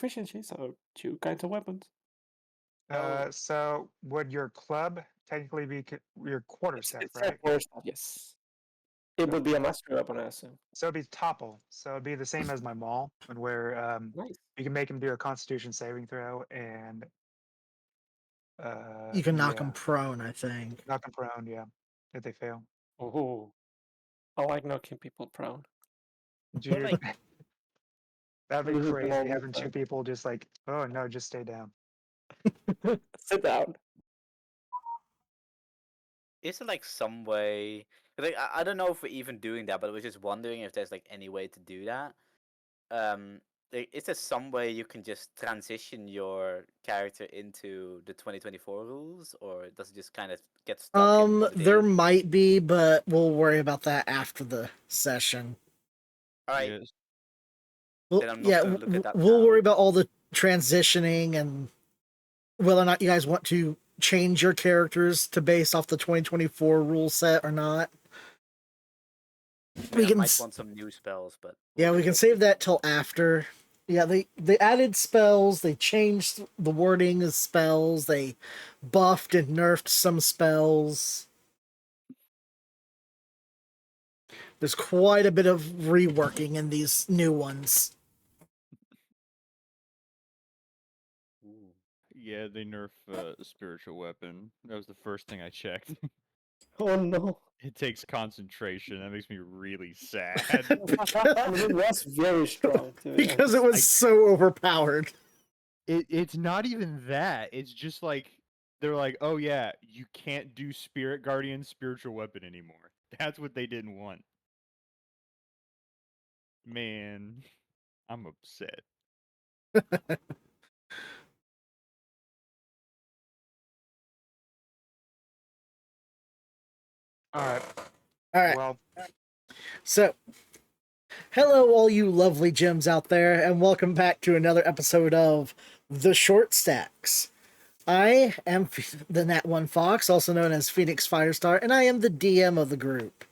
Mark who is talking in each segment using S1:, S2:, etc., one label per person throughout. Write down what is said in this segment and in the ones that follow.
S1: proficiency, so 2 kinds of weapons.
S2: Oh,
S3: So would your club technically be your quarterstaff,
S1: It's a
S3: right?
S1: core stuff, yes. It would be a master weapon, I assume.
S3: So it'd be topple. So it'd be the same as my maul, and where
S1: Nice.
S3: you can make him do a Constitution saving throw, and
S2: you can knock
S3: yeah,
S2: them prone, I think.
S3: knock them prone. Yeah, if they fail.
S1: Oh, I like knocking people prone.
S3: Dude,
S2: Like,
S3: that'd be
S1: This is
S3: crazy
S1: normal
S3: having two
S1: thing.
S3: people just like, oh no, just stay down.
S1: Sit down.
S4: is there like some way? Like I don't know if we're even doing that, but I was just wondering if there's like any way to do that. Is there some way you can just transition your character into the 2024 rules, or does it just kind of get stuck in what it
S2: there
S4: is?
S2: might be, but we'll worry about that after the session.
S4: All right,
S5: Yes.
S2: Well,
S4: then I'm not
S2: yeah,
S4: gonna look at that
S2: we'll
S4: now.
S2: worry about all the transitioning and whether or not you guys want to change your characters to base off the 2024 rule set or not.
S4: I mean, I
S2: can
S4: might want some new spells, but
S2: Yeah, we can save that till after. Yeah, they added spells, they changed the wording of spells, they buffed and nerfed some spells. There's quite a bit of reworking in these new ones.
S4: Ooh.
S5: Yeah, they nerf spiritual weapon. That was the first thing I checked.
S1: Oh no.
S5: It takes concentration. That makes me really sad.
S1: It was very strong, to be
S2: Because it
S1: honest.
S2: was so overpowered.
S5: It's not even that. It's just like they're like, oh yeah, you can't do Spirit Guardian spiritual weapon anymore. That's what they didn't want. Man, I'm upset.
S3: All right.
S2: All right.
S3: Well,
S2: So, hello, all you lovely gems out there, and welcome back to another episode of The Short Stacks. I am the Nat1Fox, also known as Phoenix Firestar, and I am the DM of the group.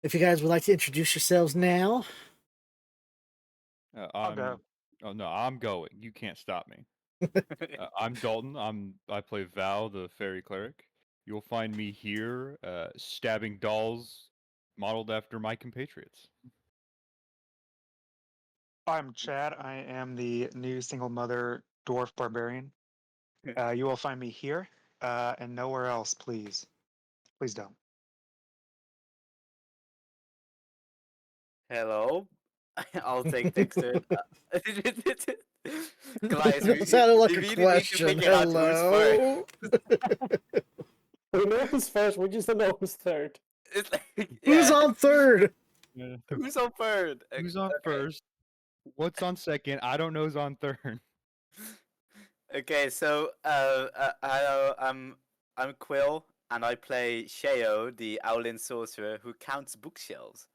S2: If you guys would like to introduce yourselves now.
S3: I'll go.
S5: Oh no, I'm going. You can't stop me. I'm Dalton. I play Val, the fairy cleric. You'll find me here, stabbing dolls modeled after my compatriots.
S3: I'm Chad. I am the new single mother dwarf barbarian. You will find me here and nowhere else, please. Please don't.
S4: Hello, I'll take Dexter. Guys,
S2: That sounded like
S4: we
S2: a
S4: really need to
S2: question.
S4: figure out who's
S2: Hello?
S1: We know who's first, we just don't know who's third.
S4: It's like,
S2: Who's
S4: yeah,
S2: on third?
S4: who's on third?
S5: Who's on
S4: Okay.
S5: first? What's on second? I don't know who's on third.
S4: Okay, so hello, I'm Quill, and I play Sheo, the Owlin sorcerer who counts bookshelves.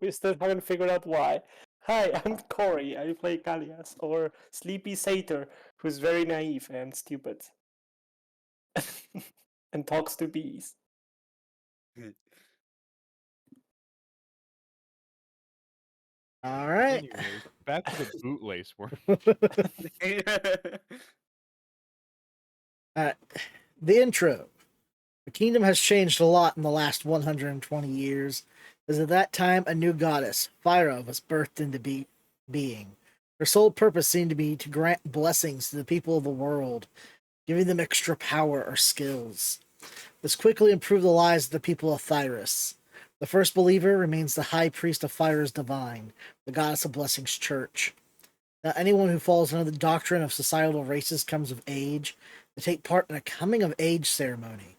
S1: We still haven't figured out why. Hi, I'm Corey. I play Kalias, or Sleepy Satyr, who's very naive and stupid. And talks to bees.
S2: All right.
S5: Anyways, back to the bootlace worm.
S2: The intro. The kingdom has changed a lot in the last 120 years, as at that time a new goddess, Phyra, was birthed into being. Her sole purpose seemed to be to grant blessings to the people of the world, giving them extra power or skills. This quickly improved the lives of the people of Thyrus. The first believer remains the high priest of Phyra's divine, the goddess of blessings church. Now, anyone who falls under the doctrine of societal races comes of age to take part in a coming of age ceremony.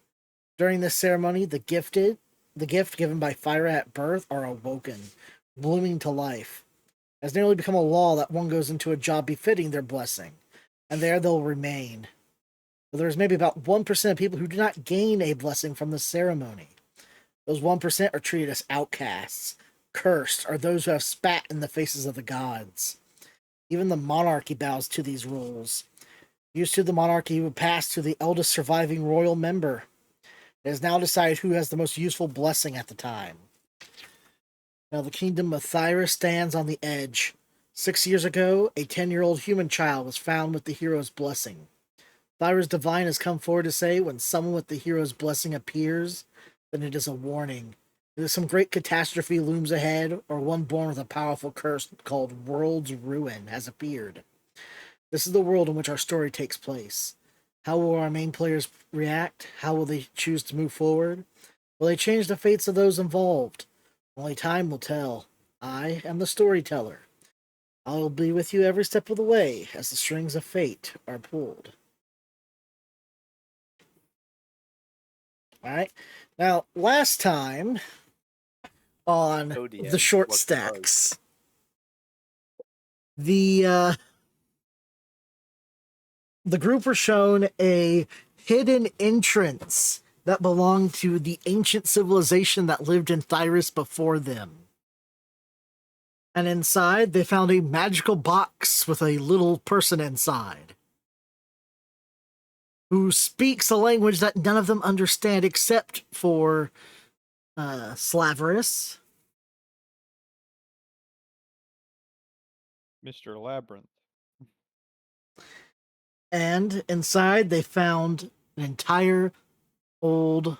S2: During this ceremony, the gift given by Phyra at birth are awoken, blooming to life. It has nearly become a law that one goes into a job befitting their blessing, and there they'll remain. But there's maybe about 1% of people who do not gain a blessing from the ceremony. Those 1% are treated as outcasts, cursed, or those who have spat in the faces of the gods. Even the monarchy bows to these rules. Used to, the monarchy would pass to the eldest surviving royal member. It is now decided who has the most useful blessing at the time. Now the kingdom of Thyrus stands on the edge, 6 years ago, a 10-year-old human child was found with the hero's blessing. Thyra's Divine has come forward to say when someone with the hero's blessing appears, then it is a warning. Either some great catastrophe looms ahead, or one born with a powerful curse called World's Ruin has appeared. This is the world in which our story takes place. How will our main players react? How will they choose to move forward? Will they change the fates of those involved? Only time will tell. I am the storyteller. I will be with you every step of the way as the strings of fate are pulled. Alright. Now, last time on
S4: Oh,
S2: the
S4: DM,
S2: short
S4: what's the host?
S2: stacks, the group were shown a hidden entrance that belonged to the ancient civilization that lived in Thyrus before them. And inside, they found a magical box with a little person inside who speaks a language that none of them understand except for Slaverus.
S5: Mr. Labyrinth.
S2: And inside, they found an entire old,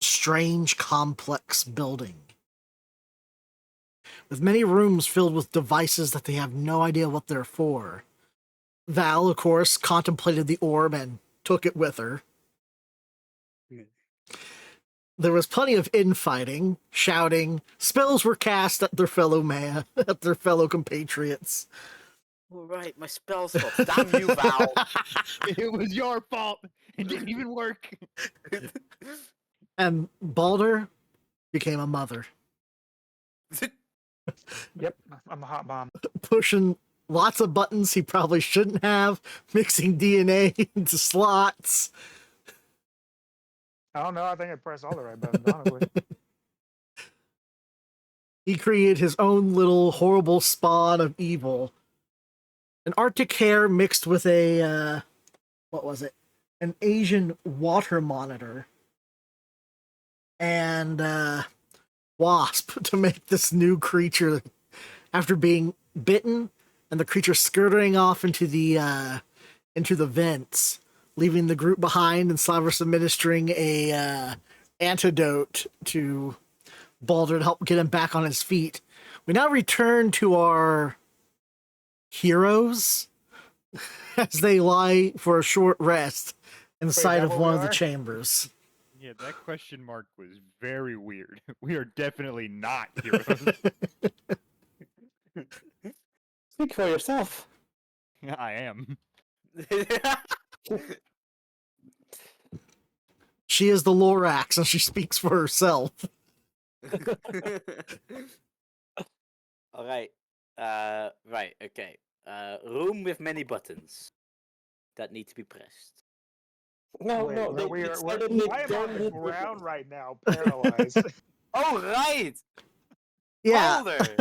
S2: strange, complex building with many rooms filled with devices that they have no idea what they're for. Val, of course, contemplated the orb and took it with her. There was plenty of infighting, shouting. Spells were cast at their at their fellow compatriots.
S4: All right, my spell slots. Damn you, Val.
S5: It was your fault. It didn't even work.
S2: And Baulder became a mother,
S3: Yep, I'm a hot bomb.
S2: pushing lots of buttons he probably shouldn't have, mixing DNA into slots.
S3: I don't know. I think I pressed all the right buttons, honestly.
S2: He created his own little horrible spawn of evil. An Arctic hare mixed with a, what was it? An Asian water monitor. And, wasp to make this new creature after being bitten and the creature skirting off into the vents, leaving the group behind, and Slavers administering a antidote to Baulder to help get him back on his feet. We now return to our heroes as they lie for a short rest inside
S3: that
S2: of
S3: what
S2: one
S3: we
S2: of the
S3: are?
S2: chambers.
S5: Yeah, that question mark was very weird. We are definitely not heroes.
S1: Speak for yourself.
S5: I am.
S2: She is the Lorax, and she speaks for herself.
S4: All right. Right. Okay. Room with many buttons that need to be pressed.
S1: No,
S3: Wait,
S1: no,
S3: we're,
S1: they
S3: we're,
S1: said they
S3: I am
S1: don't
S3: on the
S1: need
S3: ground
S1: buttons.
S3: right now, paralyzed.
S4: Oh right.
S2: Yeah.
S4: Baulder.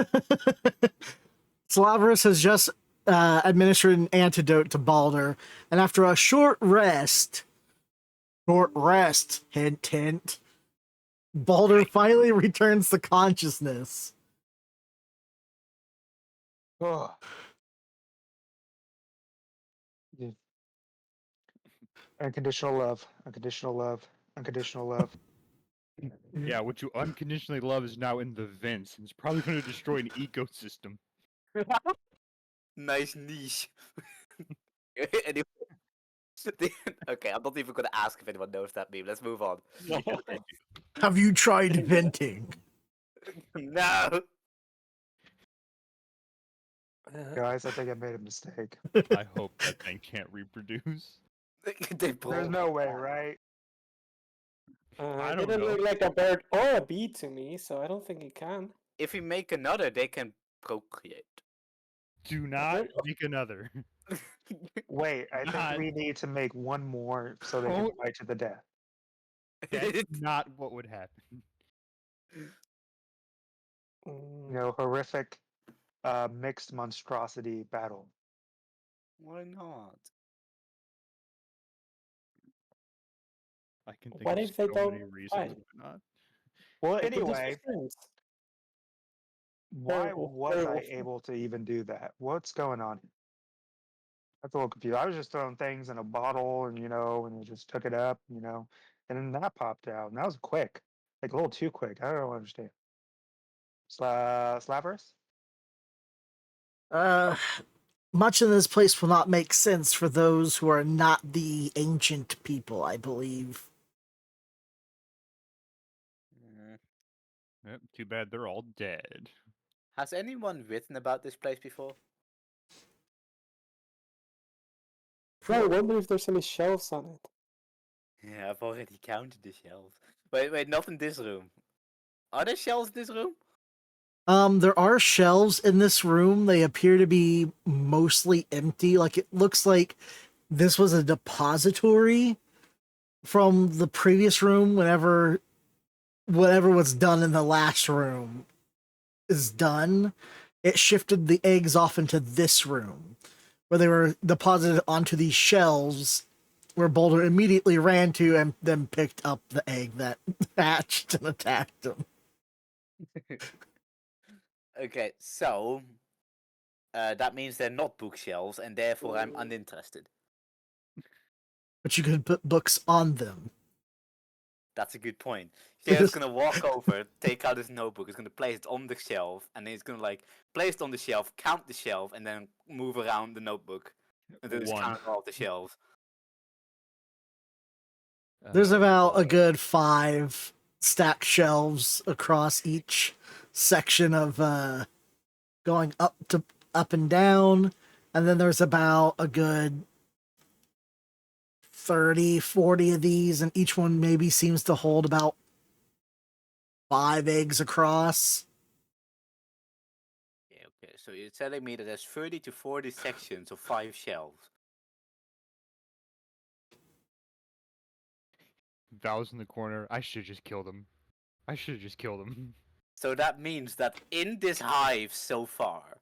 S2: Slaverus has just administered an antidote to Baulder, and after a short rest, hint, hint, Baulder finally returns to consciousness.
S3: Oh. Yeah. Unconditional love. Unconditional love. Unconditional love.
S5: Yeah, what you unconditionally love is now in the vents, and it's probably going to destroy an ecosystem.
S4: Nice niche. Anyway, okay, I'm not even gonna ask if anyone knows that meme. Let's move on.
S2: Have you tried venting?
S4: No.
S3: Guys, I think I made a mistake.
S5: I hope that thing can't reproduce.
S4: They
S3: There's no way, right?
S5: I
S1: It
S5: don't
S1: didn't
S5: know.
S1: look like a bird or a bee to me, so I don't think it can.
S4: If we make another, they can procreate.
S5: Do not make another.
S3: Wait, I think
S5: God.
S3: we need to make one more so they can
S5: Don't-
S3: fight to the death.
S5: That's not what would happen.
S1: Mm,
S3: You know, horrific mixed monstrosity battle.
S4: Why not?
S5: I can think
S1: What
S5: of
S1: if they
S5: so
S1: don't
S5: many reasons
S1: fight?
S5: why not.
S3: Well,
S1: They could just be
S3: anyway,
S1: friends.
S3: Why
S1: Terrible,
S3: was
S1: terrible.
S3: I able to even do that? What's going on? That's a little confused. I was just throwing things in a bottle, and and it just took it up, and then that popped out, and that was quick, like a little too quick. I don't understand. Slappers?
S2: Uh, much of this place will not make sense for those who are not the ancient people, I believe.
S4: Mm.
S5: Yep, too bad they're all dead.
S4: Has anyone written about this place before?
S1: I wonder if there's any shelves on it.
S4: Yeah, I've already counted the shelves. Wait, not in this room. Are there shelves in this room?
S2: There are shelves in this room. They appear to be mostly empty. Like, it looks like this was a depository from the previous room whenever whatever was done in the last room is done. It shifted the eggs off into this room where they were deposited onto these shelves where Baulder immediately ran to and then picked up the egg that hatched and attacked him.
S4: Okay, so that means they're not bookshelves, and therefore I'm uninterested.
S2: But you could put books on them.
S4: That's a good point. Jared's gonna walk over, take out his notebook, he's gonna place it on the shelf, and then he's gonna place it on the shelf, count the shelf, and then move around the notebook until he's
S5: One.
S4: counted all the shelves.
S2: There's
S5: Oh,
S2: about a
S5: boy.
S2: good 5 stacked shelves across each section of going up and down, and then there's about a good 30, 40 of these, and each one maybe seems to hold about 5 eggs across.
S4: Yeah, okay, so you're telling me that there's 30 to 40 sections of 5 shelves.
S5: Val's in the corner. I should have just killed him. I should have just killed him.
S4: So that means that in this hive so far,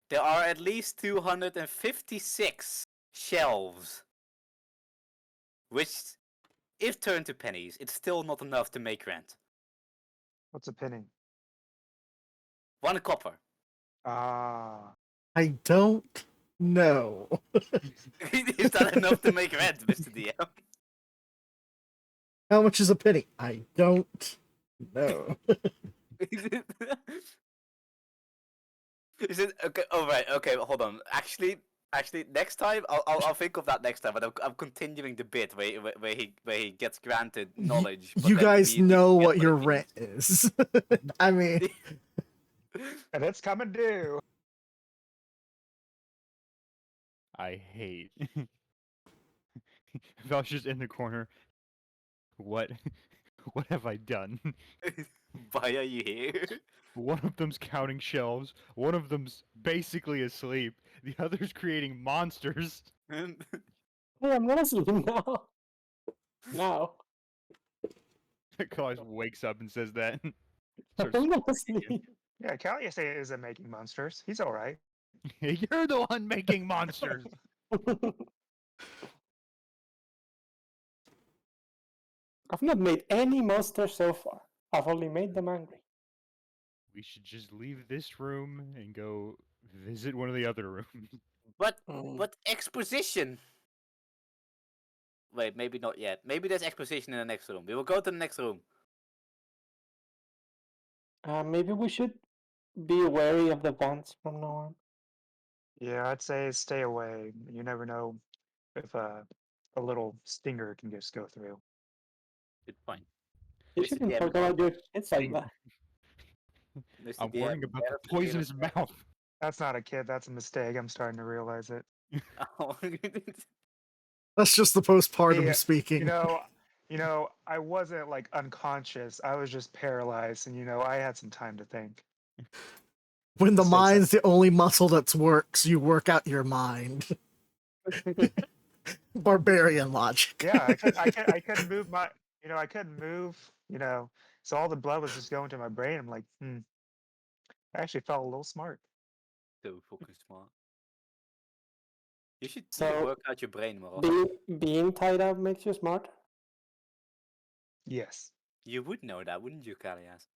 S4: there are at least 256 shelves. Which, if turned to pennies, it's still not enough to make rent.
S3: What's a penny?
S4: 1 copper.
S3: Ah,
S2: I don't know.
S4: Is that enough to make rent, Mr. DM?
S2: How much is a penny? I don't know.
S4: Is it okay? Oh right, okay. Hold on. Actually, next time I'll think of that next time. But I'm continuing the bit where he gets granted knowledge. But
S2: You
S4: then
S2: guys
S4: immediately
S2: know
S4: forgets
S2: what your
S4: it
S2: rent
S4: means.
S2: is. I mean,
S3: and it's coming due.
S5: I hate. Val's just in the corner. What? What have I done?
S4: Why are you here?
S5: One of them's counting shelves. One of them's basically asleep. The other's creating monsters.
S1: Hey, I'm not asleep now. Now.
S5: Claus wakes up and says that. Starts
S1: I'm not
S5: snoring again.
S1: asleep.
S3: Yeah, Callius isn't making monsters. He's all right.
S5: You're the one making monsters.
S1: I've not made any monsters so far. I've only made them angry.
S5: We should just leave this room and go visit one of the other rooms.
S4: But
S1: Mm.
S4: exposition. Wait, maybe not yet. Maybe there's exposition in the next room. We will go to the next room.
S1: Maybe we should be wary of the vents from now on.
S3: Yeah, I'd say stay away. You never know if a little stinger can just go through.
S4: Good point.
S1: You
S4: Mr.
S1: shouldn't
S4: DM,
S1: talk about your kids like that.
S4: Mr.
S5: I'm
S4: DM,
S5: worrying about
S4: bear
S5: the
S4: fear
S5: poison in
S4: of
S5: his
S4: God.
S5: mouth.
S3: That's not a kid. That's a mistake. I'm starting to realize it.
S4: Oh,
S2: that's just the postpartum
S3: Yeah,
S2: speaking.
S3: I wasn't like unconscious. I was just paralyzed, and I had some time to think.
S2: When the
S3: Mistakes I-
S2: mind's the only muscle that works, you work out your mind. Barbarian logic.
S3: Yeah, I couldn't move I couldn't move. So all the blood was just going to my brain. I'm like, I actually felt a little smart.
S4: so fucking smart. You should
S1: So-
S4: work out your brain more often.
S1: Being tied up makes you smart.
S3: Yes.
S4: You would know that, wouldn't you, Kalias?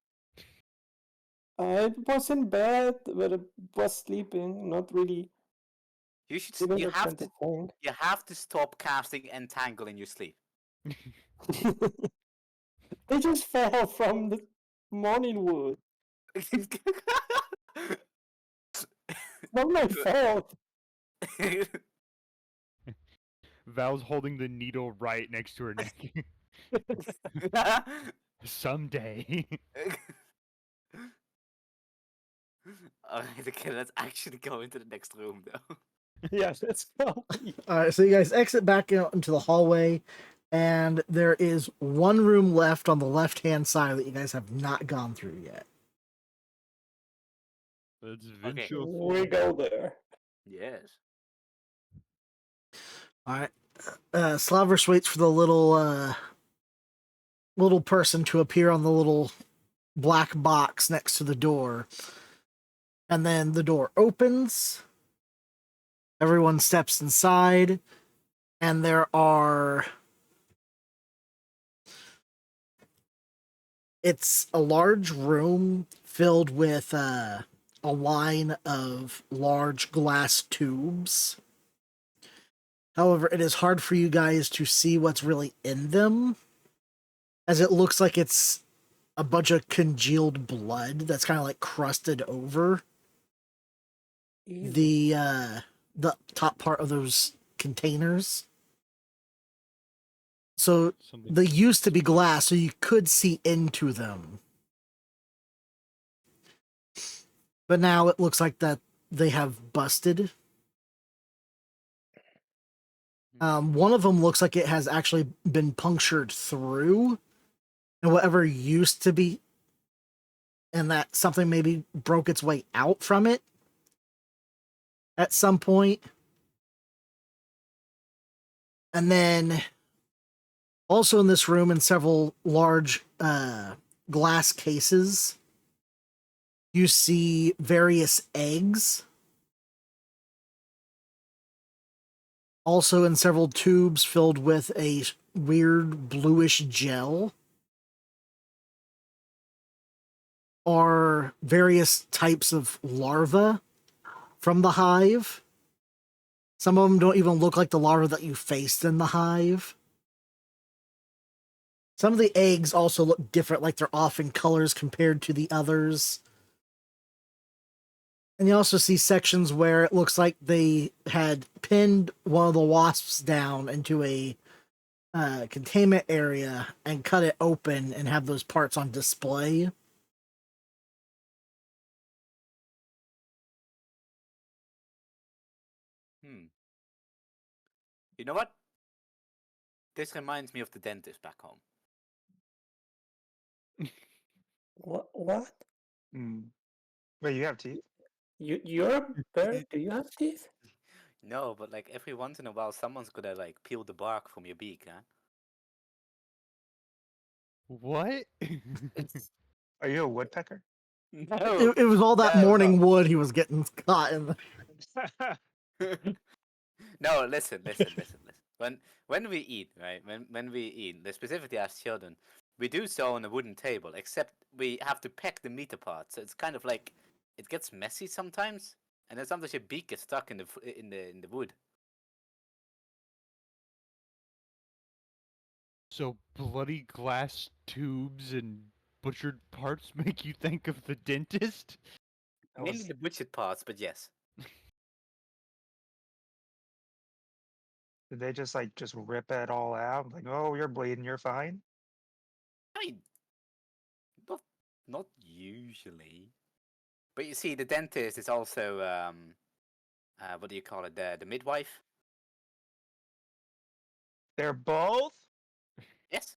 S1: I was in bed, but I was sleeping. Not really.
S4: You should.
S1: Didn't attend the phone.
S4: You have to stop casting Entangle in your sleep.
S1: They just fell from the morning wood. Not my fault.
S5: Val's holding the needle right next to her neck. Someday.
S4: Alright, okay, let's actually go into the next room though.
S1: Yeah, let's go.
S2: All right, so you guys exit back out into the hallway, and there is one room left on the left-hand side that you guys have not gone through yet.
S5: Let's
S4: Okay.
S5: venture
S1: We go there.
S4: Yes.
S2: All right, Slavers waits for the little person to appear on the little black box next to the door, and then the door opens. Everyone steps inside, and there are. It's a large room filled with a line of large glass tubes. However, it is hard for you guys to see what's really in them, as it looks like it's a bunch of congealed blood that's kind of like crusted over the top part of those containers. So
S5: something.
S2: they used to be glass, so you could see into them. But now it looks like that they have busted. One of them looks like it has actually been punctured through, and whatever used to be, and that something maybe broke its way out from it at some point. And then also in this room, in several large glass cases, you see various eggs. Also in several tubes filled with a weird bluish gel are various types of larvae from the hive. Some of them don't even look like the larvae that you faced in the hive. Some of the eggs also look different, like they're off in colors compared to the others. And you also see sections where it looks like they had pinned one of the wasps down into a containment area and cut it open and have those parts on display.
S4: You know what? This reminds me of the dentist back home.
S1: What?
S3: Wait, you have teeth?
S1: You're a bird? Do you have teeth?
S4: No, but like every once in a while, someone's gonna like peel the bark from your beak, huh?
S5: What?
S3: Are you a woodpecker?
S4: No,
S2: It was all that
S4: no,
S2: morning wood he was getting caught in.
S4: no. Listen. When we eat, right? When we eat, specifically as children, we do so on a wooden table. Except we have to peck the meat apart, so it's kind of like it gets messy sometimes, and then sometimes your beak gets stuck in the wood.
S5: So bloody glass tubes and butchered parts make you think of the dentist?
S4: Mainly the butchered parts, but yes.
S3: Did they just rip it all out? Like, oh, you're bleeding, you're fine.
S4: I mean, not usually. But you see, the dentist is also what do you call it? The midwife.
S3: They're both?
S4: Yes.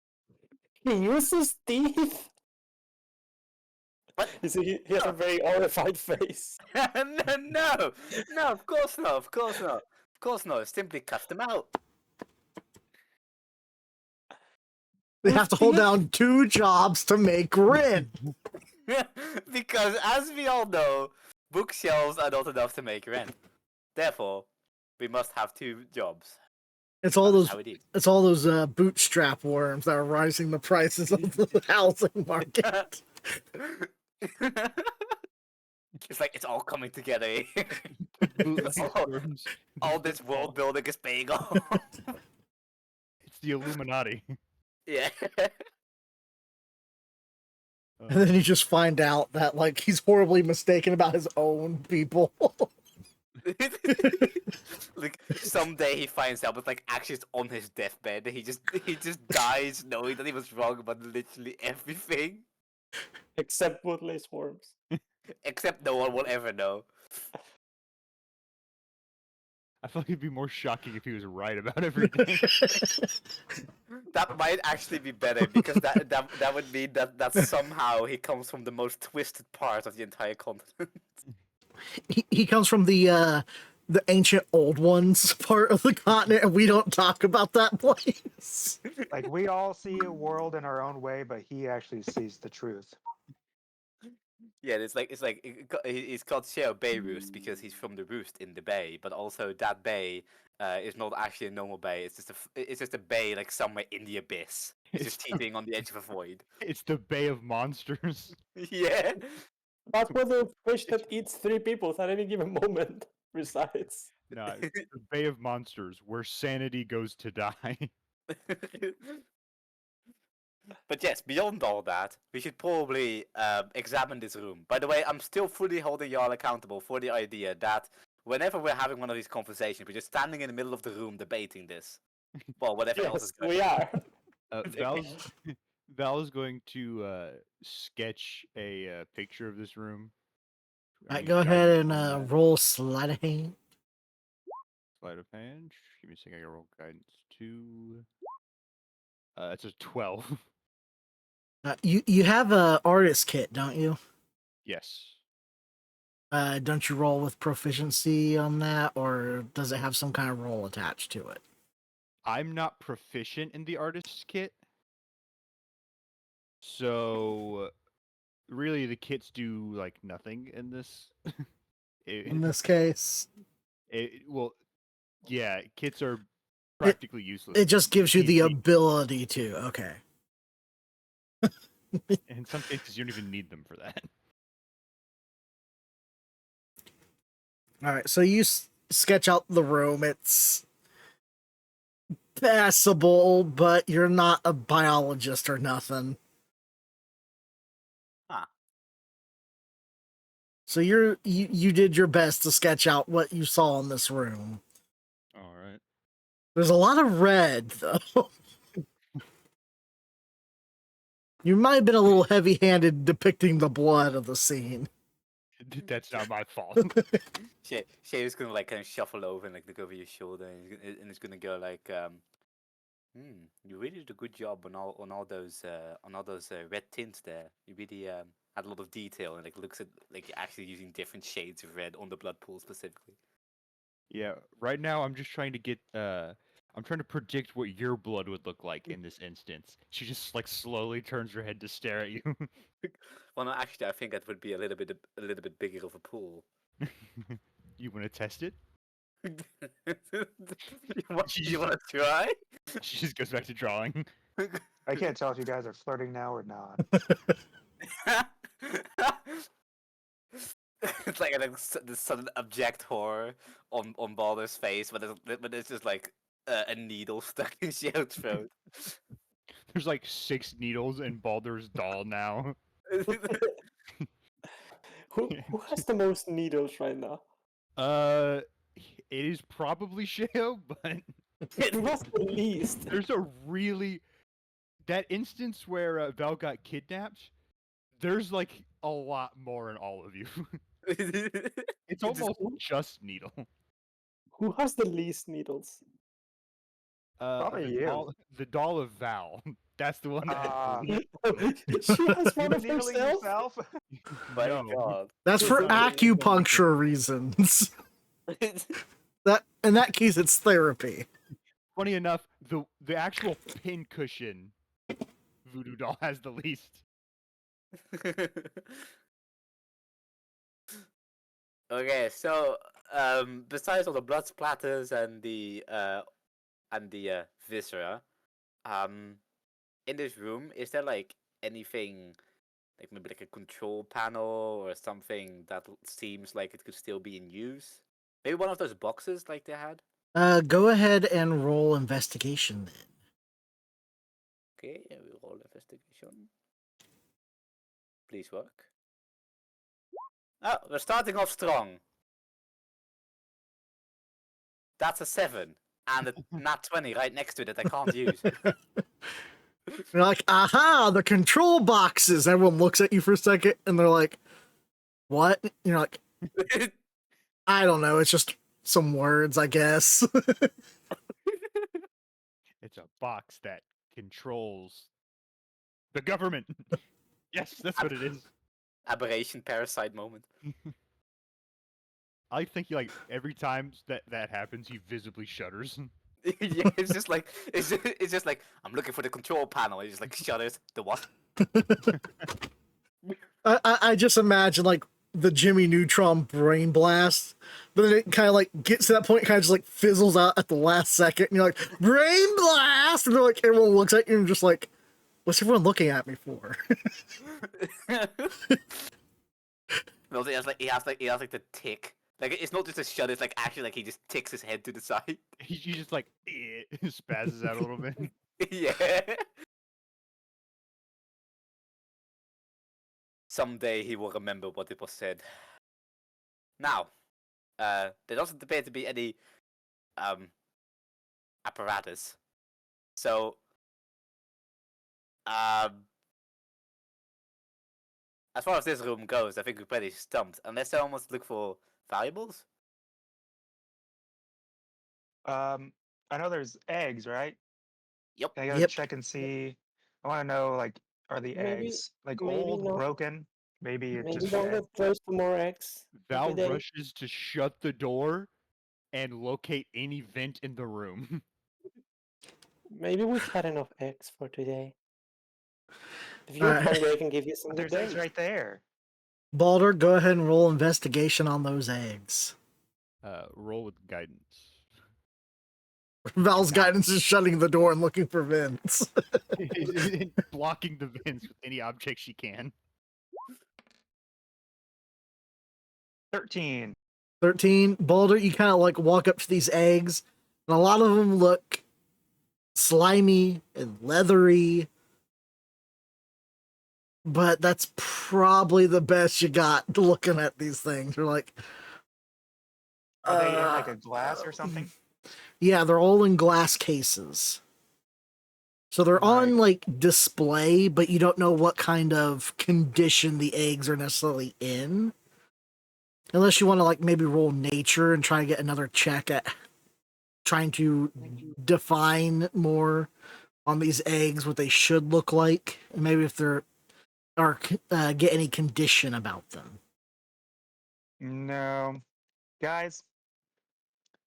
S1: He uses teeth?
S4: What?
S1: He has a very horrified face.
S4: no, of course not. Of course not. Simply cut them out.
S2: They have to hold down 2 jobs to make rent.
S4: Because as we all know, bookshelves are not enough to make rent. Therefore, we must have 2 jobs.
S2: It's all
S4: That's
S2: those.
S4: how it is.
S2: It's all those bootstrap worms that are rising the prices of the housing market.
S4: It's like it's all coming together. Here.
S5: BluSky
S4: all,
S5: storms.
S4: all
S5: the
S4: this world
S5: fall.
S4: building is paying off.
S5: It's the Illuminati.
S4: Yeah.
S2: And then you just find out that like he's horribly mistaken about his own people.
S4: Like someday he finds out, but like actually it's on his deathbed. He just dies knowing that he was wrong about literally everything,
S1: Except woodley swarms.
S4: except no one will ever know.
S5: I feel like it'd be more shocking if he was right about everything.
S4: That might actually be better because that would mean that somehow he comes from the most twisted part of the entire continent.
S2: He comes from the ancient old ones part of the continent, and we don't talk about that place.
S3: Like we all see a world in our own way, but he actually sees the truth.
S4: Yeah, he's called Sheo Bay Roost because he's from the roost in the bay, but also that bay is not actually a normal bay. It's just a bay like somewhere in the abyss. It's just teetering on the edge of a void.
S5: It's the Bay of Monsters.
S4: Yeah.
S1: That's where the fish that eats 3 people at any given moment resides.
S5: No, it's the Bay of Monsters, where sanity goes to die.
S4: But yes, beyond all that, we should probably examine this room. By the way, I'm still fully holding y'all accountable for the idea that whenever we're having one of these conversations, we're just standing in the middle of the room debating this. Well, whatever else
S1: Yes,
S4: is going
S1: we
S4: on.
S1: are.
S5: Val is going to sketch a picture of this room.
S2: Alright,
S5: Any
S2: go ahead
S5: guidance
S2: and
S5: on that?
S2: roll sleight of hand.
S5: Sleight of hand. Give me a second. I gotta roll guidance 2. It's a 12.
S2: You have a artist kit, don't you?
S5: Yes.
S2: Don't you roll with proficiency on that, or does it have some kind of roll attached to it?
S5: I'm not proficient in the artist's kit. So really the kits do like nothing in this.
S2: In this case,
S5: Well, yeah, kits are practically useless.
S2: it just gives you the
S5: D&D.
S2: ability to. Okay.
S5: In some cases, you don't even need them for that.
S2: All right, so you sketch out the room. It's passable, but you're not a biologist or nothing.
S4: Huh.
S2: So you did your best to sketch out what you saw in this room.
S5: All right.
S2: There's a lot of red, though. You might have been a little heavy-handed depicting the blood of the scene.
S5: That's not my fault.
S4: Shay's gonna like kind of shuffle over and like look over your shoulder, and it's gonna go like, you really did a good job on all those red tints there. You really had a lot of detail and like looks at like you're actually using different shades of red on the blood pool specifically.
S5: Yeah, right now I'm just trying to get I'm trying to predict what your blood would look like in this instance. She just like slowly turns her head to stare at you.
S4: Well, no, actually, I think that would be a little bit bigger of a pool.
S5: You want to test it?
S4: You want to try?
S5: She just goes back to drawing.
S3: I can't tell if you guys are flirting now or not.
S4: It's like this sudden abject horror on Balder's face, but it's just like a needle stuck in Shield's throat.
S5: There's like 6 needles in Baldur's doll now.
S1: Who has the most needles right now?
S5: It is probably Sheo, but
S1: Who has the least?
S5: there's a really that instance where Val got kidnapped. There's like a lot more in all of you. It's almost just Needle.
S1: Who has the least needles?
S3: Probably you.
S5: The doll of Val. That's the one that has the least.
S1: She has
S3: You
S1: one
S3: been
S1: of
S3: needling
S1: herself.
S3: yourself?
S4: My
S5: No.
S4: God.
S2: That's for
S1: Isn't it?
S2: acupuncture reasons. That in that case, it's therapy.
S5: Funny enough, the actual pin cushion voodoo doll has the least.
S4: Okay, so besides all the blood splatters and the viscera, in this room, is there like anything Like maybe like a control panel or something that seems like it could still be in use. Maybe one of those boxes like they had.
S2: Go ahead and roll investigation then.
S4: Okay, we roll investigation. Please work. Oh, we're starting off strong. That's a 7. And a nat 20 right next to it that I can't use.
S2: You're like, aha, the control boxes. Everyone looks at you for a second and they're like, what? You're like, I don't know. It's just some words, I guess.
S5: It's a box that controls the government. Yes, that's what it is.
S4: Aberration parasite moment.
S5: I think like every time that happens, he visibly shudders.
S4: Yeah, it's just like it's just like I'm looking for the control panel. He just like shudders. The what?
S2: I just imagine like the Jimmy Neutron brain blast, but then it kind of like gets to that point, kind of just like fizzles out at the last second, and you're like, brain blast, and they're like, everyone looks at you and just like, what's everyone looking at me for?
S4: No, he has like the tick. Like it's not just a shudder. It's like actually like he just ticks his head to the side.
S5: He just like spazzes out a little bit.
S4: Yeah. Someday he will remember what it was said. Now, there doesn't appear to be any apparatus. So, as far as this room goes, I think we're pretty stumped. Unless someone wants to look for valuables.
S3: I know there's eggs, right?
S4: Yep.
S3: I gotta
S2: Yep.
S3: check and see. I want to know, like, are the
S1: Maybe-
S3: eggs like
S1: maybe
S3: old,
S1: not.
S3: broken? Maybe it
S1: Maybe
S3: just
S1: don't
S3: dead.
S1: get close to more eggs.
S5: Val
S1: every day.
S5: rushes to shut the door and locate any vent in the room.
S1: Maybe we've had enough eggs for today. If you're
S2: Alright.
S1: hungry, I can give you some
S3: But
S1: good
S3: there's eggs
S1: days.
S3: right there.
S2: Balder, go ahead and roll investigation on those eggs.
S5: Roll with guidance.
S2: Val's
S3: Nah.
S2: guidance is shutting the door and looking for vents.
S5: Blocking the vents with any object she can.
S3: 13.
S2: 13. Balder, you kind of like walk up to these eggs, and a lot of them look slimy and leathery, but that's probably the best you got looking at these things. You're like,
S3: Are they in like a glass or something?
S2: yeah, they're all in glass cases. So they're on like display, but you don't know what kind of condition the eggs are necessarily in. Unless you want to like maybe roll nature and try to get another check at trying to define more on these eggs what they should look like, and maybe if they're or get any condition about them.
S3: No. Guys,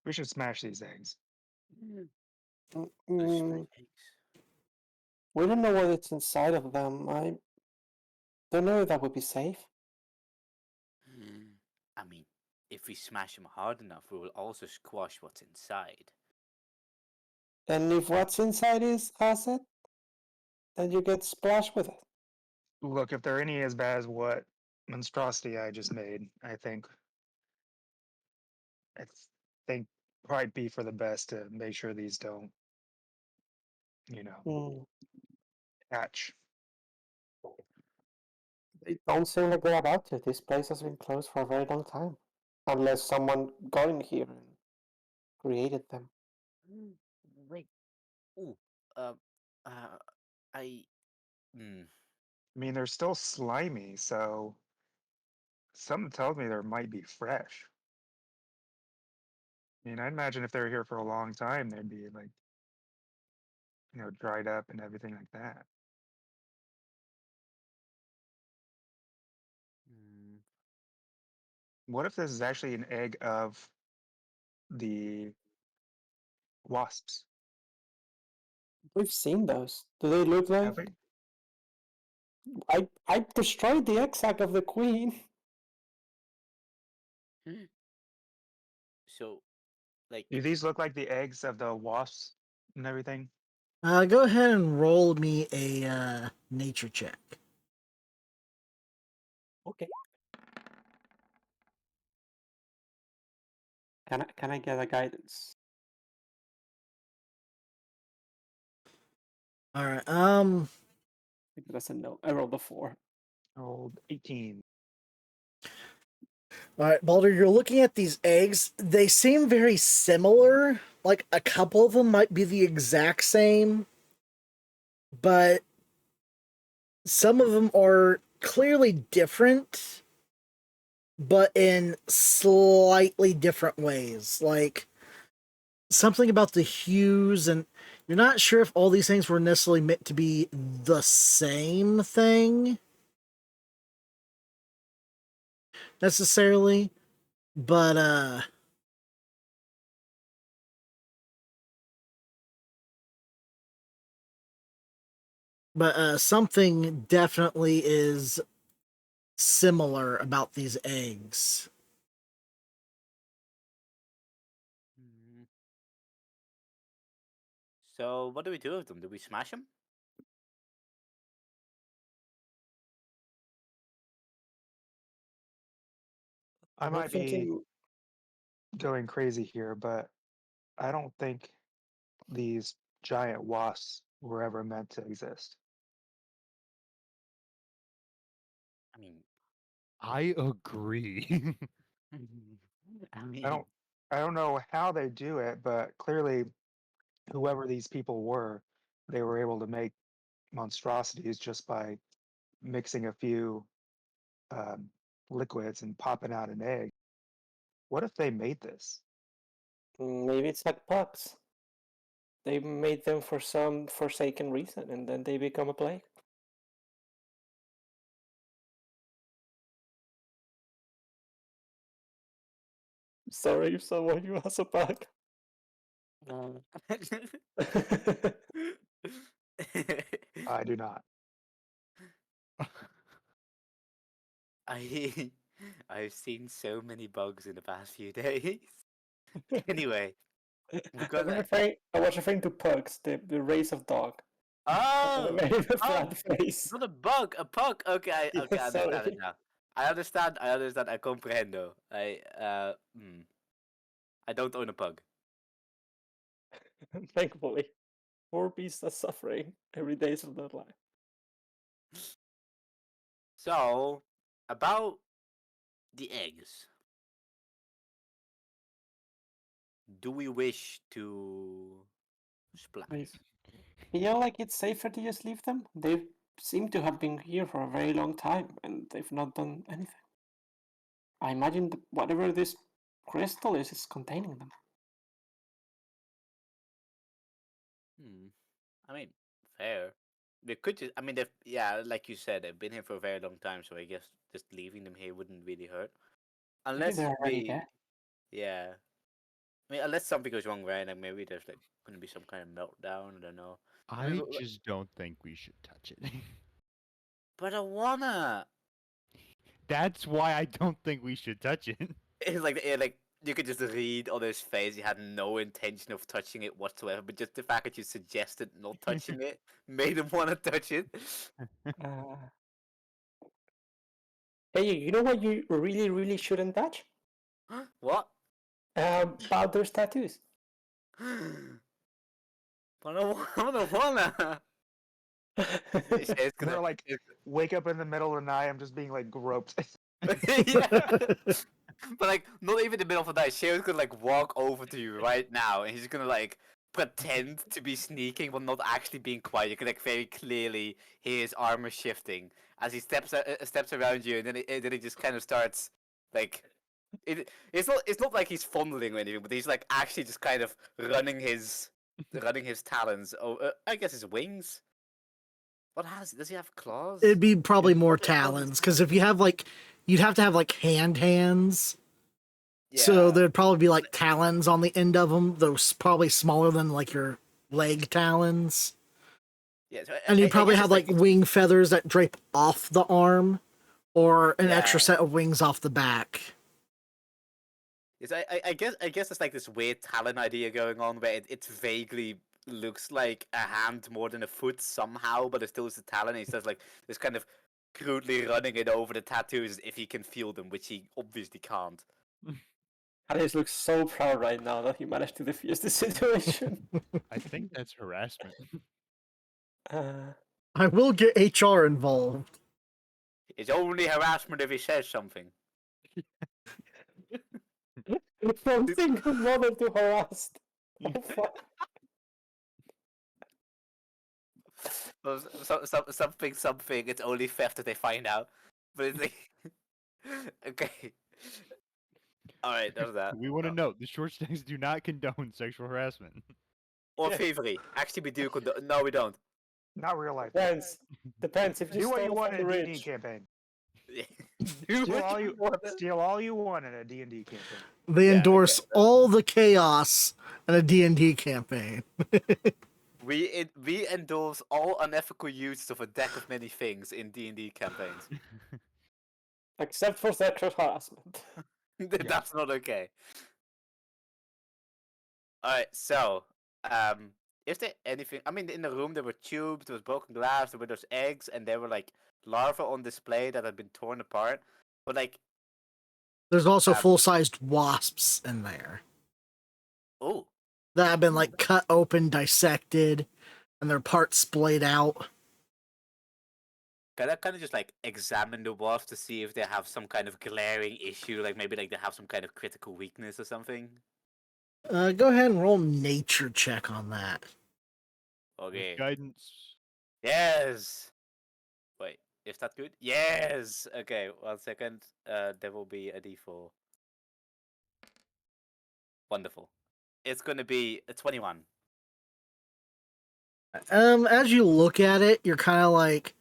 S3: we should smash these eggs.
S1: Mm, we don't know what it's inside of them. I don't know if that would be safe.
S4: I mean, if we smash them hard enough, we will also squash what's inside.
S1: And if what's inside is acid, then you get splashed with it.
S3: Look, if they're any as bad as what monstrosity I just made, I think probably be for the best to make sure these don't,
S1: Mm.
S3: hatch.
S1: They don't seem like they're about to. This place has been closed for a very long time. Unless someone got in here and created them.
S4: Wait. Ooh. I.
S3: I mean, they're still slimy, so something tells me they might be fresh. I mean, I imagine if they were here for a long time, they'd be like, dried up and everything like that. What if this is actually an egg of the wasps?
S1: We've seen those. Do they look like?
S3: Have we?
S1: I destroyed the egg sac of the queen.
S4: So, like.
S3: Do these look like the eggs of the wasps and everything?
S2: Go ahead and roll me a nature check.
S1: Okay. Can I get a guidance?
S2: All right.
S1: It doesn't know. I rolled a 4.
S3: Old 18.
S2: All right, Baulder, you're looking at these eggs. They seem very similar. Like a couple of them might be the exact same, but some of them are clearly different, but in slightly different ways. Like something about the hues, and you're not sure if all these things were necessarily meant to be the same thing necessarily, but something definitely is similar about these eggs.
S4: Mm. So what do we do with them? Do we smash them?
S3: I
S1: I'm
S3: might be
S1: thinking.
S3: going crazy here, but I don't think these giant wasps were ever meant to exist.
S4: I mean,
S5: I agree.
S4: I
S3: I
S4: mean,
S3: don't I don't know how they do it, but clearly whoever these people were, they were able to make monstrosities just by mixing a few um, liquids and popping out an egg. What if they made this?
S1: Maybe it's like bugs. They made them for some forsaken reason, and then they become a plague. Sorry if someone you has a bug.
S3: I do not.
S4: I I've seen so many bugs in the past few days. Anyway, we're gonna.
S1: I was referring to pugs, the race of dog.
S4: Oh,
S1: Made a
S4: oh,
S1: flat face.
S4: not a bug, a pug. Okay, okay, I understand it
S1: Sorry.
S4: now. I understand. I understand. I comprendo. I don't own a pug.
S1: Thankfully. Poor beasts are suffering every day of their life.
S4: So, about the eggs. Do we wish to
S1: I
S4: splash?
S1: feel like it's safer to just leave them. They seem to have been here for a very long time and they've not done anything. I imagine whatever this crystal is containing them.
S4: Hmm. I mean, fair. They could just. I mean, they've. Yeah, like you said, they've been here for a very long time. So I guess just leaving them here wouldn't really hurt,
S1: Maybe
S4: unless
S1: they're already
S4: maybe.
S1: dead.
S4: Yeah. I mean, unless something goes wrong, right? Like maybe there's like gonna be some kind of meltdown. I don't know. I mean,
S5: I just don't think we should touch it.
S4: but I wanna.
S5: That's why I don't think we should touch it.
S4: It's like you could just read on his face he had no intention of touching it whatsoever, but just the fact that you suggested not touching it made him want to touch it.
S1: Uh, hey, you know what you really, really shouldn't touch?
S4: What?
S1: Baulder's tattoos.
S4: But I don't wanna. It's
S3: I'm
S4: gonna.
S3: gonna like wake up in the middle of the night. I'm just being like groped.
S4: Yeah. But like, not even in the middle of the night. Shay's gonna like walk over to you right now, and he's gonna like pretend to be sneaking, but not actually being quiet. You can like very clearly hear his armor shifting as he steps around you, and then he just kind of starts like. It's not like he's fondling or anything, but he's like actually just kind of running his talons. I guess his wings. What does he have claws?
S2: It'd be probably
S4: What
S2: more
S4: are his
S2: talons, because if you have like, you'd have to have like hands. So
S4: Yeah.
S2: there'd probably be like talons on the end of them, those probably smaller than like your leg talons.
S4: Yeah, so
S2: And you'd
S4: I
S2: probably
S4: guess
S2: have
S4: it's like
S2: like wing feathers that drape off the arm, or an extra
S4: yeah.
S2: set of wings off the back.
S4: Yes, I guess it's like this weird talon idea going on where it vaguely looks like a hand more than a foot somehow, but it still is a talon. It's just like this kind of crudely running it over the tattoos if he can feel them, which he obviously can't.
S1: Alice looks so proud right now that he managed to defuse the situation.
S5: I think that's harassment.
S2: I will get HR involved.
S4: It's only harassment if he says something.
S1: From single mother to harassed. Oh, fuck.
S4: Something. It's only theft that they find out. But it's like, okay. All right, that's that.
S5: We want to note the short stacks do not condone sexual harassment.
S4: Or
S1: Yeah.
S4: thievery. Actually, we do. No, we don't.
S3: Not real life.
S1: Depends. Depends if you
S3: Do what you
S1: steal
S3: want
S1: from
S3: in
S1: the
S3: a D&D
S1: rich.
S3: campaign.
S4: Do
S3: Steal
S4: what
S3: all
S4: you
S3: you
S4: want.
S3: steal all you want in a D&D campaign.
S2: They
S4: Yeah,
S2: endorse
S4: okay.
S2: all the chaos in a D&D campaign.
S4: We endorse all unethical use of a deck of many things in D&D campaigns.
S1: Except for sexual harassment.
S4: That's not okay. Alright, so is there anything? I mean, in the room there were tubes, there was broken glass, there were those eggs, and there were like larvae on display that had been torn apart. But like,
S2: There's also
S4: Um,
S2: full-sized wasps in there
S4: oh,
S2: that have been like cut open, dissected, and their parts splayed out.
S4: can I kind of just like examine the wasps to see if they have some kind of glaring issue, like maybe like they have some kind of critical weakness or something?
S2: Go ahead and roll nature check on that.
S5: With
S4: Okay.
S5: guidance.
S4: Yes. Wait, is that good? Yes. Okay, 1 second. There will be a D4. Wonderful. It's gonna be a 21.
S2: As you look at it, you're kind of like,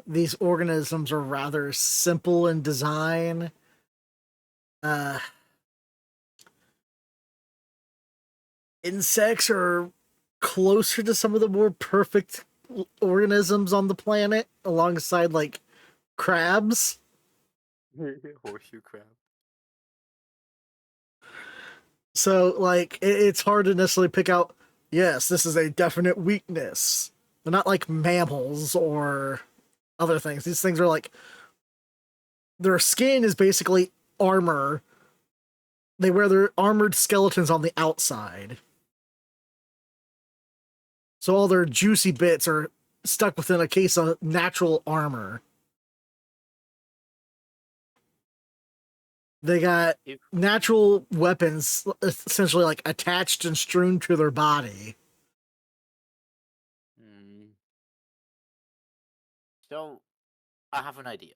S2: these organisms are rather simple in design. Insects are closer to some of the more perfect organisms on the planet, alongside like crabs.
S4: Horseshoe crab.
S2: So, like, it's hard to necessarily pick out, yes, this is a definite weakness. They're not like mammals or other things. These things are like, their skin is basically armor. They wear their armored skeletons on the outside. So all their juicy bits are stuck within a case of natural armor. They got natural weapons essentially like attached and strewn to their body.
S4: So, I have an idea.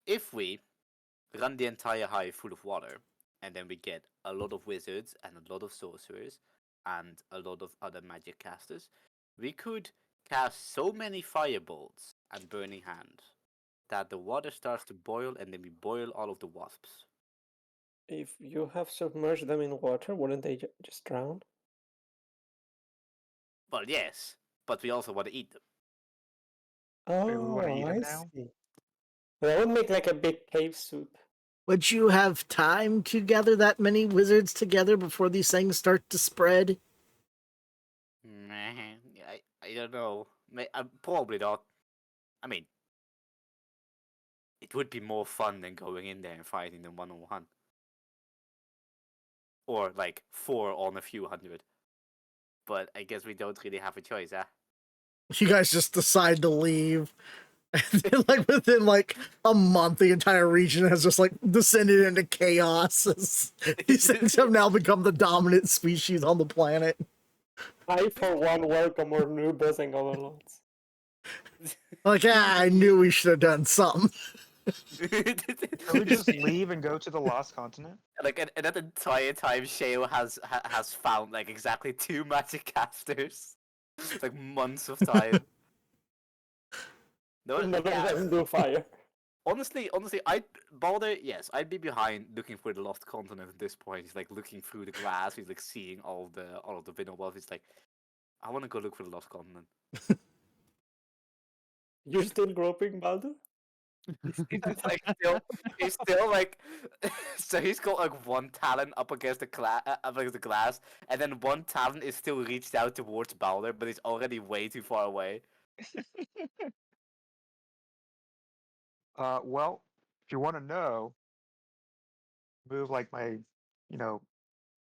S4: If we run the entire hive full of water, and then we get a lot of wizards and a lot of sorcerers and a lot of other magic casters, we could cast so many firebolts and burning hand that the water starts to boil and then we boil all of the wasps.
S1: If you have submerged them in water, wouldn't they just drown?
S4: Well, yes, but we also want to eat them.
S3: Wait, we want to eat
S1: Oh,
S3: them
S1: I
S3: now?
S1: see. That would make like a big cave soup.
S2: Would you have time to gather that many wizards together before these things start to spread?
S4: I don't know. Probably not. I mean, it would be more fun than going in there and fighting them one on one. Or like 4 on a few hundred. But I guess we don't really have a choice, huh?
S2: You guys just decide to leave. And then, like, within like a month, the entire region has just like descended into chaos. These things have now become the dominant species on the planet.
S1: I, for one, welcome our new bossing overlords.
S2: Like, I knew we should have done something.
S3: Can we just leave and go to the Lost Continent?
S4: Like, and that entire time, Shale has found like exactly 2 magic casters. Like months of time. No,
S1: None of
S4: yeah.
S1: them do fire.
S4: Honestly, Baulder, yes, I'd be behind looking for the lost continent at this point. He's like looking through the glass, he's like seeing all of the Vinowolf. He's like, I want to go look for the lost continent.
S1: You're still groping, Baldur?
S4: He's like he's still like, so he's got like one talon up against the glass, and then one talon is still reached out towards Baulder, but he's already way too far away.
S3: Well, if you want to know, move like my, you know,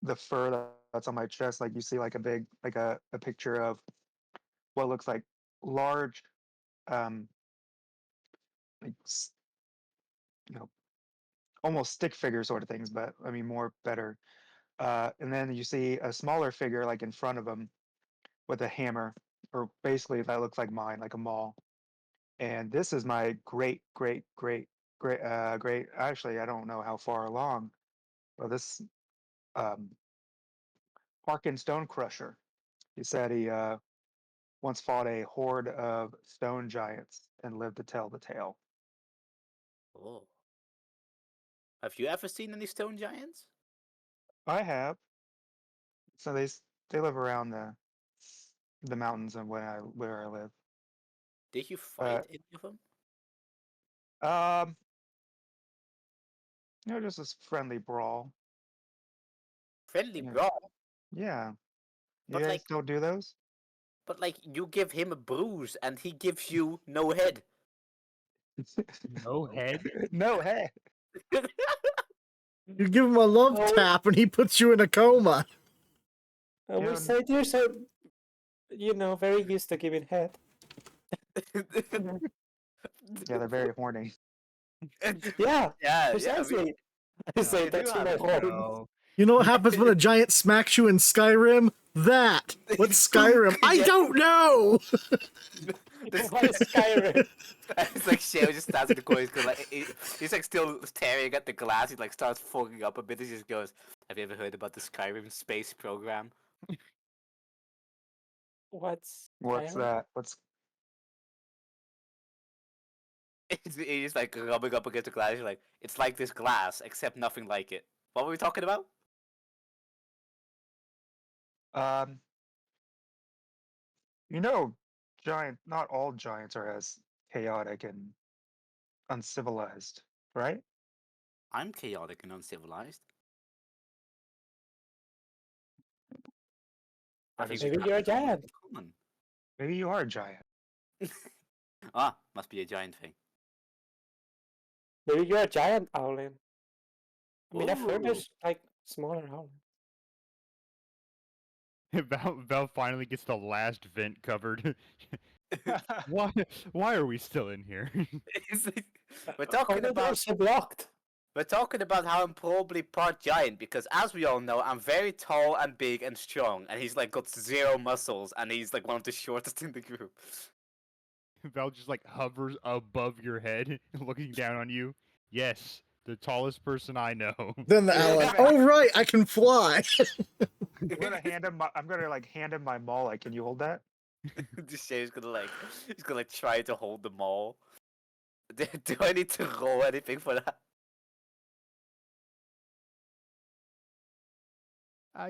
S3: the fur that's on my chest, like you see like a big, like a picture of what looks like large, um, like you know, almost stick figure sort of things, but I mean more better. And then you see a smaller figure like in front of him with a hammer, or basically that looks like mine, like a maul. And this is my great. Actually, I don't know how far along, but this um, Harkin Stone Crusher. He said he once fought a horde of stone giants and lived to tell the tale.
S4: Oh, have you ever seen any stone giants?
S3: I have. So they live around the mountains and where I live.
S4: Did you fight any of them?
S3: Um, just this friendly brawl.
S4: Friendly
S3: Yeah,
S4: brawl,
S3: yeah. You
S4: but
S3: guys
S4: like,
S3: don't do those?
S4: you give him a bruise and he gives you no head.
S5: No head.
S3: No, hey.
S2: You give him a love
S1: Oh.
S2: tap and he puts you in a coma.
S1: We
S3: know,
S1: satyrs are, very used to giving head.
S3: Yeah, they're very horny.
S1: Yeah,
S4: yeah,
S1: precisely. I say
S5: You
S1: that
S5: do
S1: to
S5: have
S1: my
S5: a
S1: horns.
S5: show.
S2: You know what happens when a giant smacks you in Skyrim? That. What's Skyrim? I
S4: Yeah.
S2: don't know.
S1: What is Skyrim?
S4: It's like Sheo just stands in the corner. He's like still staring at the glass. He like starts fogging up a bit. He just goes, "Have you ever heard about the Skyrim space program?"
S1: What's
S3: What's
S1: Skyrim?
S3: that? What's
S4: He's like rubbing up against the glass. He's like, "It's like this glass, except nothing like it." What were we talking about?
S3: um? Giant. Not all giants are as chaotic and uncivilized, right?
S4: I'm chaotic and uncivilized. I think we
S1: Maybe
S4: have
S1: you're a
S4: something
S1: giant.
S4: in common.
S3: Maybe you are a giant.
S4: Ah, must be a giant thing.
S1: Maybe you're a giant owlin. I mean, I've heard
S4: Ooh.
S1: there's like smaller owlins.
S5: Val finally gets the last vent covered. why? Why are we still in here?
S4: It's like- we're
S1: All
S4: talking
S1: the
S4: about
S1: doors are blocked.
S4: we're talking about how I'm probably part giant because, as we all know, I'm very tall and big and strong, and he's like got zero muscles, and he's like one of the shortest in the group.
S5: Val just like hovers above your head, looking down on you. Yes, the tallest person I know.
S2: Then the ally. Oh right, I can fly.
S3: I'm gonna hand him. I'm gonna like hand him my maul. Like, can you hold that?
S4: Just say he's gonna like try to hold them all. Do I need to roll anything for that?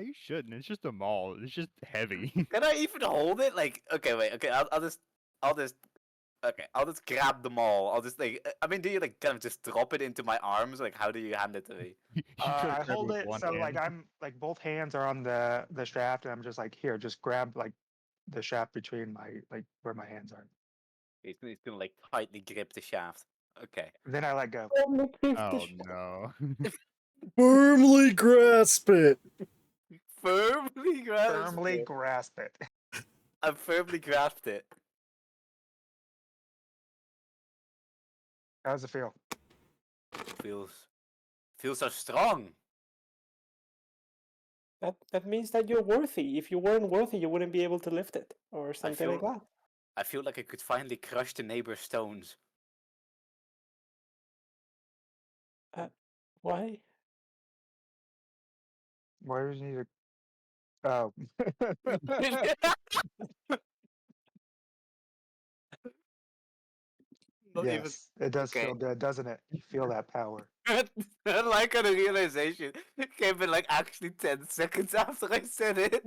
S5: You shouldn't. It's just a mall. It's just heavy.
S4: Can I even hold it? Like, okay, wait, okay, I'll just, okay, I'll just grab them all. I'll just like, I mean, do you like kind of just drop it into my arms? Like, how do you hand it to me?
S5: You try to
S3: I
S5: grab
S3: hold
S5: with
S3: it
S5: one
S3: so like
S5: hand.
S3: I'm like both hands are on the shaft, and I'm just like here, just grab like the shaft between my like where my hands are.
S4: He's gonna like tightly grip the shaft. Okay.
S3: Then I let go.
S1: Only 50
S5: Oh no.
S2: Firmly grasp it.
S4: Firmly grasped
S3: Firmly
S4: it.
S3: grasp it.
S4: I firmly grasped it.
S3: How does it feel?
S4: Feels, feels so strong.
S1: That means that you're worthy. If you weren't worthy, you wouldn't be able to lift it or something like
S4: feel-
S1: that.
S4: I feel like I could finally crush the neighbor's stones.
S1: Why?
S3: Why do you need to? Oh.
S4: Not even
S3: Yes, it does
S4: okay.
S3: feel good, doesn't it? You feel that power.
S4: I like how the realization came in like actually 10 seconds after I said it.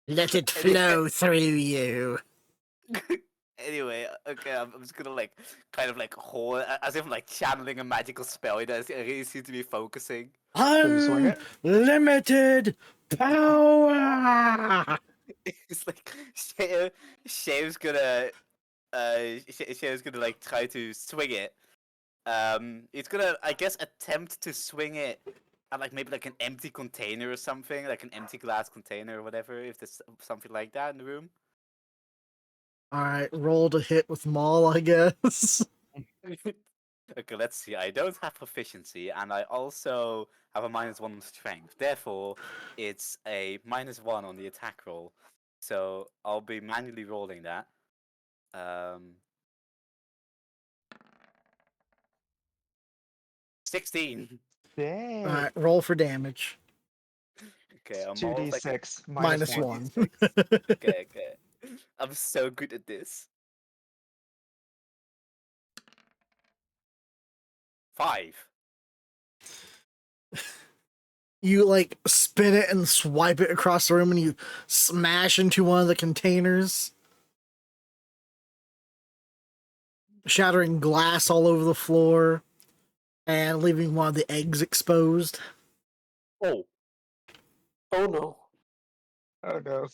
S2: Let it
S4: Any-
S2: flow through you.
S4: Anyway, okay, I'm just gonna like kind of like hold as if I'm like channeling a magical spell. I really seem to be focusing.
S3: you swing it?
S2: Unlimited power.
S4: It's like Shave's gonna Shave's gonna like try to swing it. It's gonna, I guess, attempt to swing it at like maybe like an empty container or something, like an empty glass container or whatever. If there's something like that in the room.
S2: All right, roll to hit with Maul, I guess.
S4: Okay, let's see. I don't have proficiency, and I also have a -1 on strength. Therefore, it's a -1 on the attack roll. So I'll be manually rolling that. 16.
S3: Dang.
S2: All right, roll for damage.
S4: Okay, I'm
S3: Two
S4: all
S3: D
S4: like
S3: six
S2: Minus
S3: -1.
S2: one.
S4: Okay, okay. I'm so good at this. 5.
S2: You like spin it and swipe it across the room, and you smash into one of the containers, shattering glass all over the floor, and leaving one of the eggs exposed.
S4: Oh,
S1: Oh no.
S3: Oh no.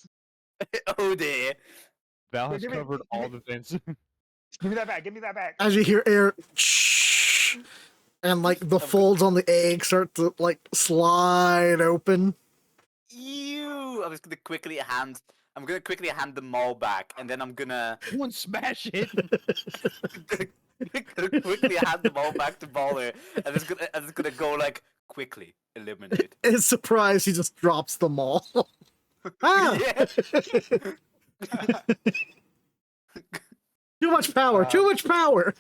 S4: oh dear.
S5: Val
S3: Here,
S5: has
S3: give me-
S5: covered
S3: give
S5: all
S3: me-
S5: the vents.
S3: Give me that back. Give me that back.
S2: As you hear air, shh, and like the folds on the egg start to like slide open.
S4: Ew. I'm gonna quickly hand the mall back, and then I'm gonna,
S5: One smash it.
S4: gonna quickly hand the mall back to Baulder, and it's gonna go like quickly eliminate.
S2: In surprise, he just drops them all. Ah!
S4: Yeah.
S2: Too much power! Too much power!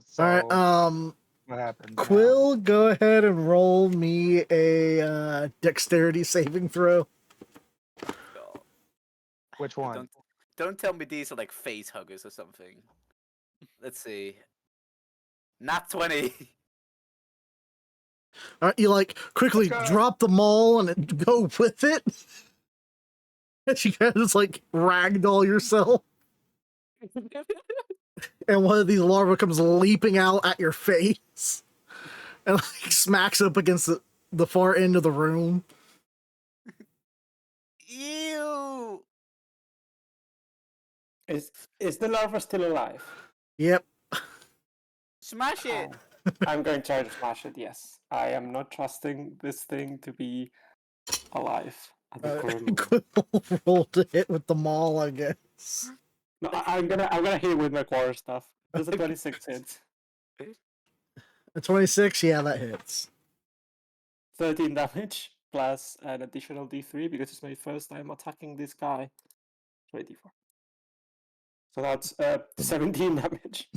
S3: So,
S2: All right,
S3: what happened? now?
S2: Quill, go ahead and roll me a dexterity saving throw.
S4: Oh,
S3: Which one?
S4: don't tell me these are like face huggers or something. Let's see. Nat 20.
S2: All right, you like quickly
S3: Let's go.
S2: drop the maul and go with it. As you kind of just like ragdoll yourself, and one of these larvae comes leaping out at your face and like smacks up against the far end of the room.
S4: Ew.
S1: Is the larva still alive?
S2: Yep.
S4: Smash it.
S1: I'm going to try to smash it, yes. I am not trusting this thing to be alive at the current moment.
S2: Quill roll to hit with the maul, I guess.
S1: No, I'm gonna hit it with my quarter stuff. Does a 26 hit?
S2: A 26, yeah, that hits.
S1: 13 damage plus an additional d3 because it's my first time attacking this guy. 24. So that's 17 damage.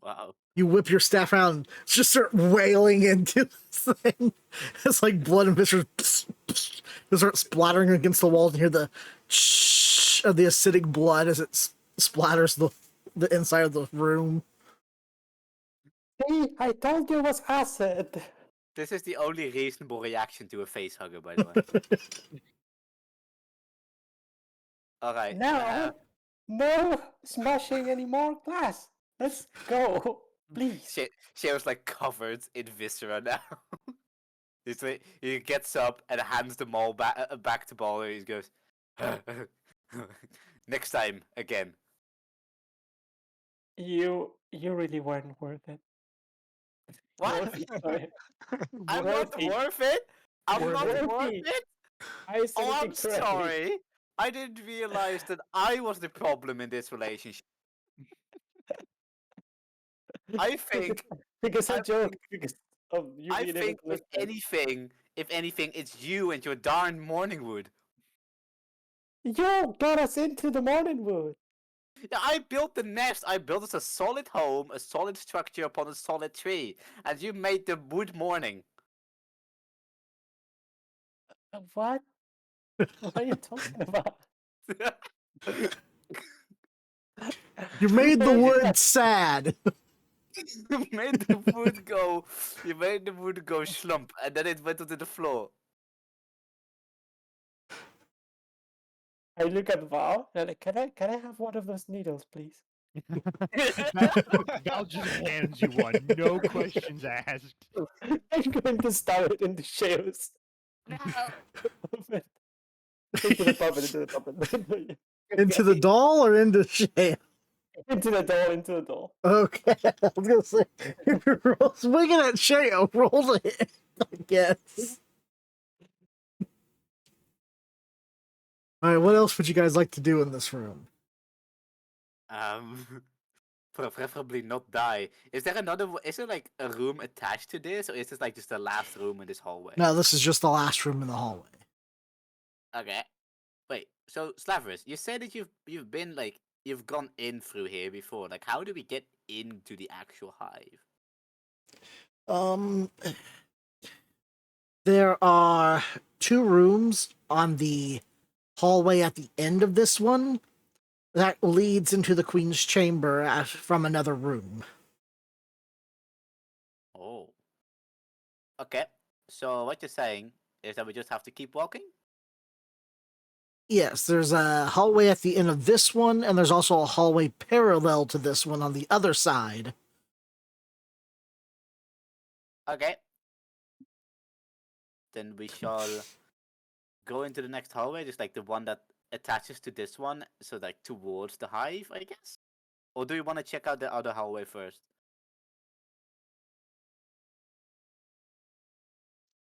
S4: Wow.
S2: You whip your staff around and just start wailing into this thing. It's like blood and viscera they start splattering against the walls, and hear the shh of the acidic blood as it splatters the inside of the room.
S1: See, I told you it was acid.
S4: This is the only reasonable reaction to a face hugger, by the way. Alright.
S1: No, no smashing any more glass. Let's go, please.
S4: She was like covered in viscera now. He gets up and hands the maul back to Baulder. He goes, next time again.
S1: You really weren't worth it.
S4: What?
S1: Sorry.
S4: I'm not
S1: Worthy.
S4: worth it. I'm not
S1: Worthy.
S4: worth it.
S1: I said
S4: Oh,
S1: it
S4: I'm
S1: incorrectly.
S4: sorry. I didn't realize that I was the problem in this relationship. I think
S1: because I
S4: I
S1: joked because of you
S4: I
S1: being able
S4: think
S1: to lift it.
S4: if anything, it's you and your darn morning wood.
S1: You got us into the morning wood.
S4: Yeah, I built the nest. I built us a solid home, a solid structure upon a solid tree, and you made the wood morning.
S1: What? What are you talking about?
S2: You made the
S1: Where did
S2: wood
S1: that-
S2: sad.
S4: You made the wood go. You made the wood go slump, and then it went onto the floor.
S1: I look at Val and I'm like, can I have one of those needles, please?
S5: Val just hands you one, no questions asked.
S1: I'm going to stab it in the shadows. Into the puppet, into the puppet.
S2: Into the doll or into Shay?
S1: Into the doll, into the doll.
S2: Okay, I was gonna say if you're swinging at Shay, roll to hit, I guess. All right, what else would you guys like to do in this room?
S4: Preferably not die. Is there another? Is there like a room attached to this, or is this like just the last room in this hallway?
S2: No, this is just the last room in the hallway.
S4: Okay. Wait. So Slaverus, you said that you've been like you've gone in through here before. Like, how do we get into the actual hive?
S2: There are 2 rooms on the hallway at the end of this one that leads into the Queen's chamber from another room.
S4: Oh. Okay. So what you're saying is that we just have to keep walking?
S2: Yes, there's a hallway at the end of this one, and there's also a hallway parallel to this one on the other side.
S4: Okay. Then we shall go into the next hallway, just like the one that attaches to this one, so like towards the hive, I guess? Or do you want to check out the other hallway first?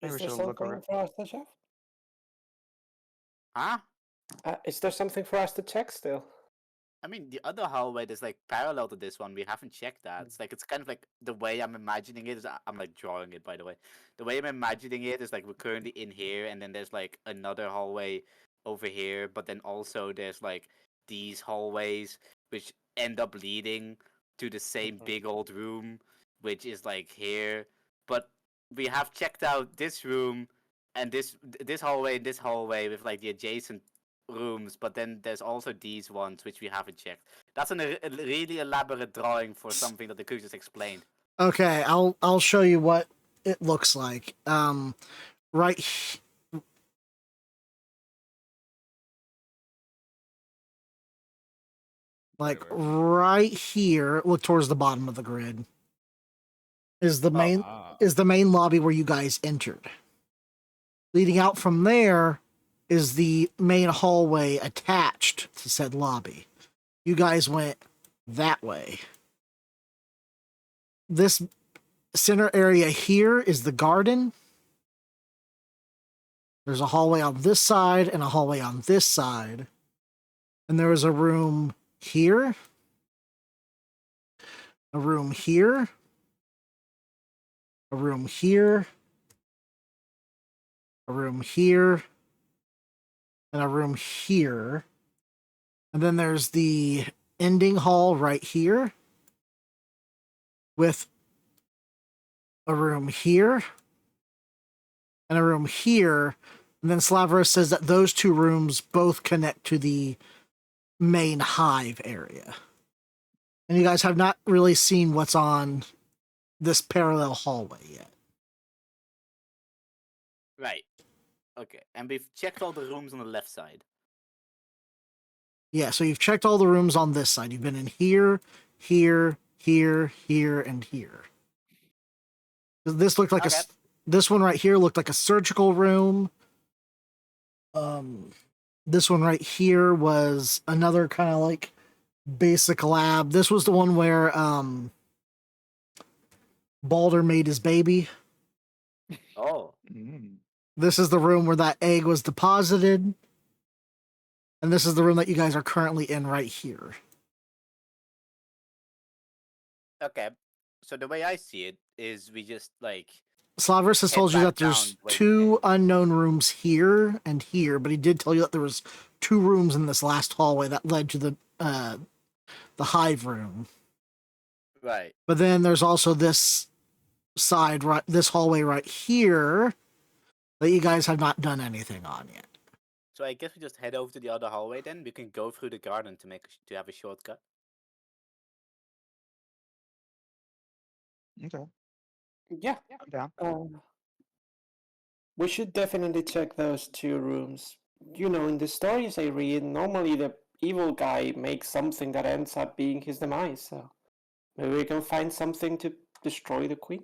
S3: Maybe
S1: Is
S3: we
S1: there
S3: should look
S1: something
S3: around.
S1: for us to check?
S4: Huh?
S1: Is there something for us to check still?
S4: I mean, the other hallway that's like parallel to this one, we haven't checked that. It's like it's kind of like the way I'm imagining it is I'm like drawing it, by the way. The way I'm imagining it is like we're currently in here, and then there's like another hallway over here, but then also there's like these hallways which end up leading to the same big old room, which is like here. But we have checked out this room and this hallway with like the adjacent rooms, but then there's also these ones which we haven't checked. That's a really elaborate drawing for something that the cook just explained.
S2: Okay, I'll show you what it looks like. Right like right here, look towards the bottom of the grid. Is the main lobby where you guys entered. Leading out from there is the main hallway attached to said lobby. You guys went that way. This center area here is the garden. There's a hallway on this side and a hallway on this side. And there is a room here. A room here. A room here. A room here. And a room here. And then there's the ending hall right here. With a room here. And a room here. And then Slaverus says that those 2 rooms both connect to the main hive area. And you guys have not really seen what's on this parallel hallway yet.
S4: Right. Okay. And we've checked all the rooms on the left side.
S2: Yeah, so you've checked all the rooms on this side. You've been in here, here, here, here, and here. This looked like this one right here looked like a surgical room. This one right here was another kind of like basic lab. This was the one where Baulder made his baby.
S4: Oh.
S2: This is the room where that egg was deposited. And this is the room that you guys are currently in right here.
S4: Okay. So the way I see it is we just like
S2: Slaverus has told you that there's 2 unknown rooms here and here, but he did tell you that there was 2 rooms in this last hallway that led to the hive room.
S4: Right.
S2: But then there's also this side, right, this hallway right here that you guys have not done anything on yet.
S4: So I guess we just head over to the other hallway then. We can go through the garden to have a shortcut.
S3: Okay.
S1: Yeah.
S3: I'm down.
S1: We should definitely check those 2 rooms in the stories I read, normally the evil guy makes something that ends up being his demise. So maybe we can find something to destroy the queen.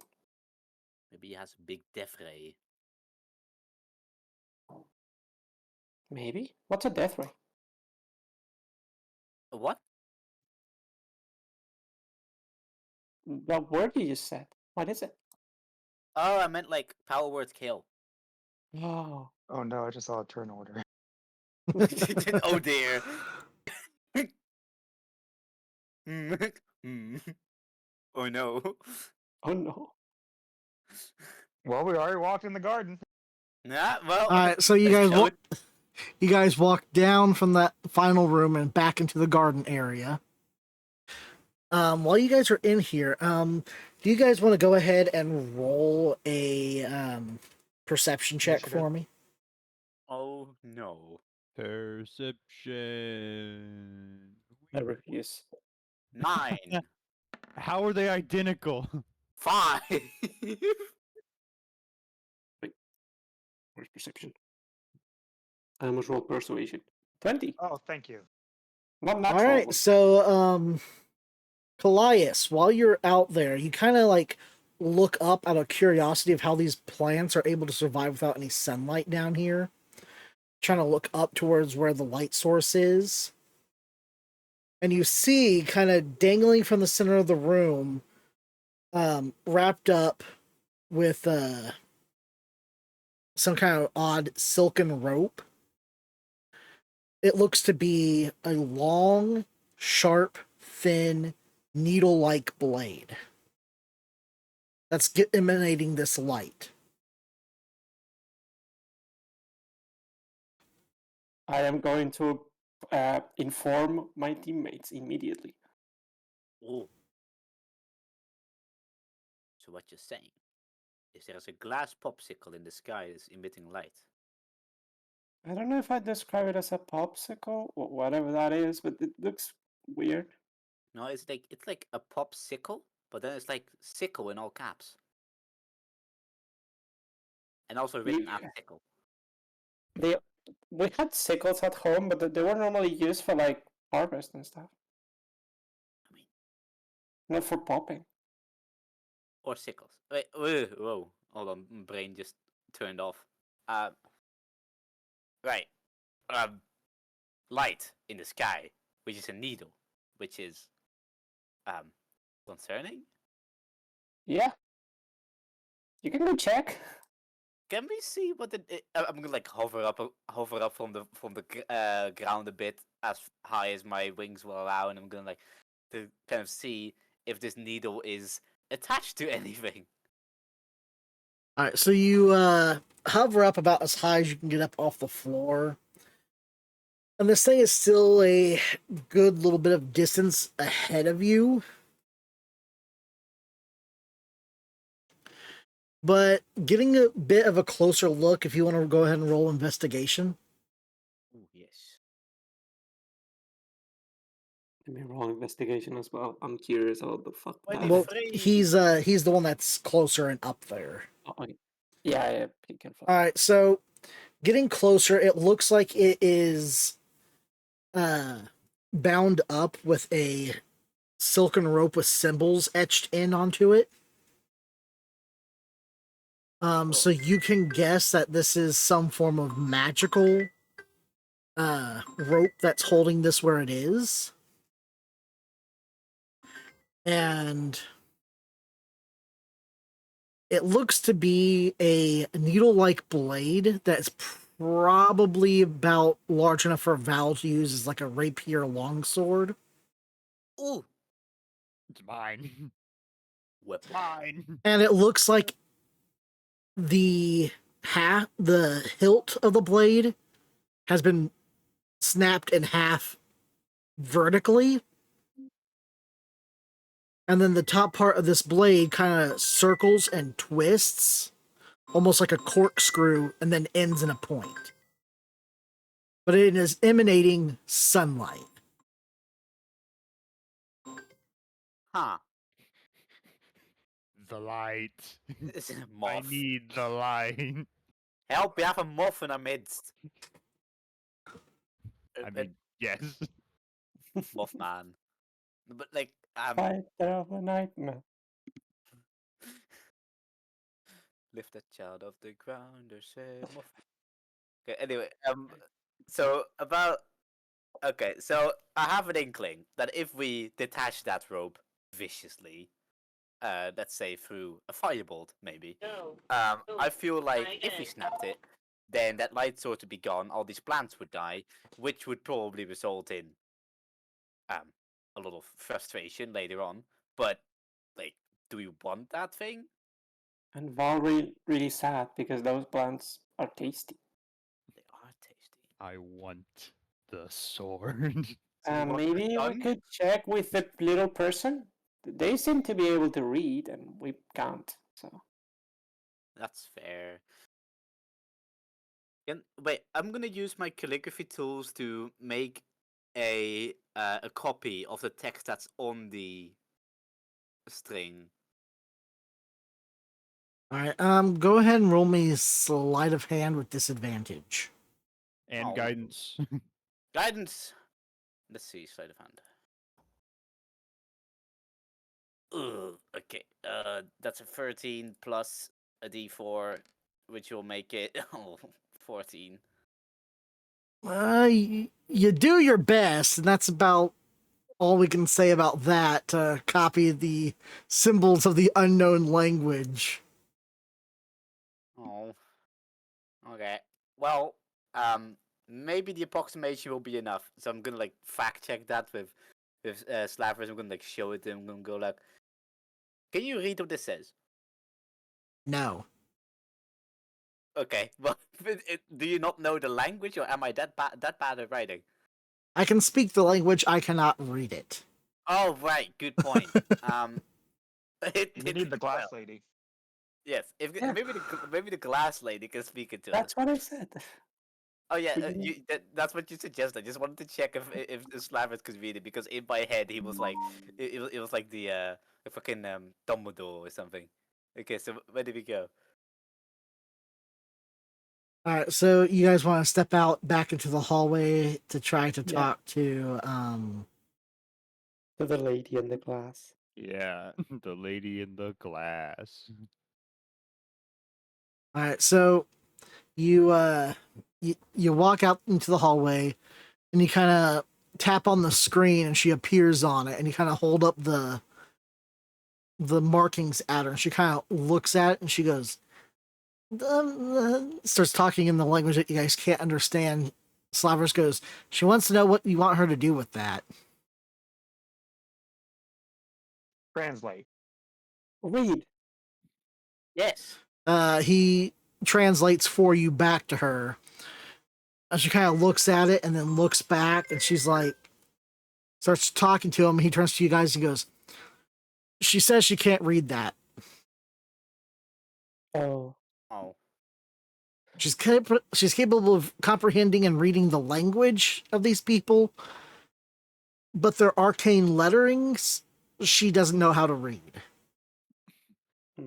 S4: Maybe he has a big death ray.
S1: Maybe. What's a death ray?
S4: What?
S1: What word you just said? What is it?
S4: Oh, I meant like power word kill.
S1: Oh,
S3: Oh no, I just saw a turn order.
S4: Oh dear. Hmm. Oh no.
S1: oh no.
S3: Well, we already walked in the garden.
S4: Nah, well.
S2: All right, so you
S4: let's
S2: guys
S4: kill it.
S2: you guys walk down from that final room and back into the garden area. While you guys are in here, do you guys want to go ahead and roll a perception check
S3: Initiative.
S2: for me?
S4: Oh no.
S5: Perception.
S1: I refuse.
S4: 9.
S5: How are they identical?
S4: 5.
S1: Where's perception? I almost rolled persuasion. 20.
S3: Oh, thank you.
S1: Not natural.
S2: All right,
S1: but-
S2: so Callias, while you're out there, you kind of like look up out of curiosity of how these plants are able to survive without any sunlight down here. Trying to look up towards where the light source is. And you see kind of dangling from the center of the room, wrapped up with some kind of odd silken rope. It looks to be a long, sharp, thin, needle-like blade that's emanating this light.
S1: I am going to inform my teammates immediately.
S4: Oh. So what you're saying is there's a glass popsicle in the sky that's emitting light.
S1: I don't know if I'd describe it as a popsicle or whatever that is, but it looks weird.
S4: No, it's like a popsicle, but then it's like sickle in all caps. And also written as
S1: Yeah.
S4: sickle.
S1: We had sickles at home, but they were normally used for like harvest and stuff.
S4: I mean,
S1: Not for popping.
S4: or sickles. Wait, whoa, hold on, my brain just turned off. Right. Light in the sky, which is a needle, which is concerning.
S1: Yeah. You can go check.
S4: Can we see what I'm gonna like hover up from the ground a bit as high as my wings will allow, and I'm gonna like to kind of see if this needle is attached to anything.
S2: All right, so you hover up about as high as you can get up off the floor. And this thing is still a good little bit of distance ahead of you. But getting a bit of a closer look, if you want to go ahead and roll investigation.
S4: Ooh, yes.
S1: Let me roll investigation as well. I'm curious about the fuck
S4: Why
S1: that
S4: they
S2: Well,
S1: is.
S2: he's the one that's closer and up there.
S1: Oh, okay. Yeah, he can fly.
S2: All right, so getting closer, it looks like it is bound up with a silken rope with symbols etched in onto it. So you can guess that this is some form of magical rope that's holding this where it is. And it looks to be a needle-like blade that's probably about large enough for Val to use as like a rapier longsword.
S4: Ooh,
S5: It's mine.
S4: weapon.
S5: Mine.
S2: And it looks like the hilt of the blade has been snapped in half vertically. And then the top part of this blade kind of circles and twists, almost like a corkscrew, and then ends in a point. But it is emanating sunlight.
S4: Huh.
S5: The light.
S4: It's a
S5: I
S4: moth.
S5: need the light.
S4: Help! We have a moth in our midst.
S5: I mean, yes.
S4: Mothman. But like,
S1: Fighter of the nightmare.
S4: lift a child off the ground or say Mothman. Okay, anyway, so about okay, so I have an inkling that if we detach that rope viciously, let's say through a firebolt, maybe, I feel like if we snapped it, then that light source would be gone, all these plants would die, which would probably result in um a lot of frustration later on. But like, do we want that thing?
S1: And Val really sad because those plants are tasty.
S4: They are tasty.
S5: I want the sword.
S4: So you want the
S1: Maybe we
S4: gun?
S1: could check with the little person. They seem to be able to read, and we can't. So
S4: That's fair. Wait, I'm gonna use my calligraphy tools to make a copy of the text that's on the string.
S2: All right. Go ahead and roll me sleight of hand with disadvantage.
S5: And
S4: Oh.
S5: guidance.
S4: Guidance. Let's see, sleight of hand. Ugh, okay. That's a 13 plus a d4, which will make it 14.
S2: You do your best, and that's about all we can say about that. Copy the symbols of the unknown language.
S4: Oh. Okay. Well, maybe the approximation will be enough. So I'm gonna like fact check that with Slavers. I'm gonna like show it to him. I'm gonna go like, can you read what this says?
S2: No.
S4: Okay. Well, do you not know the language, or am I that bad at writing?
S2: I can speak the language, I cannot read it.
S4: Oh, right. Good point.
S3: You need the glass lady.
S4: Yes. If
S1: Yeah.
S4: maybe the glass lady can speak it to us.
S1: that's what I said.
S4: Oh yeah,
S1: We didn't-
S4: that's what you suggested. I just wanted to check if the Slavers could read it, because in my head he was like it was like the fucking Dumbledore or something. Okay, so where did we go?
S2: All right, so you guys want to step out back into the hallway to try to
S1: Yeah.
S2: talk to
S1: To the lady in the glass.
S5: Yeah, the lady in the glass.
S2: All right, so you you walk out into the hallway and you kind of tap on the screen and she appears on it, and you kind of hold up the markings at her and she kind of looks at it and she goes starts talking in the language that you guys can't understand. Slavers goes, she wants to know what you want her to do with that.
S3: Translate.
S1: Read.
S4: Yes.
S2: He translates for you back to her. And she kind of looks at it and then looks back, and she's like, starts talking to him. He turns to you guys and goes, she says she can't read that.
S1: Oh.
S4: Oh.
S2: She's capable of comprehending and reading the language of these people, but their arcane letterings, she doesn't know how to read.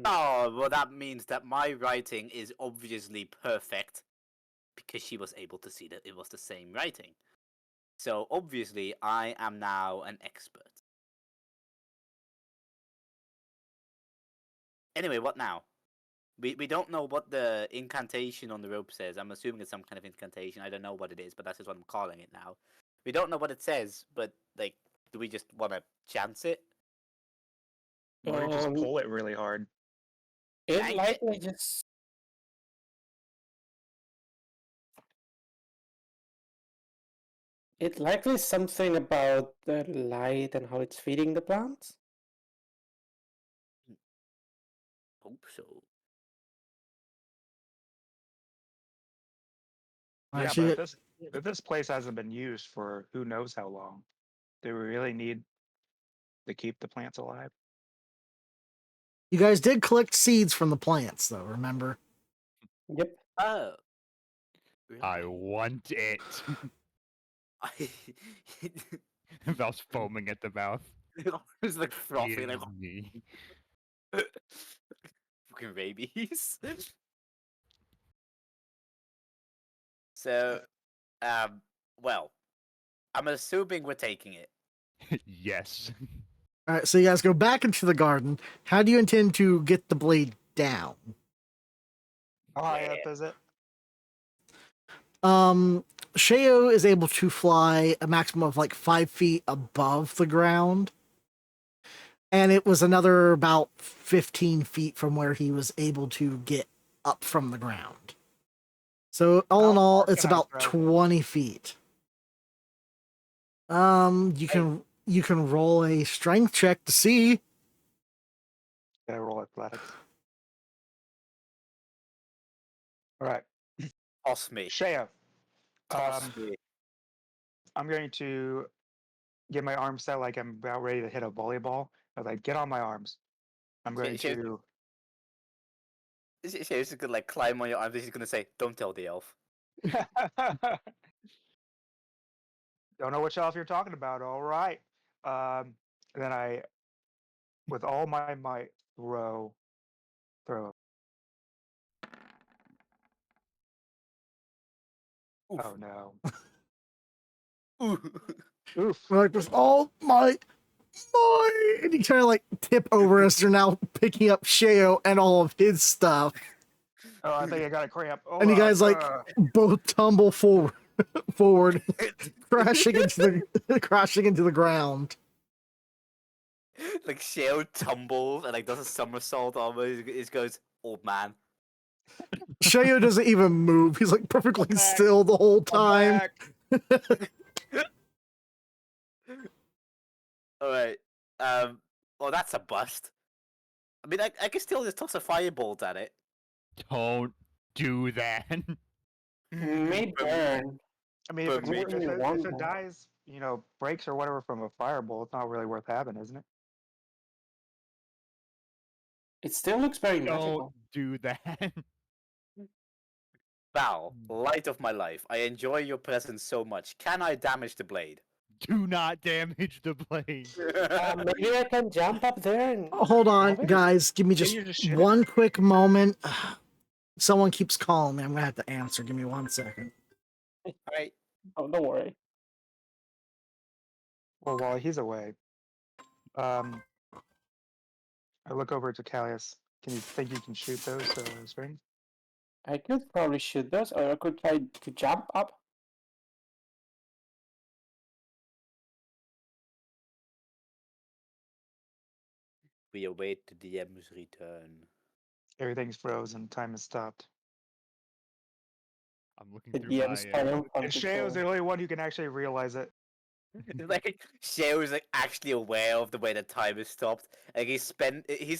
S4: Oh, well, that means that my writing is obviously perfect, because she was able to see that it was the same writing. So obviously, I am now an expert. Anyway, what now? We don't know what the incantation on the rope says. I'm assuming it's some kind of incantation. I don't know what it is, but that's just what I'm calling it now. We don't know what it says, but like, do we just want to chance it?
S3: Or just
S1: Um,
S3: pull it really hard.
S1: It
S4: Yank it.
S1: likely just. It likely is something about the light and how it's feeding the plants.
S4: Hope so.
S2: All
S3: Yeah,
S2: right,
S3: but if this place hasn't been used for who knows how long, do we really need to keep the plants alive?
S2: you guys did collect seeds from the plants, though, remember?
S1: Yep.
S4: Oh.
S5: I
S4: Really?
S5: want it. Val's foaming at the mouth.
S4: It's like frothy, like
S5: Give me.
S4: fucking rabies. So, well, I'm assuming we're taking it.
S5: Yes.
S2: All right, so you guys go back into the garden. How do you intend to get the blade down?
S3: How high up is it?
S2: Sheo is able to fly a maximum of like 5 feet above the ground. And it was another about 15 feet from where he was able to get up from the ground. So all in
S3: How
S2: all,
S3: far
S2: it's
S3: can I
S2: about
S3: throw?
S2: 20 feet. You can roll a strength check to see.
S3: Okay, roll athletics. All right,
S4: Toss me.
S3: Shea.
S4: Toss me.
S3: I'm going to get my arms set like I'm about ready to hit a volleyball. I was like, get on my arms. I'm going
S4: She-
S3: to.
S4: She's just gonna like climb on your arm. She's gonna say, "Don't tell the elf."
S3: Don't know which elf you're talking about. All right. Then I, with all my might, throw.
S4: Oof.
S3: Oh no.
S4: Ooh.
S3: Oof.
S2: Like this, oh my, and you kind of like tip over as you're now picking up Sheo and all of his stuff,
S3: Oh, I think I got a cramp. Hold
S2: and you
S3: on.
S2: guys like both tumble forward, crashing into the ground.
S4: Like Sheo tumbles and like does a somersault almost. He goes, "Old man."
S2: Sheo doesn't even move. He's like perfectly
S3: back.
S2: still the whole
S3: I'm
S2: time.
S3: back.
S4: All right. Well, that's a bust. I mean, I can still just toss a firebolt at it.
S5: Don't do that.
S1: May burn.
S3: I mean,
S4: For
S3: if
S4: me.
S3: if it dies, breaks or whatever from a fireball, it's not really worth having, isn't it?
S1: It still looks very
S5: Don't
S1: magical.
S5: do that.
S4: Val, light of my life, I enjoy your presence so much. Can I damage the blade?
S5: Do not damage the blade.
S1: Maybe I can jump up there and.
S2: Hold on,
S1: grab it?
S2: guys. Give me
S3: Maybe
S2: just
S3: you just shit it?
S2: one quick moment. Someone keeps calling me. I'm gonna have to answer. Give me 1 second.
S4: Alright.
S1: Oh, don't worry.
S3: Well, while he's away, um, I look over to Callius. Can you think you can shoot those strings?
S1: I could probably shoot those, or I could try to jump up.
S4: We await the DM's return.
S3: Everything's frozen. Time has stopped.
S5: I'm looking
S1: The
S5: through my.
S1: DM's triumph
S3: And Sheo's the only one who can actually realize it.
S4: Like Sheo's like actually aware of the way that time has stopped. Like he's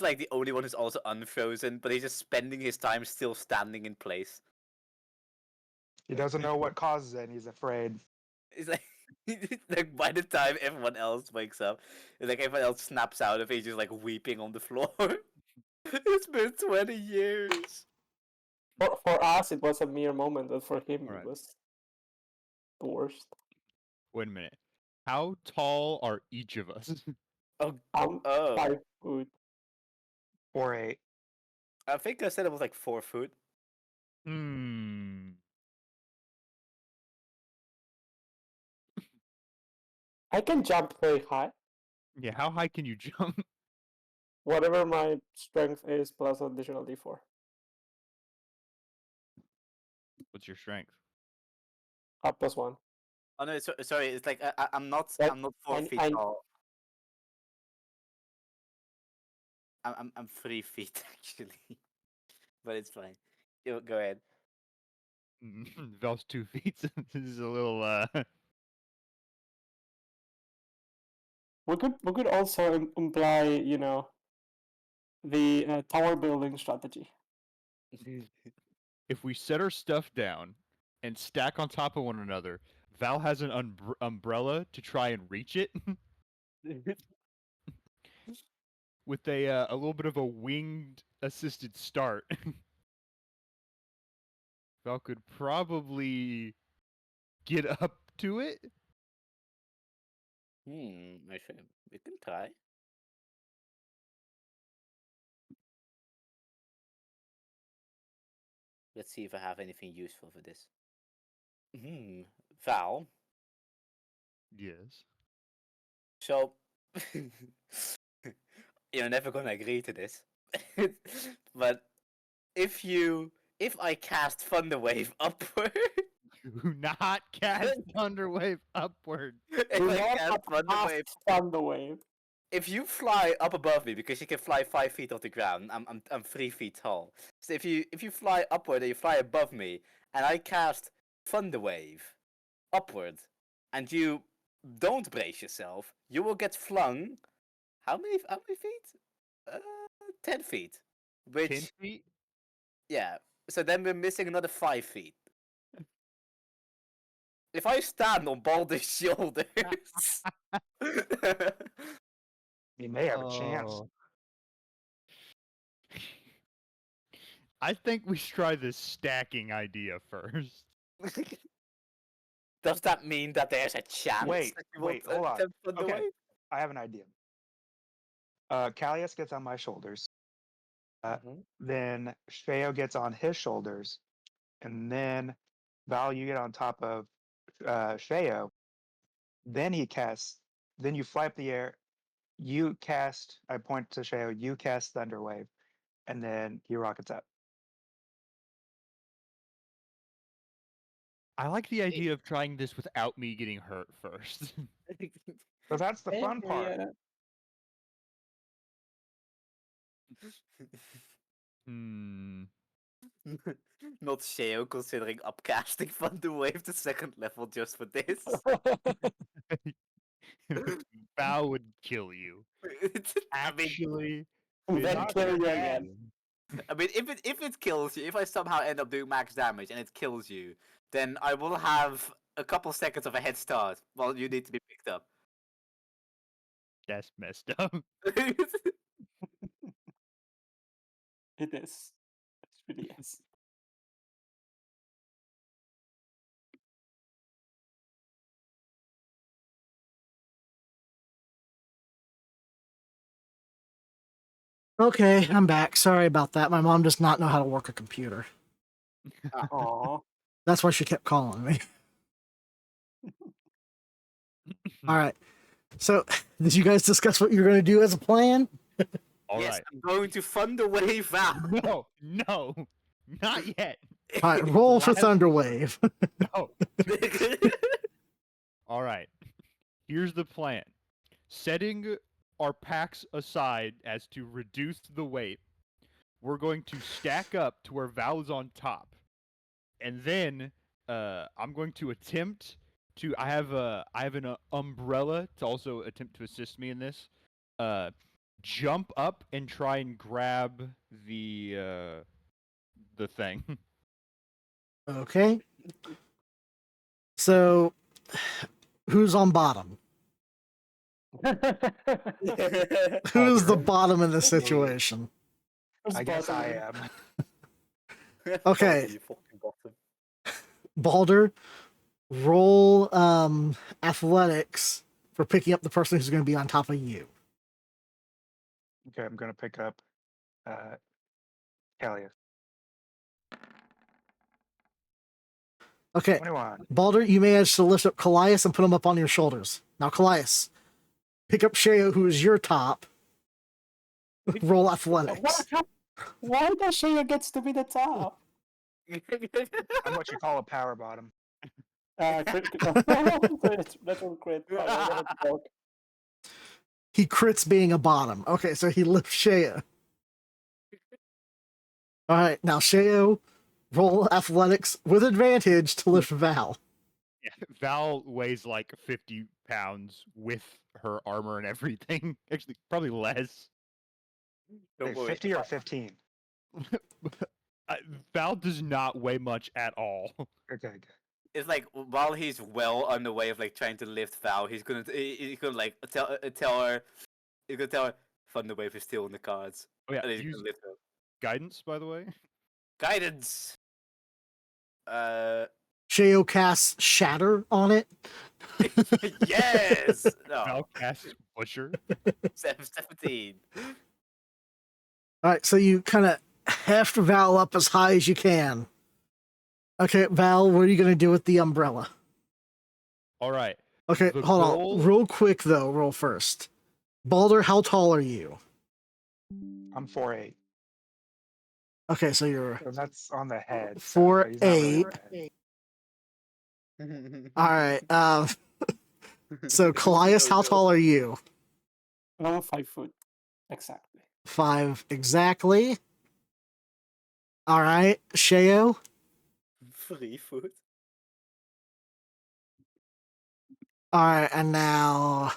S4: like the only one who's also unfrozen, but he's just spending his time still standing in place.
S3: He doesn't know what causes it, and he's afraid.
S4: It's like like by the time everyone else wakes up, it's like everyone else snaps out of it, he's just like weeping on the floor. It's been 20 years.
S1: For us, it was a mere moment, but for him,
S5: Alright.
S1: it was the worst.
S5: Wait a minute. How tall are each of us?
S4: Oh,
S1: I'm
S4: oh.
S1: 5 foot.
S3: Or 8.
S4: I think I said it was like 4 foot.
S5: Hmm.
S1: I can jump very high.
S5: Yeah, how high can you jump?
S1: Whatever my strength is plus additional d4.
S5: What's your strength?
S1: Plus 1.
S4: Oh no, sorry. It's like I'm not.
S1: But
S4: I'm not 4 feet
S1: I
S4: tall. I'm 3 feet actually, but it's fine. Go ahead.
S5: Val's 2 feet. This is a little.
S1: we could also imply, the tower building strategy.
S5: If we set our stuff down and stack on top of one another, Val has an umbrella to try and reach it with a little bit of a winged assisted start. Val could probably get up to it.
S4: I should. We can try. Let's see if I have anything useful for this. Val,
S5: Yes.
S4: So, you're never gonna agree to this, but if I cast Thunderwave upward,
S5: Do not cast Thunderwave upward.
S4: if
S1: Do
S4: I
S1: not
S4: cast Thunderwave,
S1: cast Thunderwave.
S4: if you fly up above me, because you can fly 5 feet off the ground, I'm 3 feet tall. So if you fly upward and you fly above me, and I cast Thunderwave upward, and you don't brace yourself, you will get flung. How many feet? 10 feet.
S5: 10
S4: Which,
S5: feet?
S4: yeah. So then we're missing another 5 feet. If I stand on Baulder's shoulders,
S3: You may have a chance.
S5: Oh. I think we should try this stacking idea first.
S4: does that mean that there's a chance
S3: Wait,
S4: that you will
S3: hold on.
S4: attempt Thunderwave?
S3: Okay, I have an idea. Callius gets on my shoulders. Then Shreo gets on his shoulders. And then Val, you get on top of Shreo. Then he casts. Then you fly up the air. You cast. I point to Shreo. You cast Thunderwave. And then he rockets up.
S5: I like the idea of trying this without me getting hurt first.
S3: So that's the fun part.
S5: Hmm.
S4: Not Sheo considering upcasting Thunderwave to second level just for this.
S5: Val would kill you.
S4: I mean,
S5: Actually,
S1: Then
S3: not
S1: kill you
S3: bad.
S1: again.
S4: if it kills you, if I somehow end up doing max damage and it kills you, then I will have a couple seconds of a head start while you need to be picked up.
S5: that's messed up.
S1: It is. It really is.
S2: Okay, I'm back. Sorry about that. My mom does not know how to work a computer.
S1: Aw.
S2: That's why she kept calling me. All right. So, did you guys discuss what you're going to do as a plan?
S5: All
S4: yes,
S5: right.
S4: I'm going to Thunderwave Val.
S5: No, not yet.
S2: All right, roll for
S5: Last-
S2: Thunderwave.
S5: No. All right. Here's the plan. Setting our packs aside as to reduce the weight, we're going to stack up to where Val is on top. And then I'm going to attempt to I have an umbrella to also attempt to assist me in this. Jump up and try and grab the thing.
S2: Okay. So, who's on bottom? Who's the bottom in this situation?
S3: I guess I am.
S2: Okay.
S4: You fucking bottom.
S2: Baulder, roll athletics for picking up the person who's going to be on top of you.
S3: Okay, I'm gonna pick up Callius.
S2: Okay,
S3: 21.
S2: Baulder, you managed to lift up Callias and put him up on your shoulders. Now, Callias, pick up Sheo, who is your top. Roll athletics.
S1: Why does Shea gets to be the top?
S3: I'm what you call a power bottom.
S1: Critical. That's one crit. Oh, that's a joke.
S2: He crits being a bottom. Okay, so he lifts Sheo. All right, now Sheo, roll athletics with advantage to lift Val.
S5: Yeah, Val weighs like 50 pounds with her armor and everything. Actually, probably less.
S4: Don't
S3: Wait,
S4: worry.
S3: 50 or 15?
S5: Val does not weigh much at all.
S3: Okay, good.
S4: It's like while he's well on the way of like trying to lift Val, he's gonna like tell her, he's gonna tell her Thunderwave is still in the cards.
S5: Oh yeah,
S4: And he's
S5: use
S4: gonna lift her.
S5: guidance, by the way.
S4: Guidance.
S2: Sheo casts Shatter on it.
S4: Yes. No.
S5: Val casts Butcher.
S4: 17.
S2: All right, so you kind of heft Val up as high as you can. Okay, Val, what are you going to do with the umbrella?
S5: All right.
S2: Okay,
S5: The
S2: hold
S5: goal-
S2: on. Real quick though, roll first. Baulder, how tall are you?
S3: I'm 4'8".
S2: Okay, so you're
S3: And that's on the head. So
S2: four
S3: but he's not really
S2: 8.
S3: overhead.
S2: All right. So Callias,
S4: Oh,
S2: how
S4: no.
S2: tall are you?
S1: I'm 5 foot. Exactly.
S2: 5 exactly. All right, Sheo.
S4: 3 foot.
S2: All right, and now,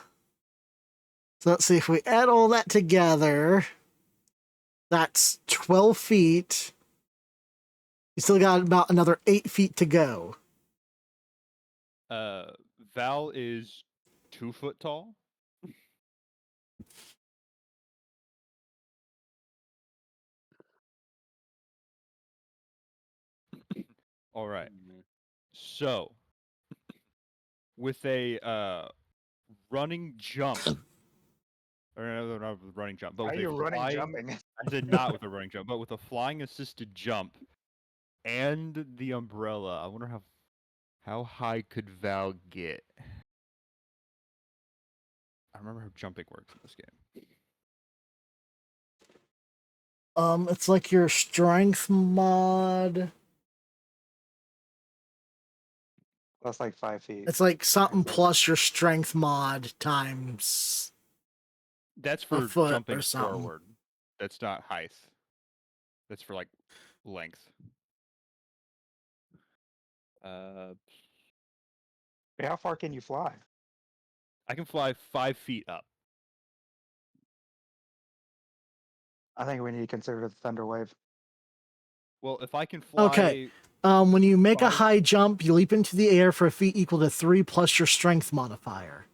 S2: so let's see if we add all that together. That's 12 feet. You still got about another 8 feet to go.
S5: Val is 2 foot tall. All right. So, with a running jump, or no, not with a running jump, but
S3: Why
S5: with
S3: are
S5: a
S3: you running
S5: flying,
S3: jumping?
S5: I said not with a running jump, but with a flying assisted jump and the umbrella. I wonder how high could Val get? I remember how jumping works in this game.
S2: It's like your strength mod.
S3: That's like 5 feet.
S2: It's like something
S3: foot.
S2: plus your strength mod times
S5: That's
S2: a
S5: for
S2: foot
S5: jumping
S2: or something.
S5: forward. That's not height. That's for like length.
S3: Hey, how far can you fly?
S5: I can fly 5 feet up.
S3: I think we need to consider the thunder wave.
S5: Well, if I can fly,
S2: Okay. When you make a
S5: 5
S2: high jump, you leap into the air for a feat equal to 3 plus your strength modifier.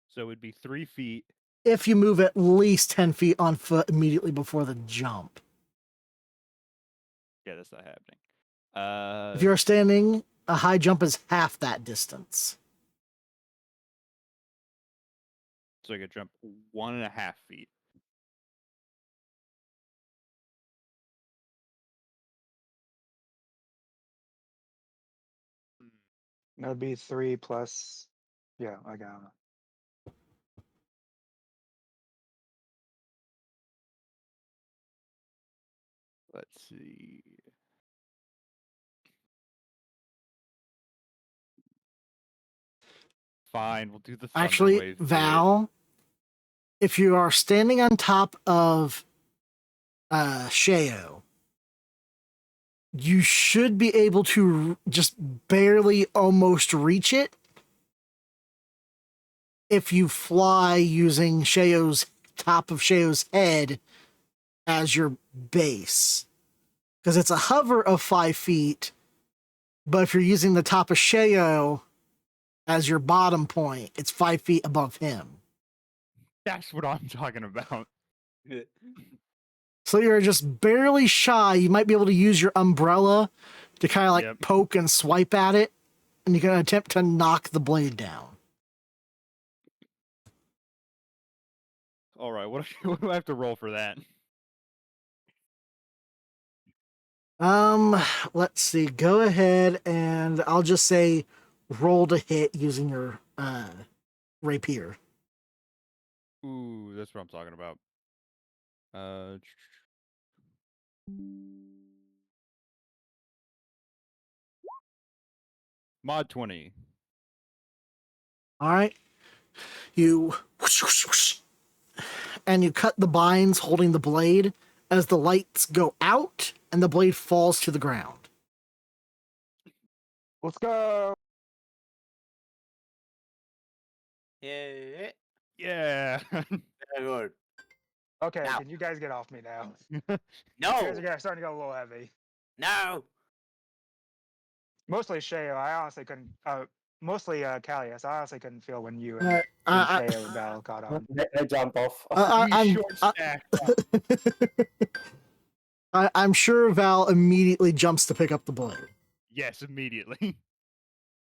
S5: So it'd be 3 feet.
S2: If you move at least 10 feet on foot immediately before the jump.
S5: Yeah, that's not happening.
S2: If you're standing, a high jump is half that distance.
S5: So I could jump 1.5 feet.
S3: That'd be 3 plus. Yeah, I got it.
S5: Let's see. Fine, we'll do the thunder
S2: Actually,
S5: wave bit.
S2: Val, if you are standing on top of Sheo, you should be able to just barely almost reach it if you fly using Sheo's top of Sheo's head as your base. Because it's a hover of 5 feet, but if you're using the top of Sheo as your bottom point, it's 5 feet above him.
S5: That's what I'm talking about.
S2: So you're just barely shy. You might be able to use your umbrella to kind of like
S5: Yep.
S2: poke and swipe at it, and you can attempt to knock the blade down.
S5: All right, what do I have to roll for that?
S2: Let's see. Go ahead and I'll just say roll to hit using your rapier.
S5: Ooh, that's what I'm talking about. Mod 20.
S2: All right. You whoosh, whoosh, whoosh, and you cut the binds holding the blade as the lights go out and the blade falls to the ground.
S3: Let's go.
S4: Yeah.
S5: Yeah.
S4: Very good.
S3: Okay,
S4: Now.
S3: can you guys get off me now? You
S4: No.
S3: guys are starting to get a little heavy.
S4: No.
S3: Mostly Sheo. I honestly couldn't. Mostly Callias. I honestly couldn't feel when you and,
S2: Alright,
S3: and Sheo and Val caught on.
S1: I jump off.
S2: I'm
S5: Short stack.
S2: I'm sure Val immediately jumps to pick up the blade.
S5: Yes, immediately.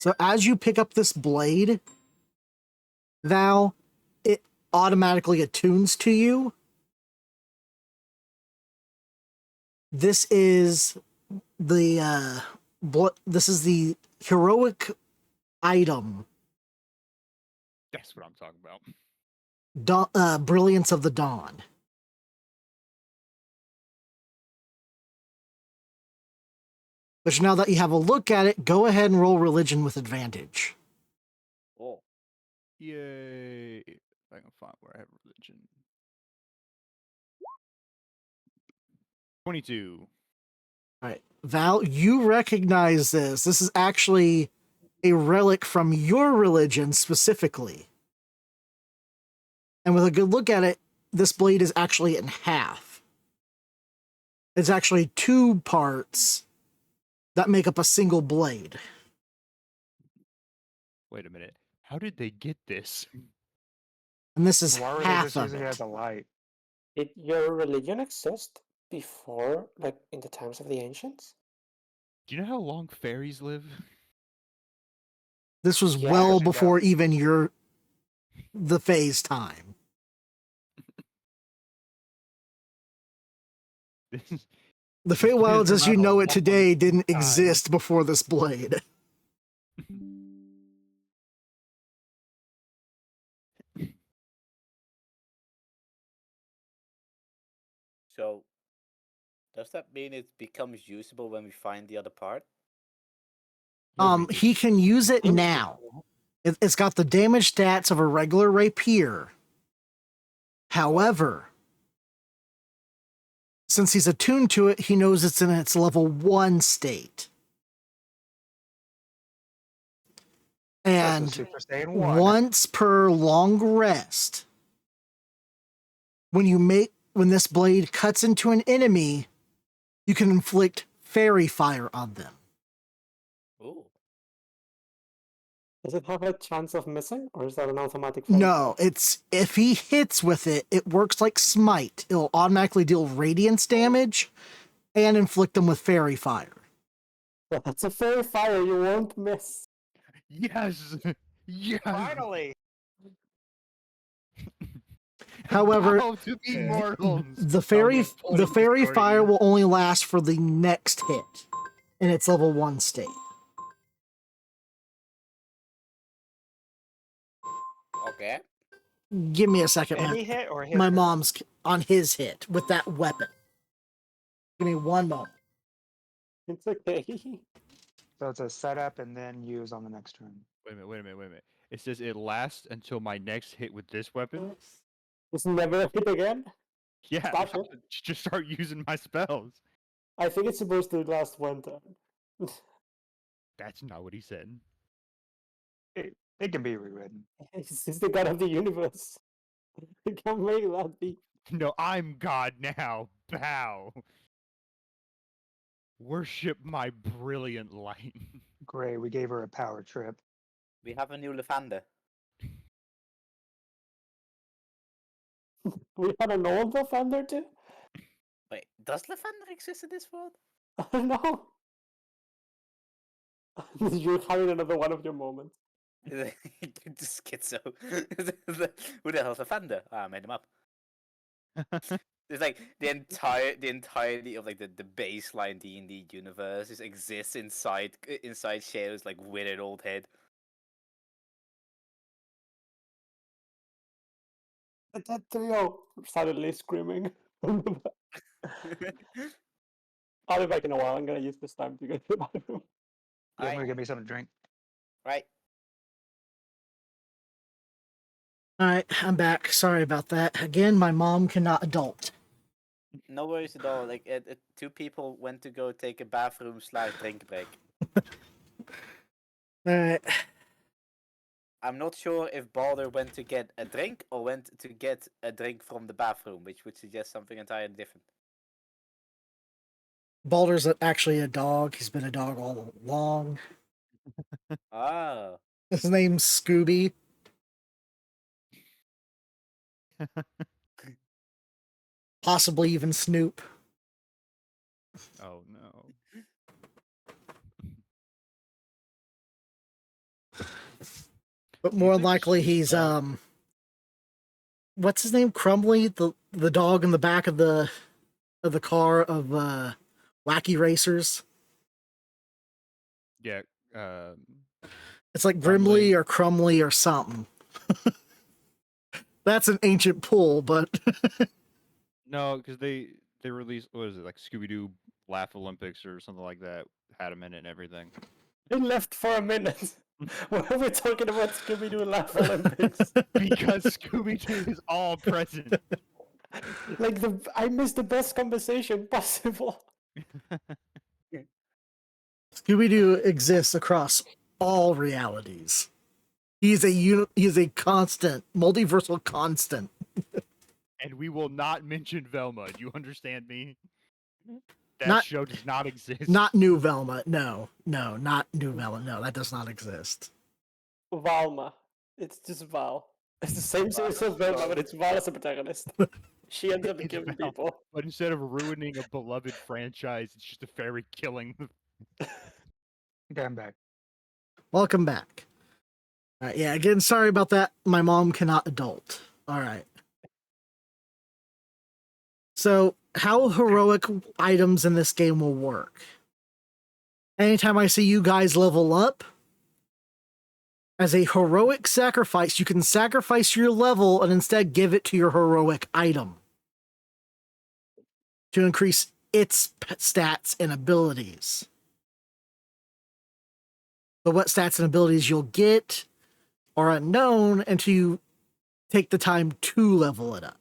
S2: So as you pick up this blade, Val, it automatically attunes to you. This is the this is the heroic item
S5: That's what I'm talking about.
S2: Brilliance of the Dawn. Which now that you have a look at it, go ahead and roll religion with advantage.
S4: Oh,
S5: Yay! If I can find where I have religion. 22.
S2: All right. Val, you recognize this. This is actually a relic from your religion specifically. And with a good look at it, this blade is actually in half. It's actually two parts that make up a single blade.
S5: Wait a minute. How did they get this?
S2: And this is
S3: Why were they
S2: half
S3: just
S2: of
S3: using it
S2: it.
S3: as a light?
S1: Did your religion exist before, like in the times of the ancients?
S5: Do you know how long fairies live?
S2: This was
S1: Yeah,
S2: well
S3: actually
S2: before
S3: don't.
S2: even the phase time.
S5: This-
S2: The
S5: It's
S2: Feywilds,
S5: been
S2: as you
S5: around a
S2: know it
S5: long
S2: today, didn't
S5: time.
S2: exist before this blade.
S4: so does that mean it becomes usable when we find the other part?
S5: No, we
S2: He can use it
S1: Seems
S2: now.
S1: to-
S2: It's got the damage stats of a regular rapier. However, since he's attuned to it, he knows it's in its level 1 state.
S3: That's a
S2: And
S3: Super Saiyan 1.
S2: once per long rest, when this blade cuts into an enemy, you can inflict fairy fire on them.
S4: Ooh.
S1: Does it have a chance of missing, or is that an automatic fail?
S2: No, it's if he hits with it, it works like smite. It'll automatically deal radiance damage and inflict them with fairy fire.
S1: That's a fair fire, you won't miss.
S5: Yes! Yes!
S3: Finally!
S2: However,
S5: Bow to the immortals!
S2: the
S5: No, I'm
S2: fairy
S5: pulling
S2: fire
S5: Discord
S2: will only last for the next hit in its level 1 state.
S4: Okay.
S2: Give me a second.
S3: Any hit or his
S2: My
S3: hit?
S2: mom's on his hit with that weapon. Give me one moment.
S1: It's okay.
S3: So it's a setup and then use on the next turn.
S5: Wait a minute. It says it lasts until my next hit with this weapon?
S1: It's never hit again.
S5: Yeah,
S1: Stop
S5: I'll
S1: it.
S5: just start using my spells.
S1: I think it's supposed to last one turn.
S5: That's not what he said.
S3: It can be rewritten.
S1: He's the god of the universe. You can't make that be.
S5: No, I'm God now. Bow. Worship my brilliant light.
S3: Great, we gave her a power trip.
S4: We have a new Lathander.
S1: We had an old offender too?
S4: Wait, does Lathander exist in this world?
S1: I don't know. You're having another one of your moments.
S4: Schizo. Who the hell's Lathander? I made him up. It's like the entirety of like the baseline D&D universe just exists inside Shadow's like withered old head.
S1: That trio suddenly screaming. I'll be back in a while. I'm gonna use this time to go to the bathroom.
S3: Yeah, I'm
S4: Right.
S3: gonna get me something to drink.
S4: Right.
S2: All right, I'm back. Sorry about that. Again, my mom cannot adult.
S4: No worries at all. Like two people went to go take a bathroom / drink break.
S2: All right.
S4: I'm not sure if Baulder went to get a drink or went to get a drink from the bathroom, which would suggest something entirely different.
S2: Baulder's actually a dog. He's been a dog all along.
S4: Ah.
S2: His name's Scooby. Possibly even Snoop.
S5: Oh no.
S2: But more
S5: He's like
S2: likely he's
S5: Snoop
S2: what's his name? Crumbly, the dog in the back of the car of Wacky Racers.
S5: Yeah.
S2: It's like
S5: Crumbly.
S2: Grimly or Crumly or something. That's an ancient pull, but
S5: No, because they released, what is it, like Scooby Doo Laugh Olympics or something like that, had them in it and everything.
S1: They left for a minute. Why are we talking about Scooby-Doo Laugh Olympics?
S5: Because Scooby Doo is all present.
S1: Like I missed the best conversation possible.
S2: Scooby-Doo exists across all realities. He is a constant, multiversal constant.
S5: And we will not mention Velma. Do you understand me? That
S2: Not-
S5: show does not exist.
S2: Not New Velma. No, not New Velma. No, that does not exist.
S1: Valma. It's just Val. It's the same series as Velma, but it's Val as a protagonist. She ends up
S5: It's
S1: killing
S5: Val.
S1: people.
S5: But instead of ruining a beloved franchise, it's just a fairy killing.
S3: Okay, I'm back.
S2: Welcome back. All right, yeah, again, sorry about that. My mom cannot adult. All right. So, how heroic items in this game will work? Anytime I see you guys level up, as a heroic sacrifice, you can sacrifice your level and instead give it to your heroic item to increase its stats and abilities. But what stats and abilities you'll get are unknown until you take the time to level it up.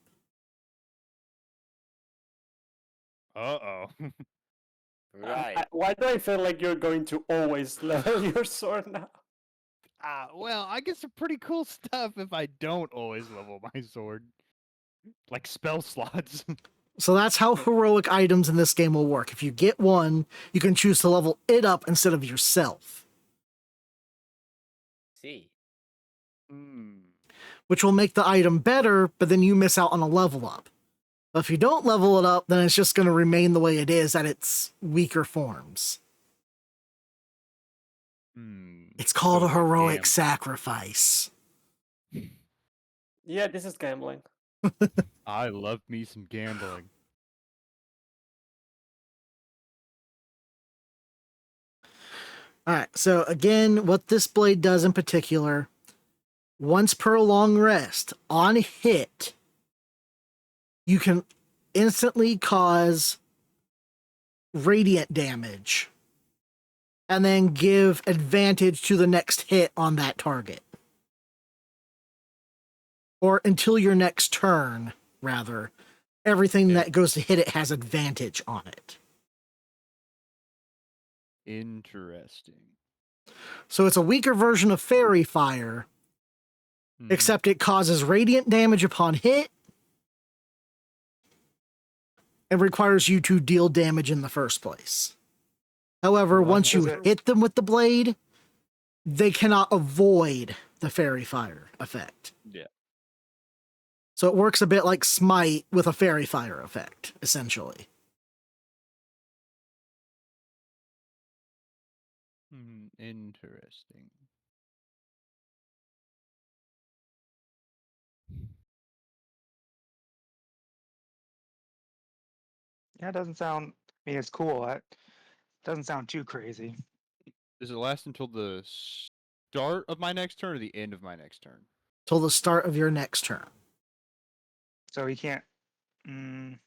S5: Uh-oh.
S4: Right.
S1: Why do I feel like you're going to always level your sword now?
S5: Well, I get some pretty cool stuff if I don't always level my sword. Like spell slots.
S2: So that's how heroic items in this game will work. If you get one, you can choose to level it up instead of yourself,
S4: See.
S2: which will make the item better, but then you miss out on a level up. But if you don't level it up, then it's just going to remain the way it is at its weaker forms. It's called
S5: So
S2: a heroic
S5: damn.
S2: sacrifice.
S1: Yeah, this is gambling.
S5: I love me some gambling.
S2: All right, so again, what this blade does in particular, once per long rest, on hit, you can instantly cause radiant damage and then give advantage to the next hit on that target. Or until your next turn, rather. Everything
S5: Okay.
S2: that goes to hit it has advantage on it.
S5: Interesting.
S2: So it's a weaker version of Fairy Fire, except it causes radiant damage upon hit and requires you to deal damage in the first place. However,
S3: What
S2: once you
S3: does it-
S2: hit them with the blade, they cannot avoid the Fairy Fire effect.
S5: Yeah.
S2: So it works a bit like Smite with a Fairy Fire effect, essentially.
S5: Interesting.
S3: Yeah, it doesn't sound. I mean, it's cool. It doesn't sound too crazy.
S5: Does it last until the start of my next turn or the end of my next turn?
S2: Till the start of your next turn.
S3: So he can't. I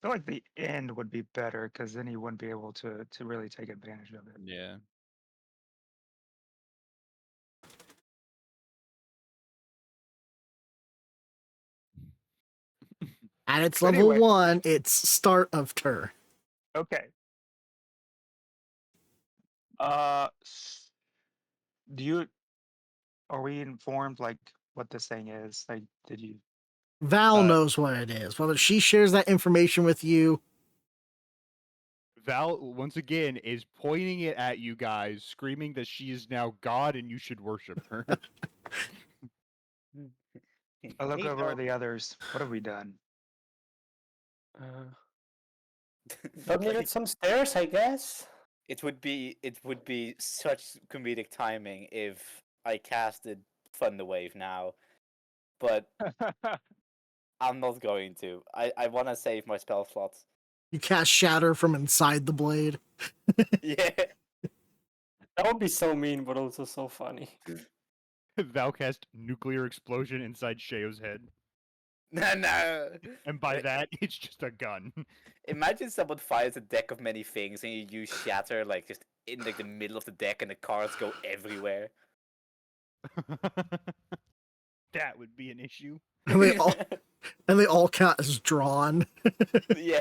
S3: feel like the end would be better because then he wouldn't be able to really take advantage of it.
S5: Yeah.
S2: At its
S3: So
S2: level
S3: anyway.
S2: 1, it's start of turn.
S3: Okay. Do you? Are we informed like what this thing is? Like, did you?
S2: Val knows what it is. Whether she shares that information with you,
S5: Val, once again, is pointing it at you guys, screaming that she is now God and you should worship her.
S3: I look
S4: Hey,
S3: over
S4: Val.
S3: at the others. What have we done?
S1: Don't need it some stairs, I guess.
S4: It would be such comedic timing if I casted Thunder Wave now, but I'm not going to. I want to save my spell slots.
S2: you cast Shatter from inside the blade.
S4: Yeah.
S1: That would be so mean, but also so funny.
S5: Val cast nuclear explosion inside Sheo's head,
S4: No.
S5: and by that, it's just a gun.
S4: Imagine someone fires a deck of many things and you use shatter like just in like the middle of the deck and the cards go everywhere.
S5: That would be an issue.
S2: And they all count as drawn.
S4: Yeah.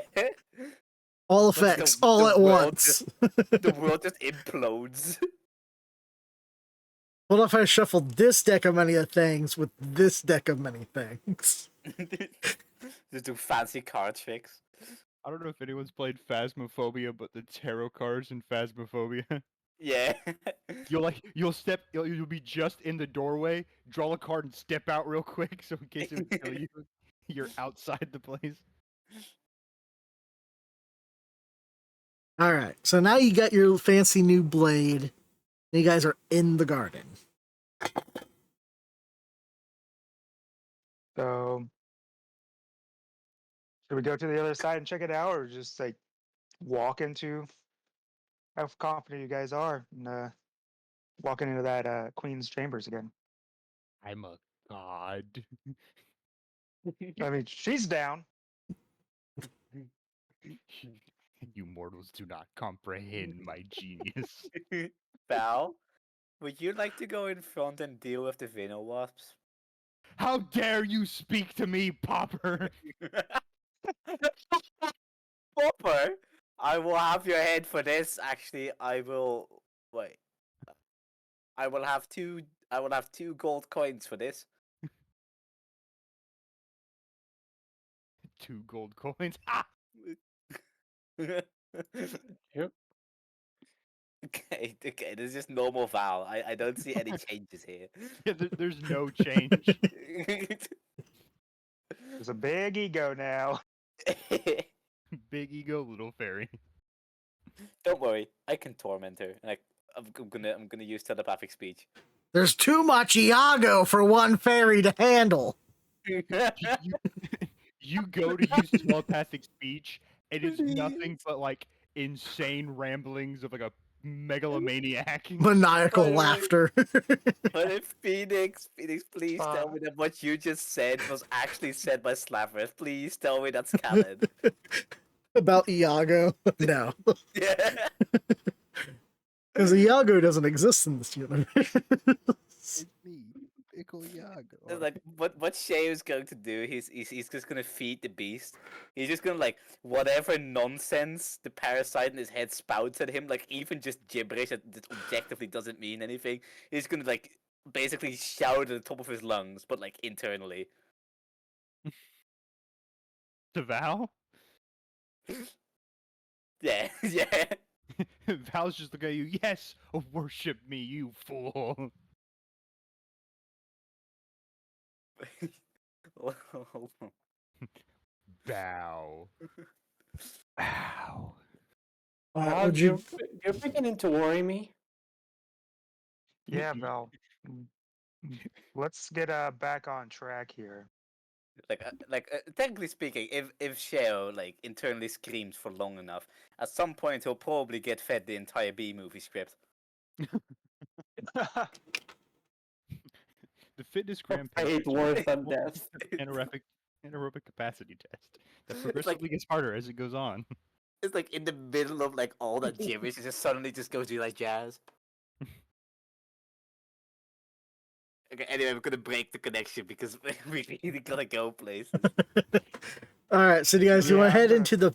S2: All
S4: But just
S2: effects, all at
S4: world
S2: once.
S4: the world just implodes.
S2: What if I shuffled this deck of many things with this deck of many things?
S4: Just do fancy card tricks.
S5: I don't know if anyone's played Phasmophobia, but the tarot cards in Phasmophobia.
S4: Yeah.
S5: You'll be just in the doorway, draw a card and step out real quick so in case it would kill you, you're outside the place.
S2: All right, so now you got your fancy new blade, and you guys are in the garden.
S3: So, should we go to the other side and check it out, or just like walk into how confident you guys are and walking into that queen's chambers again?
S5: I'm a god.
S3: I mean, she's down.
S5: You mortals do not comprehend my genius.
S4: Val, would you like to go in front and deal with the Vino wasps?
S5: How dare you speak to me, Popper?
S4: Popper, I will have your head for this. Actually, I will wait. I will have two. I will have 2 gold coins for this.
S5: 2 gold coins. Ah!
S1: Yep.
S4: Okay, this is just normal Val. I don't see any changes here.
S5: Yeah, there's no change.
S3: There's a big ego now.
S5: Big ego, little fairy.
S4: Don't worry, I can torment her. Like I'm gonna use telepathic speech.
S2: There's too much Iago for one fairy to handle.
S5: You, you go to use telepathic speech, and it's nothing but like insane ramblings of like a megalomaniac.
S2: Maniacal
S4: Wait, wait.
S2: laughter.
S4: But if Phoenix, please tell
S3: Uh,
S4: me that what you just said was actually said by Slavereth. Please tell me that's canon.
S2: About Iago? No.
S4: Yeah.
S2: Because Iago doesn't exist in this universe.
S5: It's me, Pickle Iago.
S4: It's like what Shay is going to do, he's just gonna feed the beast. He's just gonna like whatever nonsense the parasite in his head spouts at him, like even just gibberish that objectively doesn't mean anything. He's gonna like basically shout at the top of his lungs, but like internally.
S5: To Val?
S4: Yeah, yeah.
S5: Val's just looking at you. Yes, worship me, you fool. Bow. Bow.
S2: Would you?
S1: You're beginning to worry me.
S3: yeah, Val. Let's get back on track here.
S4: Technically speaking, if Sheo like internally screams for long enough, at some point he'll probably get fed the entire B movie script.
S5: The fitness gram
S1: Fate
S5: picture
S1: worse than death.
S5: anaerobic capacity test that
S4: It's
S5: progressively
S4: like
S5: gets harder as it goes on.
S4: it's like in the middle of like all that gibberish, it just suddenly just goes to like jazz. Okay, anyway, we're gonna break the connection because we really gotta go places.
S2: All right. So do you guys
S3: Yeah,
S2: want to
S3: I'm
S2: head
S3: gonna-
S2: into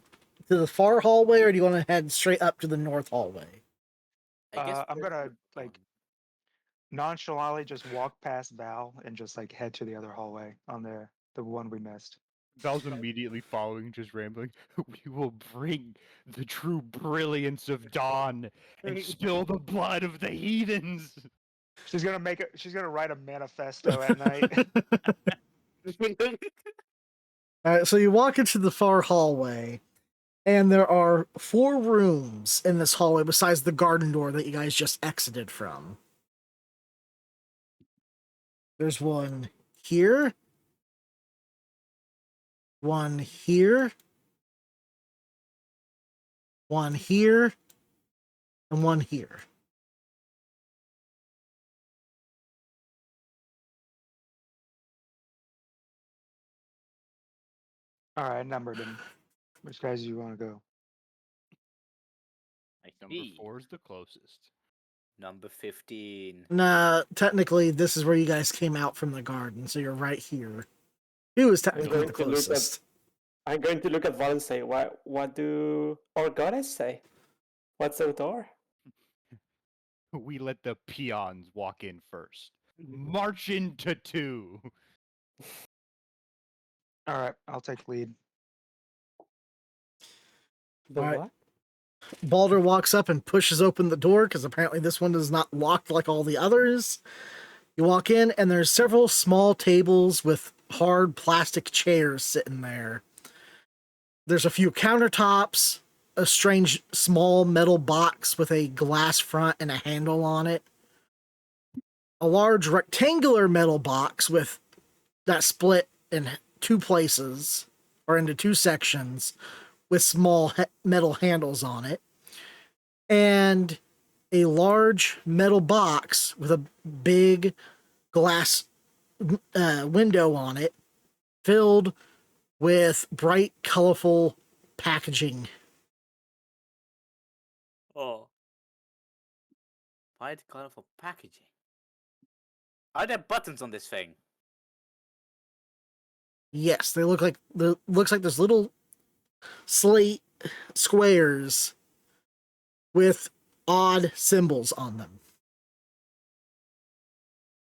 S2: the far hallway, or do you want to head straight up to the north hallway?
S4: I guess
S3: I'm
S4: we're-
S3: gonna like nonchalantly just walk past Val and just like head to the other hallway on the one we missed.
S5: Val's immediately following, just rambling. We will bring the true brilliance of dawn and spill the blood of the heathens.
S3: She's gonna make it. She's gonna write a manifesto at night.
S2: All right. So you walk into the far hallway, and there are 4 rooms in this hallway besides the garden door that you guys just exited from. There's one here, one here, one here, and one here.
S3: All right, I numbered them. Which guys do you want to go?
S4: I
S5: Number
S4: see.
S5: 4 is the closest.
S4: Number 15.
S2: Nah, technically, this is where you guys came out from the garden, so you're right here. He was technically
S1: going
S2: the
S1: to look at-
S2: closest.
S1: I'm going to look at Val and say, what do our goddess say? What's their door?
S5: We let the peons walk in first. March into 2.
S3: All right, I'll take lead.
S1: The
S2: All right.
S1: what?
S2: Baulder walks up and pushes open the door because apparently this one is not locked like all the others. You walk in, and there's several small tables with hard plastic chairs sitting there. There's a few countertops, a strange small metal box with a glass front and a handle on it, a large rectangular metal box with that split in two places or into two sections with small metal handles on it, and a large metal box with a big glass window on it filled with bright, colorful packaging.
S4: Oh. Why the colorful packaging? Are there buttons on this thing?
S2: Yes, they looks like there's little slate squares with odd symbols on them.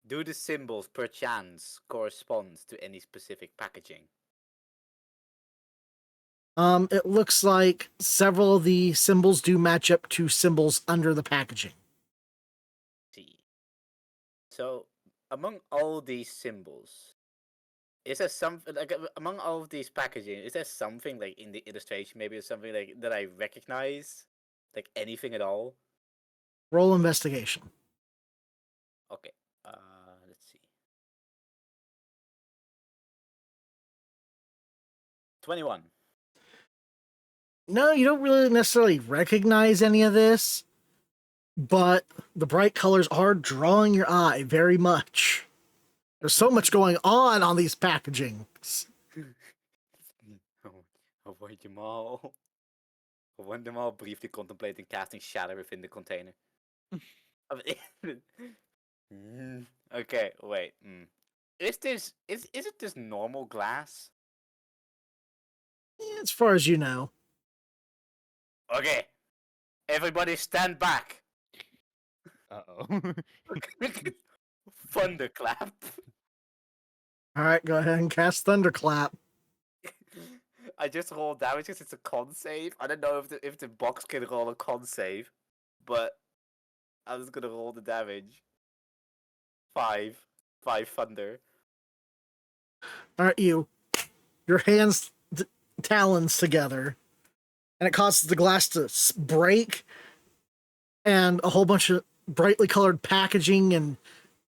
S4: Do the symbols perchance correspond to any specific packaging?
S2: It looks like several of the symbols do match up to symbols under the packaging.
S4: See. So, among all these symbols, is there something like among all of these packaging? Is there something like in the illustration? Maybe there's something like that I recognize, like anything at all.
S2: Roll investigation.
S4: Okay. Let's see. 21.
S2: No, you don't really necessarily recognize any of this, but the bright colors are drawing your eye very much. There's so much going on these packagings.
S4: Avoid them all. Avoid them all, briefly contemplating casting shadow within the container. Okay, wait. Is it this normal glass?
S2: As far as you know.
S4: Okay. Everybody stand back.
S5: Uh-oh.
S4: Thunderclap.
S2: All right, go ahead and cast Thunderclap.
S4: I just rolled damage because it's a con save. I don't know if the box can roll a con save, but I'm just gonna roll the damage. 5 thunder.
S2: All right, your hands talons together, and it causes the glass to break, and a whole bunch of brightly colored packaging and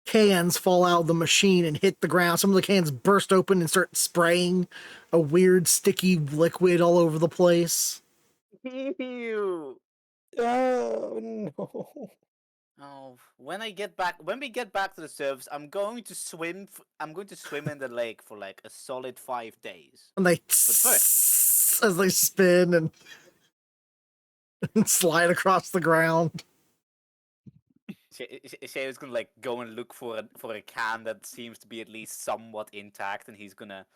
S2: cans fall out of the machine and hit the ground. Some of the cans burst open and start spraying a weird sticky liquid all over the place.
S4: Ew.
S1: Oh no!
S4: Oh, when we get back to the surface, I'm going to swim. I'm going to swim in the lake for like a solid 5 days.
S2: And they
S4: first-
S2: as they spin and slide across the ground.
S4: Shay's gonna like go and look for a can that seems to be at least somewhat intact, and he's gonna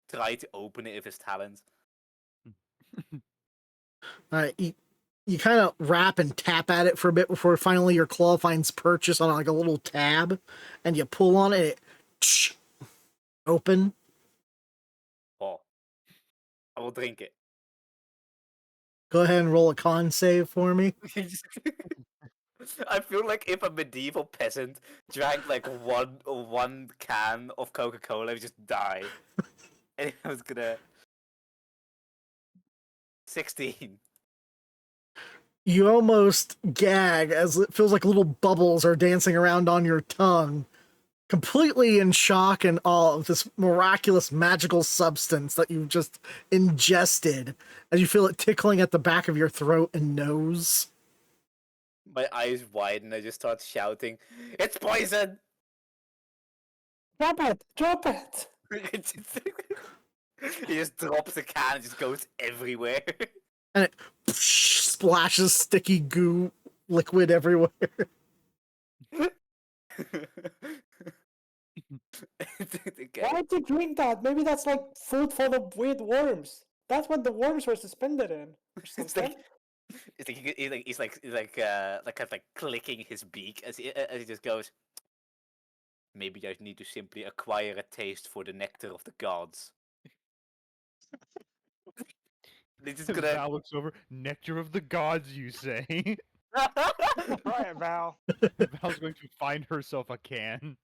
S4: try to open it with his talons.
S2: All right, you kind of wrap and tap at it for a bit before finally your claw finds purchase on like a little tab, and you pull on it. Open.
S4: Oh, I will drink it.
S2: Go ahead and roll a con save for me.
S4: I feel like if a medieval peasant drank like one can of Coca-Cola, he would just die. And I was gonna 16.
S2: You almost gag as it feels like little bubbles are dancing around on your tongue, completely in shock and awe of this miraculous magical substance that you've just ingested as you feel it tickling at the back of your throat and nose.
S4: My eyes widen. I just start shouting, "It's poison!"
S1: Drop it! Drop it!
S4: He just drops the can and just goes everywhere.
S2: And it splashes sticky goo liquid everywhere.
S4: Okay.
S1: Why did you drink that? Maybe that's like food full of weird worms. That's what the worms were suspended in, or
S4: It's
S1: something.
S4: like he's kind of like clicking his beak as he just goes. Maybe I need to simply acquire a taste for the nectar of the gods. This is gonna.
S5: Val looks over. Nectar of the gods, you say?
S3: All right, Val.
S5: Val's going to find herself a can.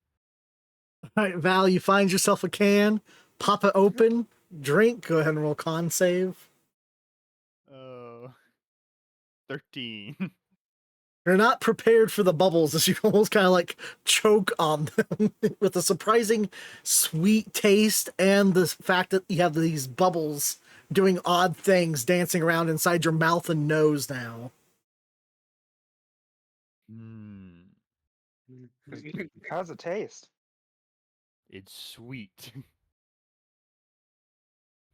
S2: All right, Val, you find yourself a can, pop it open, drink. Go ahead and roll con save.
S5: 13.
S2: You're not prepared for the bubbles as you almost kind of like choke on them with a surprising sweet taste and the fact that you have these bubbles doing odd things dancing around inside your mouth and nose now.
S3: How's it taste?
S5: It's sweet.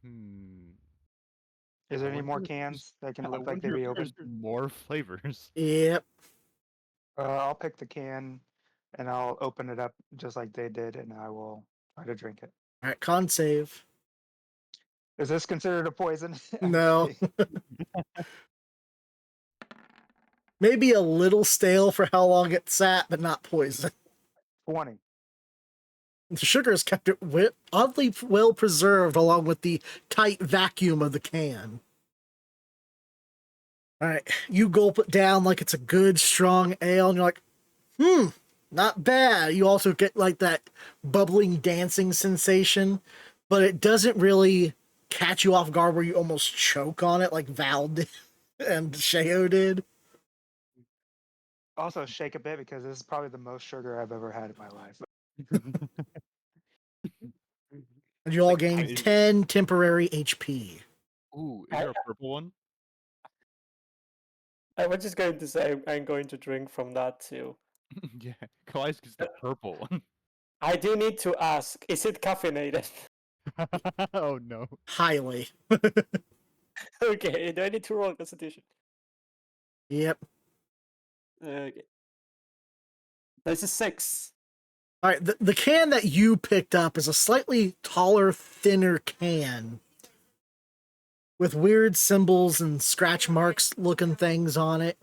S5: Hmm.
S3: Is there
S5: I
S3: any more
S5: wonder if there's-
S3: cans that can
S5: I
S3: look like they
S5: wonder
S3: be
S5: if
S3: open?
S5: there's more flavors.
S2: Yep.
S3: I'll pick the can and I'll open it up just like they did, and I will try to drink it.
S2: All right, con save.
S3: Is this considered a poison?
S2: No.
S3: Actually,
S2: Maybe a little stale for how long it sat, but not poison.
S3: 20.
S2: The sugar has kept it oddly well preserved along with the tight vacuum of the can. All right, you gulp it down like it's a good, strong ale, and you're like, not bad. You also get like that bubbling, dancing sensation, but it doesn't really catch you off guard where you almost choke on it like Val did and Sheo did.
S3: Also, shake a bit because this is probably the most sugar I've ever had in my life.
S2: And you all
S4: Like,
S2: gain
S5: is-
S2: 10 temporary HP.
S5: Ooh, is there a purple one?
S1: I was just going to say I'm going to drink from that too.
S5: Yeah, Kalais gets the purple one.
S1: I do need to ask: is it caffeinated?
S5: Oh no.
S2: Highly.
S1: Okay, do I need to roll Constitution?
S2: Yep.
S1: Okay. There's a 6.
S2: All right, the can that you picked up is a slightly taller, thinner can with weird symbols and scratch marks looking things on it.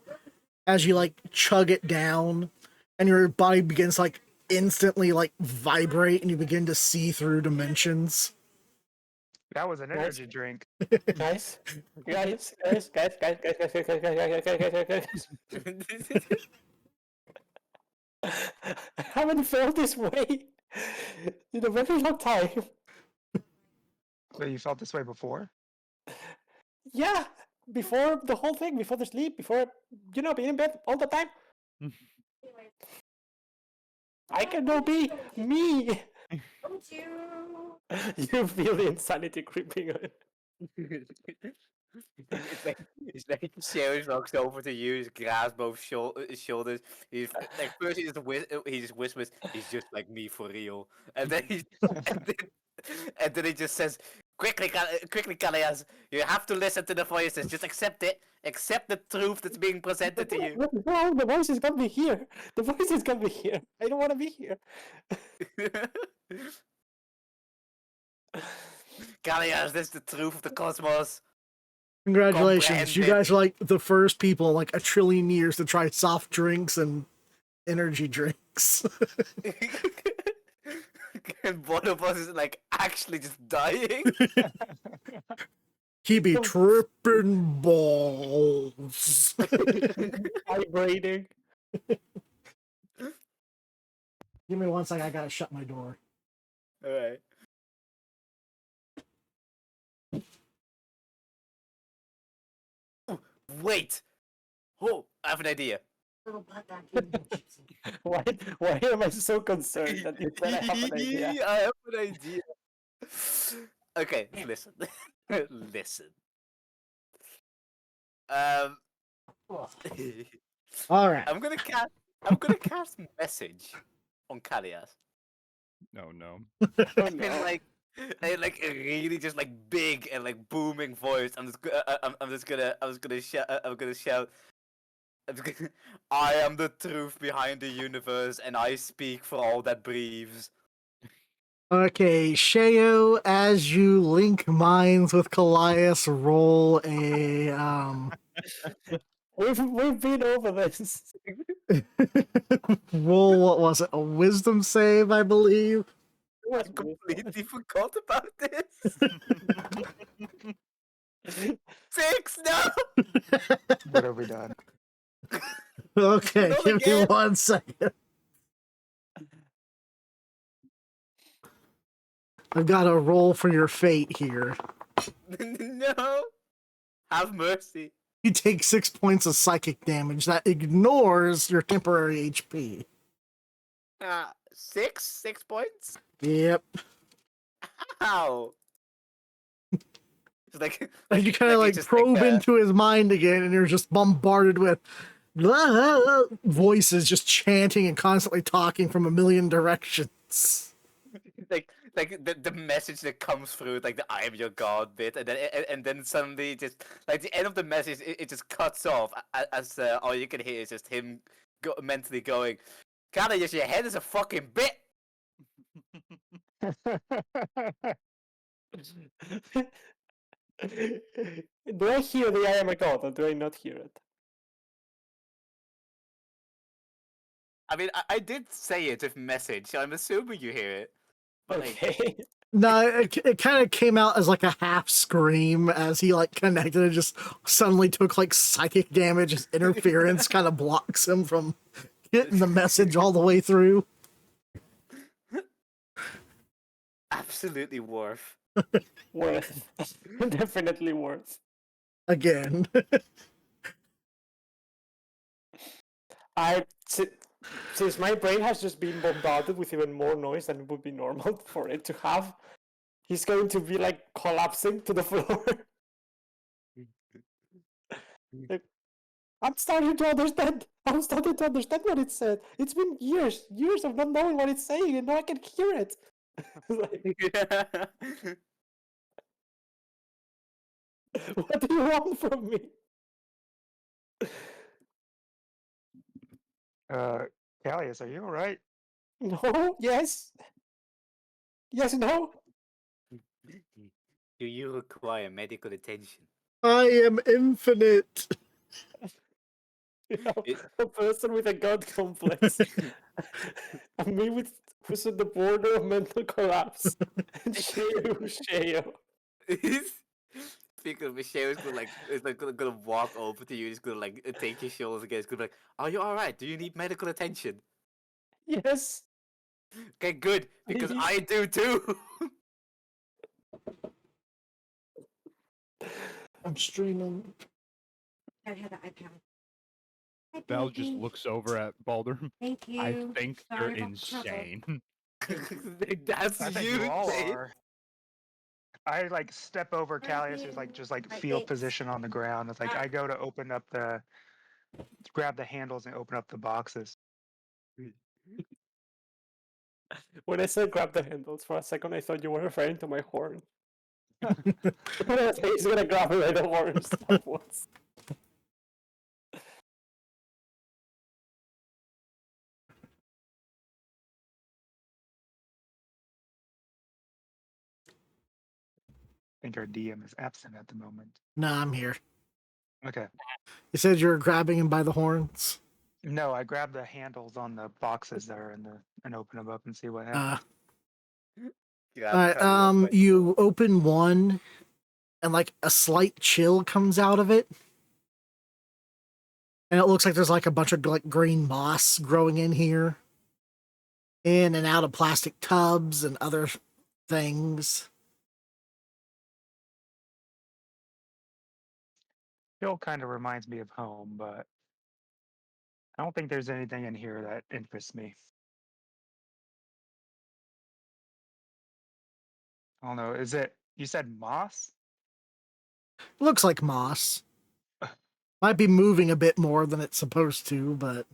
S2: As you like chug it down, and your body begins to, like instantly like vibrate, and you begin to see through dimensions.
S3: That was an
S1: Nice.
S3: energy drink.
S1: Guys, guys, guys, guys, guys, guys, guys, guys, guys, guys, guys, guys, guys, guys. I haven't felt this way in a very long time.
S3: So you felt this way before?
S1: Yeah, before the whole thing, before the sleep, before being in bed all the time. I can now be me. You feel the insanity creeping on.
S4: It's like Sherry walks over to you, he grabs both shoulders. He's like first he just whispers, "He's just like me for real," and then and then he just says, "Quickly, Kalias, you have to listen to the voices. Just accept it. Accept the truth that's being presented to you."
S1: No, the voices got me here. The voices got me here. I don't want to be here.
S4: Kalias, this is the truth of the cosmos.
S2: Congratulations, you
S4: Comprehend it.
S2: guys are like the first people in like a trillion years to try soft drinks and energy drinks.
S4: And one of us is like actually just dying.
S2: He be tripping balls.
S1: Vibrating.
S2: Give me 1 second, I gotta shut my door.
S4: All right. Wait. Oh, I have an idea.
S1: Why am I so concerned that you said I have an idea?
S4: I have an idea. Okay, listen. Listen. Um,
S2: All right.
S4: I'm gonna cast message on Kalias.
S5: No, no.
S1: Oh,
S4: I mean,
S1: no.
S4: like, And like a really just like big and like booming voice. I'm just gonna shout. I'm gonna shout. I am the truth behind the universe, and I speak for all that breathes.
S2: Okay, Sheo, as you link minds with Callias, roll a
S1: We've been over this.
S2: roll, what was it? A wisdom save, I believe.
S4: I completely forgot about this. 6, no.
S3: What have we done?
S2: Okay,
S4: Not
S2: give me
S4: again.
S2: 1 second. I've got a roll for your fate here.
S4: No. Have mercy.
S2: You take 6 points of psychic damage. That ignores your temporary HP.
S4: 6 points.
S2: Yep.
S4: How? It's like
S2: You kind of like
S4: just
S2: probe into his mind again, and you're just bombarded with voices just chanting and constantly talking from a million directions.
S4: like the message that comes through like the I am your god bit, and then suddenly just like the end of the message it just cuts off as all you can hear is just him mentally going, "Kinda just your head is a fucking bit."
S1: Do I hear the I am a god, or do I not hear it?
S4: I mean, I did say it with message, so I'm assuming you hear it. But like,
S1: Okay.
S2: No, it kind of came out as like a half scream as he like connected and just suddenly took like psychic damage. His interference kind of blocks him from getting the message all the way through.
S4: absolutely worth.
S1: Worth. Definitely worth.
S2: Again.
S1: Since my brain has just been bombarded with even more noise than it would be normal for it to have, he's going to be like collapsing to the floor. Like, I'm starting to understand. I'm starting to understand what it said. It's been years of not knowing what it's saying, and now I can hear it. Like, what do you want from me?
S3: Callius, are you all right?
S1: No, yes. Yes, no.
S4: Do you require medical attention?
S2: I am infinite.
S1: You know,
S4: It-
S1: a person with a god complex. And me who's at the border of mental collapse. And Sheo.
S4: Speaking of Michelle, is like gonna walk over to you. He's gonna like take your shoulders again. He's gonna be like, "Are you all right? Do you need medical attention?"
S1: Yes,
S4: Okay, good, because
S1: please.
S4: I do too.
S2: I'm streaming.
S6: I had the iPad. Hi,
S5: Val just
S6: baby.
S5: looks over at Baulder.
S6: Thank you.
S5: I think
S6: Sorry
S5: they're
S6: about the trouble.
S5: insane.
S4: That's
S3: I think
S4: you,
S3: you all
S4: Dave.
S3: are. I like step over
S6: Hi,
S3: Callius, who's like
S6: baby.
S3: just like
S6: Right,
S3: field
S6: thanks.
S3: position on the ground. It's like I go to open up grab the handles and open up the boxes.
S1: When I said grab the handles, for a second I thought you were referring to my horn. He's gonna grab away the horns at once.
S3: I think our DM is absent at the moment.
S2: Nah, I'm here.
S3: Okay.
S2: You said you were grabbing him by the horns.
S3: No, I grab the handles on the boxes there and open them up and see what happens.
S2: You open one, and like a slight chill comes out of it, and it looks like there's like a bunch of like green moss growing in here, in and out of plastic tubs and other things.
S3: Still kind of reminds me of home, but I don't think there's anything in here that interests me. I don't know. Is it? You said moss?
S2: Looks like moss. Might be moving a bit more than it's supposed to, but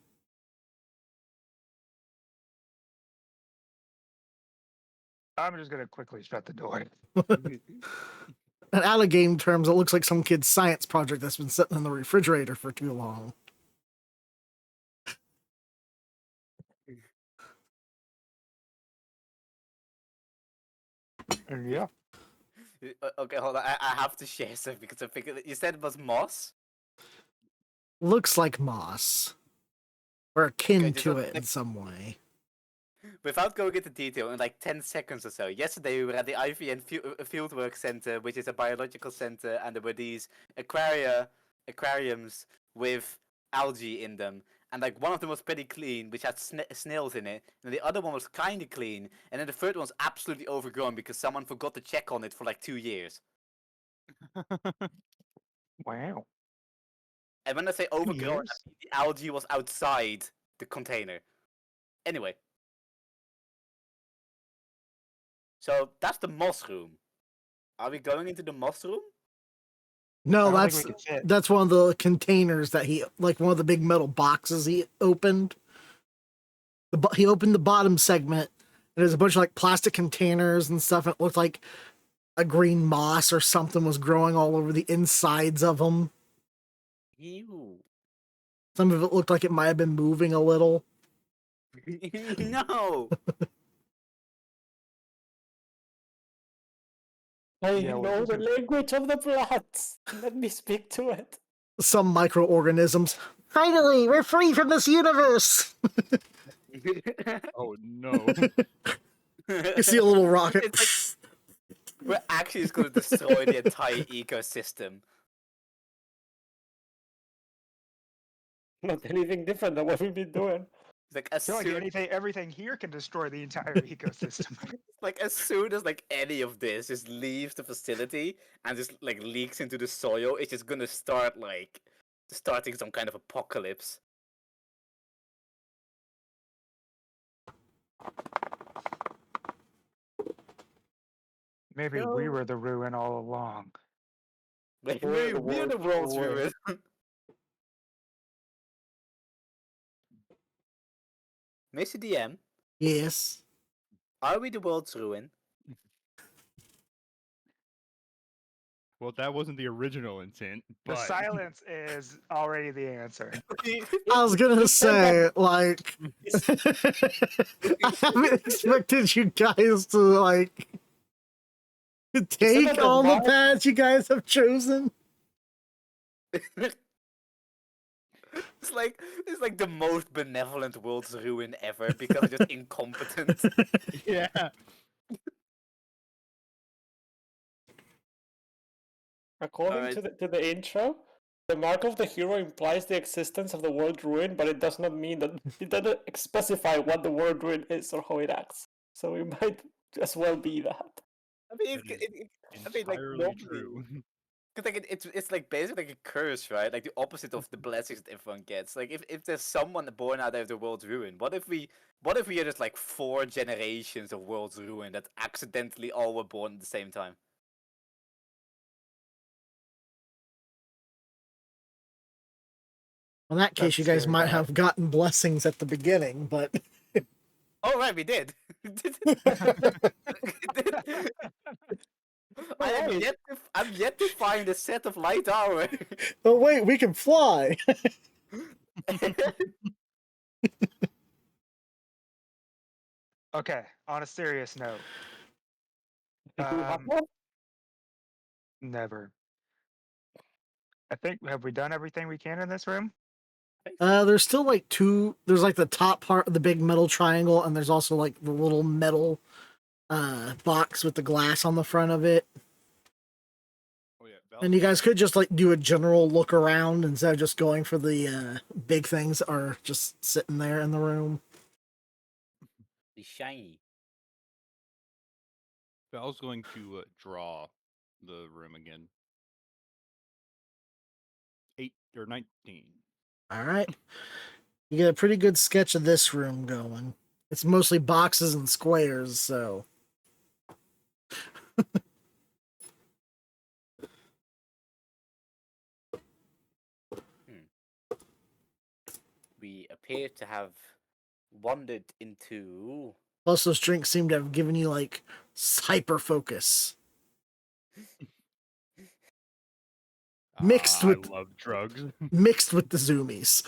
S3: I'm just gonna quickly shut the door.
S2: And out of game terms, it looks like some kid's science project that's been sitting in the refrigerator for too long.
S3: And yeah,
S4: Okay, hold on. I have to share something because I figured you said it was moss.
S2: Looks like moss. Or
S4: Okay,
S2: akin
S4: just
S2: to it in some way.
S4: without going into detail, in like 10 seconds or so. Yesterday we were at the IVN Fieldwork Center, which is a biological center, and there were these aquariums with algae in them. And like one of them was pretty clean, which had snails in it, and the other one was kind of clean, and then the third one was absolutely overgrown because someone forgot to check on it for like 2 years.
S3: wow.
S4: And when I say overgrown, I
S3: years?
S4: mean the algae was outside the container. Anyway. So that's the moss room. Are we going into the moss room?
S2: No,
S3: I don't think we can fit.
S2: that's one of the containers that he, like one of the big metal boxes he opened. He opened the bottom segment, and there's a bunch of like plastic containers and stuff. And it looked like a green moss or something was growing all over the insides of them.
S4: Ew.
S2: Some of it looked like it might have been moving a little.
S4: No.
S1: I
S3: Yeah, well,
S1: know
S3: just
S1: the language of the plants. Let me speak to it.
S2: Some microorganisms. Finally, we're free from this universe.
S5: Oh no.
S2: You see a little rocket.
S4: It's like we're actually just going to destroy the entire ecosystem.
S1: Not anything different than what we've been doing.
S4: It's like
S3: I feel like everything here can destroy the entire ecosystem.
S4: as soon as like any of this just leaves the facility and just like leaks into the soil, it's just gonna start like starting some kind of apocalypse.
S3: Maybe we were the ruin all along.
S4: Like,
S1: We're the
S4: we're the
S1: world's
S4: world's ruin. Mr. DM,
S2: Yes.
S4: are we the world's ruin?
S5: Well, that wasn't the original intent,
S3: The
S5: but
S3: silence is already the answer.
S2: I was gonna
S1: You said
S2: say, like, I haven't expected you guys to, like,
S1: that
S2: take
S1: the
S2: all the
S1: mark-
S2: paths you guys have chosen.
S4: It's like the most benevolent world's ruin ever because it's just incompetent.
S5: yeah.
S1: According
S4: Alright.
S1: to the intro, the mark of the hero implies the existence of the world ruin, but it does not mean that it doesn't specify what the world ruin is or how it acts. So it might as well be that.
S4: I mean,
S5: That is
S4: I mean, like
S5: entirely
S4: normally,
S5: true.
S4: because like it's like basically like a curse, right? Like the opposite of the blessings that everyone gets. Like if there's someone born out of the world's ruin, what if we are just like 4 generations of world's ruin that accidentally all were born at the same time?
S2: In that case,
S3: That's
S2: you guys
S3: scary
S2: might
S3: thought.
S2: have gotten blessings at the beginning, but
S4: Oh right, we did.
S1: Alright.
S4: I'm yet to find a set of light armor.
S2: oh wait, we can fly.
S3: Okay, on a serious note.
S1: Do you have
S3: Um,
S1: one?
S3: never. I think, have we done everything we can in this room?
S2: There's still like two. There's like the top part of the big metal triangle, and there's also like the little metal box with the glass on the front of it.
S5: Oh yeah.
S2: And you guys could just like do a general look around instead of just going for the big things, or just sitting there in the room.
S4: Be shiny.
S5: Val's going to draw the room again. 8 or 19.
S2: All right, you get a pretty good sketch of this room going. It's mostly boxes and squares, so.
S4: We appear to have wandered into
S2: Plus, those drinks seem to have given you like hyper focus. Mixed
S5: I
S2: with
S5: love drugs.
S2: mixed with the zoomies.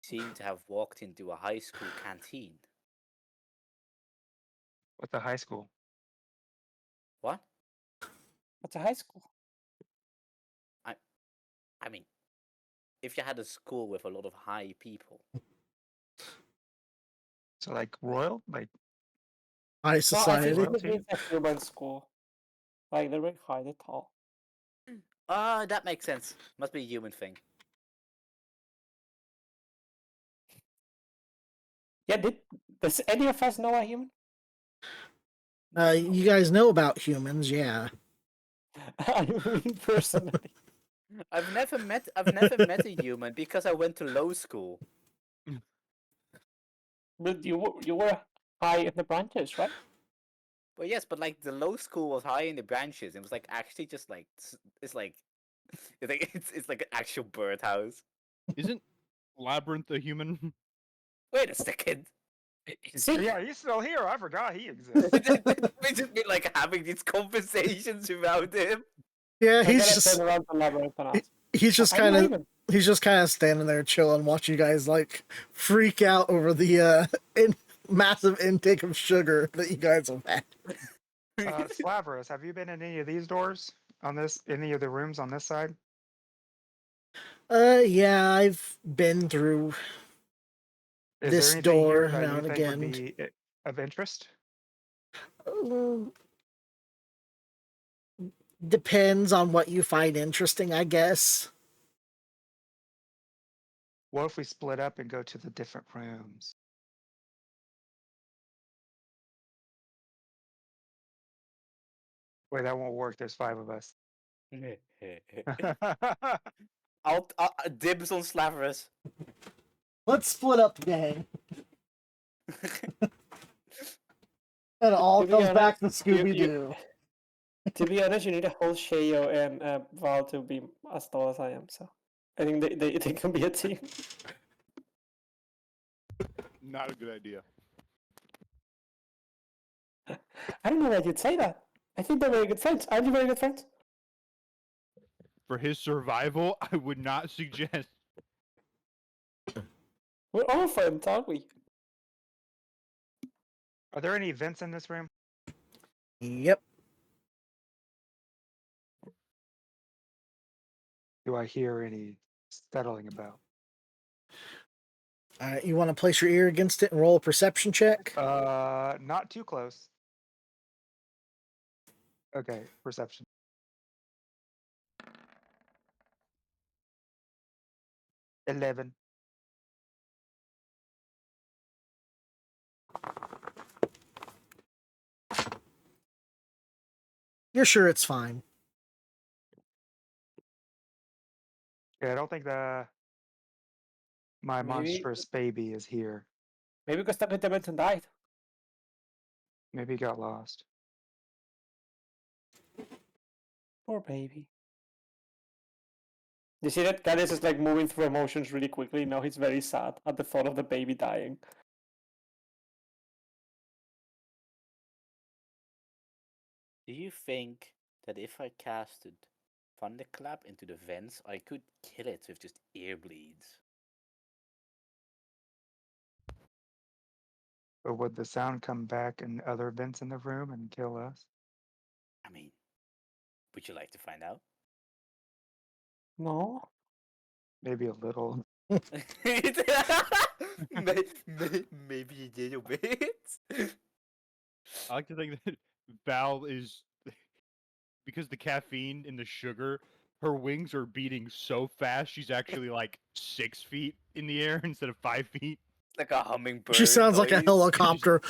S4: Seem to have walked into a high school canteen.
S3: What's a high school?
S4: What?
S1: What's a high school?
S4: I mean, if you had a school with a lot of high people.
S3: So like royal, like
S2: High
S1: No, I
S2: society.
S1: think
S3: Royalty?
S1: it means a human school. Like they're very high, they're tall.
S4: That makes sense. Must be a human thing.
S1: Yeah, does any of us know a human?
S2: You guys know about humans, yeah.
S1: I mean, personally.
S4: I've never met a human because I went to low school.
S1: But you were high in the branches, right?
S4: But yes, but like the low school was high in the branches. It was like actually just like it's like it's like an actual birdhouse.
S5: Isn't Labyrinth a human?
S4: Wait a second.
S1: See?
S3: yeah, he's still here. I forgot he exists.
S4: We just been like having these conversations without him.
S2: Yeah,
S1: I
S2: he's
S1: gotta
S2: just
S1: turn around and Labyrinth and ask.
S2: he's just
S1: Are you
S2: kind of
S1: human?
S2: he's just kind of standing there chilling, watching you guys like freak out over the massive intake of sugar that you guys have had.
S3: Slaverus, have you been in any of these doors on this? Any of the rooms on this side?
S2: Yeah, I've been through
S3: Is
S2: this
S3: there anything
S2: door
S3: here that
S2: now
S3: you
S2: and
S3: think
S2: again.
S3: would be of interest?
S2: Depends on what you find interesting, I guess.
S3: What if we split up and go to the different rooms? Wait, that won't work. There's 5 of us.
S4: I'll dibs on Slaverus.
S2: Let's split up, gang. And it all
S1: To be
S2: comes
S1: honest,
S2: back to Scooby Doo.
S1: To be honest, you need a whole Shayo and Val to be as tall as I am, so I think they can be a team.
S5: Not a good idea.
S1: I don't know why you'd say that. I think they're very good friends. Aren't you very good friends?
S5: For his survival, I would not suggest.
S1: We're all friends, aren't we?
S3: Are there any vents in this room?
S2: Yep.
S3: Do I hear any settling about?
S2: Alright, you want to place your ear against it and roll a perception check?
S3: Not too close. Okay, perception. $11.
S2: You're sure it's fine.
S3: Yeah, I don't think my
S1: Maybe-
S3: monstrous baby is here.
S1: Maybe because Stephen Benson died.
S3: Maybe he got lost.
S1: Poor baby. You see that Dennis is like moving through emotions really quickly. Now he's very sad at the thought of the baby dying.
S4: Do you think that if I casted Thunderclap into the vents, I could kill it with just ear bleeds?
S3: But would the sound come back in other vents in the room and kill us?
S4: I mean, would you like to find out?
S1: No?
S3: Maybe a little.
S4: Maybe a little bit.
S5: I like to think that Val is because the caffeine and the sugar, her wings are beating so fast. She's actually like 6 feet in the air instead of 5 feet.
S4: Like a hummingbird.
S2: She sounds like a
S4: noise.
S2: helicopter.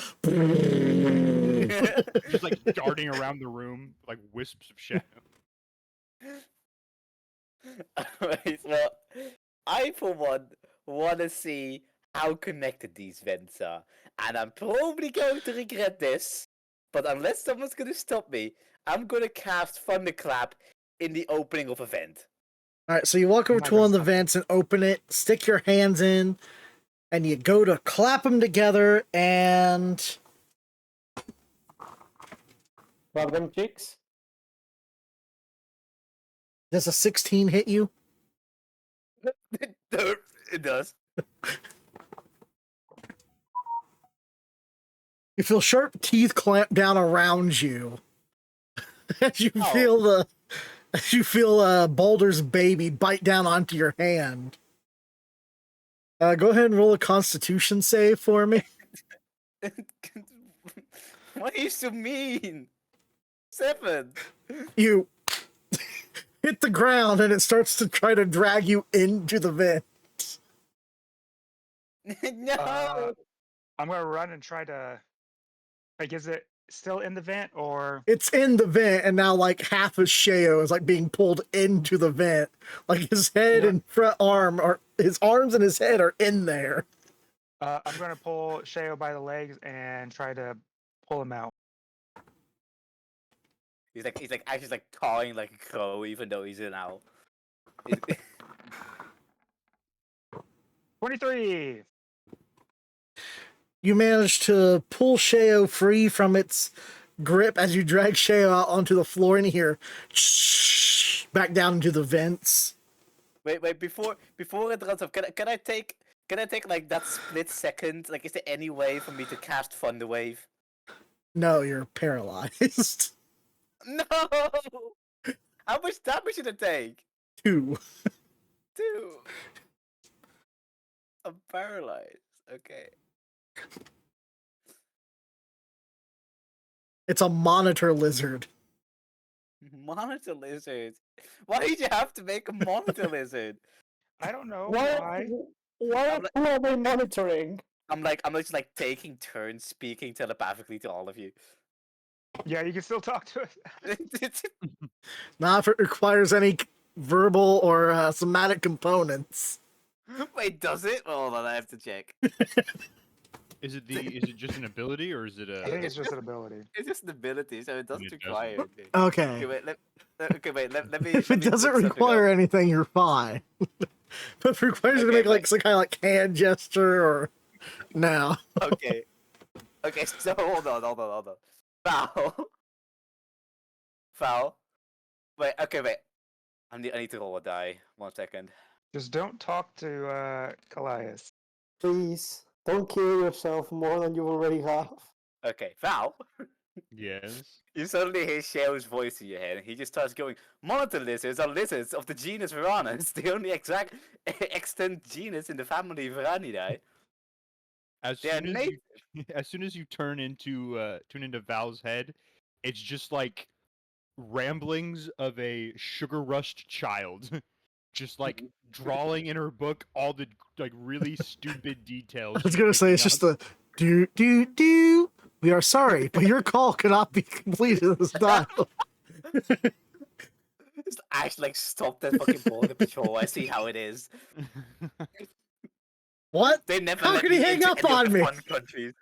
S5: Just like darting around the room like wisps of shadow.
S4: Alright, well, I for one want to see how connected these vents are, and I'm probably going to regret this. But unless someone's gonna stop me, I'm gonna cast Thunderclap in the opening of a vent.
S2: Alright, so you walk over
S3: not
S2: to one of
S3: gonna
S2: the
S3: stop you.
S2: vents and open it, stick your hands in, and you go to clap them together, and
S1: Rub them cheeks.
S2: does a 16 hit you?
S4: It does.
S2: You feel sharp teeth clamp down around you as you
S4: Oh.
S2: feel Baulder's baby bite down onto your hand. Go ahead and roll a Constitution save for me.
S4: What are you so mean? 7.
S2: You hit the ground and it starts to try to drag you into the vent.
S4: No.
S3: I'm gonna run and try to. Like, is it still in the vent or?
S2: It's in the vent, and now like half of Sheo is like being pulled into the vent. Like his head and front arm, or his arms and his head are in there.
S3: I'm gonna pull Sheo by the legs and try to pull him out.
S4: He's like actually like cawing like a crow, even though he's an owl.
S3: 23.
S2: You manage to pull Sheo free from its grip as you drag Sheo out onto the floor, and you hear back down into the vents.
S4: Wait, before it runs off, can I take like that split second? Like, is there any way for me to cast Thunderwave?
S2: No, you're paralyzed.
S4: No. How much damage did it take?
S2: 2.
S4: 2. I'm paralyzed. Okay.
S2: It's a monitor lizard.
S4: Monitor lizard. Why did you have to make a monitor lizard?
S3: I don't know
S1: Why?
S3: why.
S1: Who are they monitoring?
S4: I'm just like taking turns speaking telepathically to all of you.
S3: Yeah, you can still talk to it.
S2: Not if it requires any verbal or somatic components.
S4: Wait, does it? Hold on, I have to check.
S5: Is it just an ability or is it
S3: I think
S5: a?
S3: it's just an ability.
S4: It's just an ability, so it doesn't
S5: It
S4: require
S5: doesn't.
S4: anything.
S2: Okay.
S4: Okay, wait, let me.
S2: If
S4: let
S2: it
S4: me
S2: doesn't
S4: look something
S2: require
S4: up.
S2: anything, you're fine. But if it requires you to
S4: Okay,
S2: make like
S4: wait.
S2: some kind of like hand gesture or no.
S4: Okay. Okay, so hold on. Foul. Foul. Wait, okay, wait. I need to roll a die. 1 second.
S3: Just don't talk to Callias.
S1: Please, don't kill yourself more than you already have.
S4: Okay, Foul.
S5: Yes.
S4: You suddenly hear Sheo's voice in your head, and he just starts going, Monitor lizards are lizards of the genus Varana. It's the only exact extant genus in the family Varanidae.
S5: As
S4: They're
S5: soon as
S4: native.
S5: as soon as you turn into Val's head, it's just like ramblings of a sugar rushed child, just like drawing in her book all the like really stupid details.
S2: I was
S5: she's
S2: gonna say it's
S5: picking
S2: just a do. We are sorry, but your call cannot be completed at this time.
S4: Just actually like stop that fucking border patrol. I see how it is.
S5: up.
S2: What?
S4: They never
S2: How
S4: let
S2: could
S4: me
S2: he hang
S4: into
S2: up
S4: any of
S2: on
S4: the
S2: me?
S4: fun countries.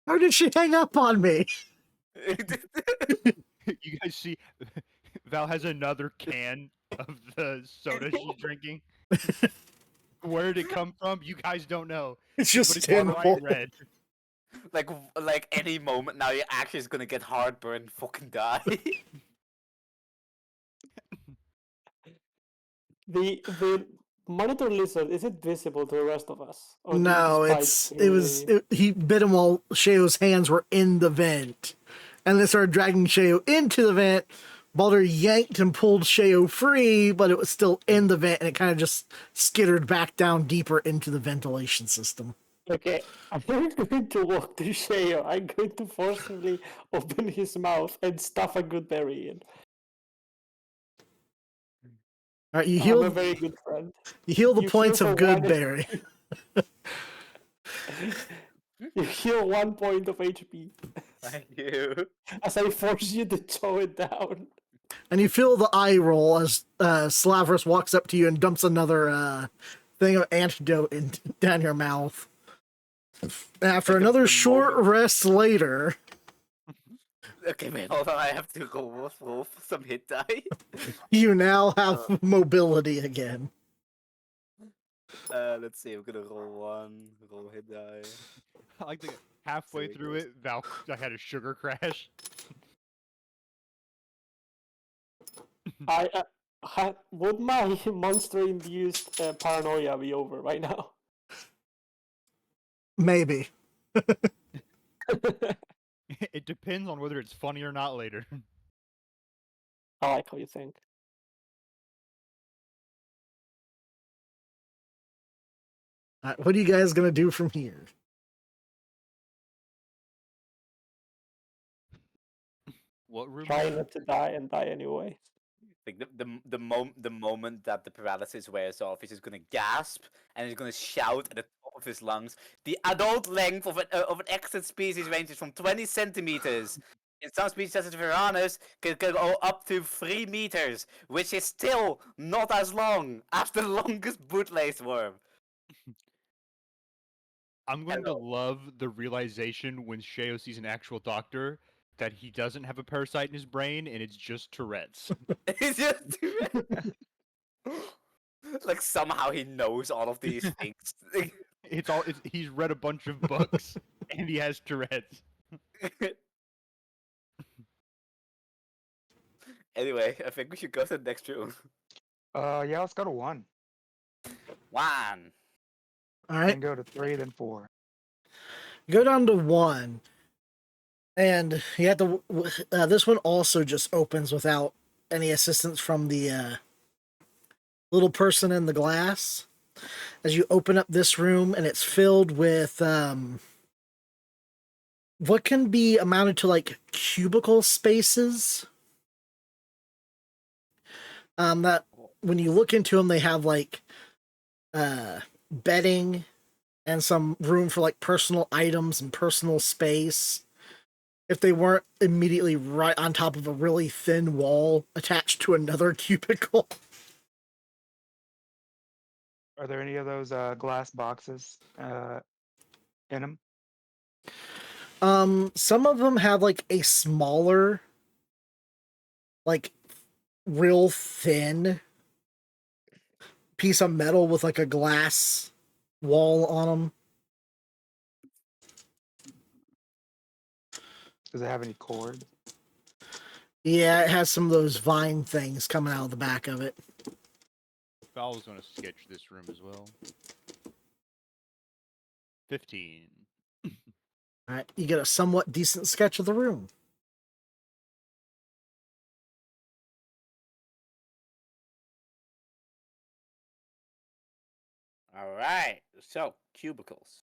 S2: How did she hang up on me?
S5: You guys see, Val has another can of the soda she's drinking. Where did it come from? You guys don't know.
S2: It's
S5: But
S2: just
S5: it's
S2: tinfoil.
S5: bright red.
S4: like any moment now, you're actually just gonna get heartburn and fucking die.
S1: The monitor lizard, is it visible to the rest of us? Or did it
S2: No,
S1: just bite
S2: he bit him while Sheo's hands were in the vent. And they started dragging Sheo into the vent. Baulder yanked and pulled Sheo free, but it was still in the vent, and it kind of just skittered back down deeper into the ventilation system.
S1: Okay, I'm not going to walk to Sheo. I'm going to forcibly open his mouth and stuff a good berry in.
S2: All right, you
S1: I'm a
S2: heal.
S1: very good friend.
S2: You heal the
S1: You
S2: points
S1: heal
S2: of
S1: for one
S2: Goodberry.
S1: You heal 1 point of HP
S4: Thank you.
S1: as I force you to chow it down.
S2: And you feel the eye roll as Slavros walks up to you and dumps another thing of antidote down your mouth. After
S4: Like
S2: another
S4: the
S2: short
S4: moment-
S2: rest later,
S4: Okay, man, hold on. I have to roll for some hit die.
S2: you now have mobility again.
S4: Let's see. I'm gonna roll one. Roll hit die.
S5: I like that halfway
S4: There it
S5: through
S4: goes.
S5: it, I had a sugar crash.
S1: Would my monster-induced paranoia be over right now?
S2: Maybe.
S5: It depends on whether it's funny or not later.
S1: I like how you think.
S2: What are you guys gonna do from here?
S5: What room?
S1: Try not to die and die anyway.
S4: Like the moment that the paralysis wears off, he's just gonna gasp and he's gonna shout at the top of his lungs. The adult length of an extant species ranges from 20 centimeters. In some species, such as Varanus, can go up to 3 meters, which is still not as long as the longest bootlace worm.
S5: I'm going to love the realization when Sheo sees an actual doctor that he doesn't have a parasite in his brain and it's just Tourette's.
S4: It's just like somehow he knows all of these things.
S5: He's read a bunch of books and he has Tourette's.
S4: Anyway, I think we should go to the next room.
S3: Yeah, let's go to 1.
S4: 1.
S2: All right,
S3: Then go to 3, then 4.
S2: go down to 1, and you have to. This one also just opens without any assistance from the little person in the glass. As you open up this room, and it's filled with what can be amounted to like cubicle spaces. That when you look into them, they have like bedding and some room for like personal items and personal space. If they weren't immediately right on top of a really thin wall attached to another cubicle.
S3: Are there any of those glass boxes in them?
S2: Some of them have like a smaller, like real thin piece of metal with like a glass wall on them.
S3: Does it have any cord?
S2: Yeah, it has some of those vine things coming out of the back of it.
S5: Val's going to sketch this room as well. 15.
S2: All right, you get a somewhat decent sketch of the room.
S4: All right. So cubicles.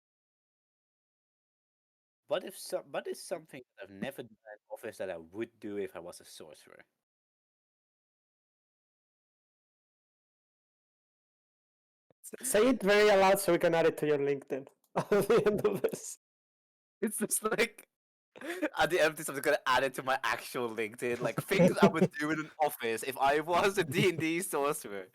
S4: What is something that I've never done in office that I would do if I was a sorcerer?
S1: Say it very aloud so we can add it to your LinkedIn at the end of this.
S4: It's just like at the end of this, I'm just gonna add it to my actual LinkedIn, like things I would do in an office if I was a D&D sorcerer.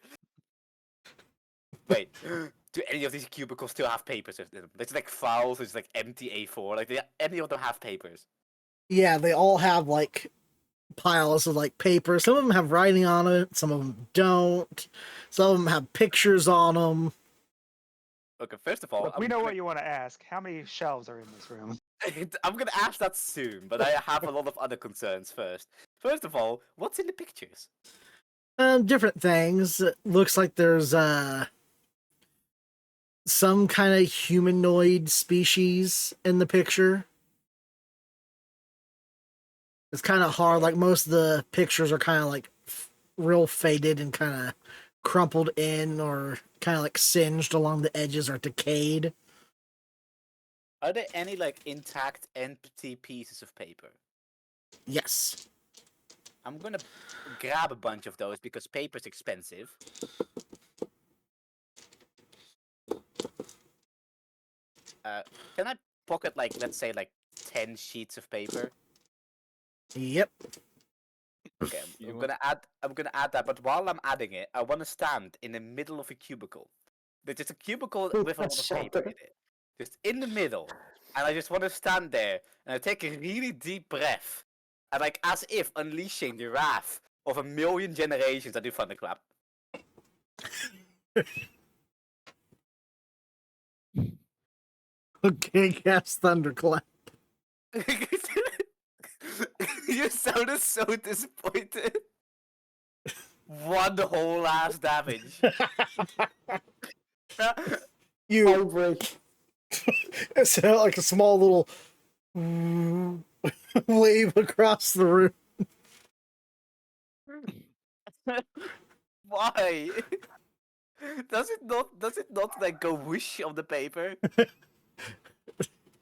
S4: Wait, do any of these cubicles still have papers in them? It's like files, it's like empty A4. Like, do any of them have papers?
S2: Yeah, they all have like piles of like paper. Some of them have writing on it, some of them don't. Some of them have pictures on them.
S4: Okay, first of all,
S3: Look, we know what you want to ask. How many shelves are in this room?
S4: I'm gonna ask that soon, but I have a lot of other concerns first. First of all, what's in the pictures?
S2: Different things. It looks like there's some kind of humanoid species in the picture. It's kind of hard. Like most of the pictures are kind of like real faded and kind of crumpled in or kind of like singed along the edges or decayed.
S4: Are there any like intact, empty pieces of paper?
S2: Yes.
S4: I'm gonna grab a bunch of those because paper's expensive. Can I pocket like, let's say, like 10 sheets of paper?
S2: Yep.
S4: Okay,
S5: You
S4: I'm
S5: want-
S4: gonna add that. But while I'm adding it, I want to stand in the middle of a cubicle. There's just a cubicle with a lot of paper in it, just in the middle, and I just want to stand there and I take a really deep breath, and like as if unleashing the wrath of a million generations. I do thunderclap.
S2: Okay, cast thunderclap.
S4: You sounded so disappointed. One whole ass damage.
S2: You
S1: Outbreak.
S2: it's like a small little wave across the room.
S4: Why? Does it not like go whoosh on the paper?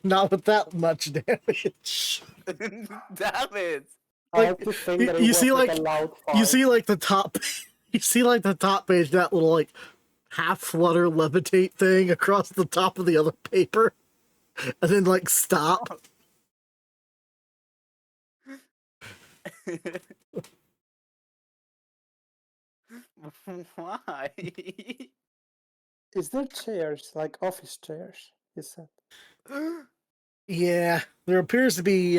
S2: Not with that much damage.
S4: Damn it.
S1: I
S2: Like,
S1: have to think
S2: you-
S1: that it
S2: you
S1: was
S2: see,
S1: like
S2: like-
S1: a loud fart.
S2: You see like the top you see like the top page, that little like half flutter levitate thing across the top of the other paper. And then like stop.
S4: Why?
S1: Is there chairs, like office chairs? Is that?
S2: Yeah. There appears to be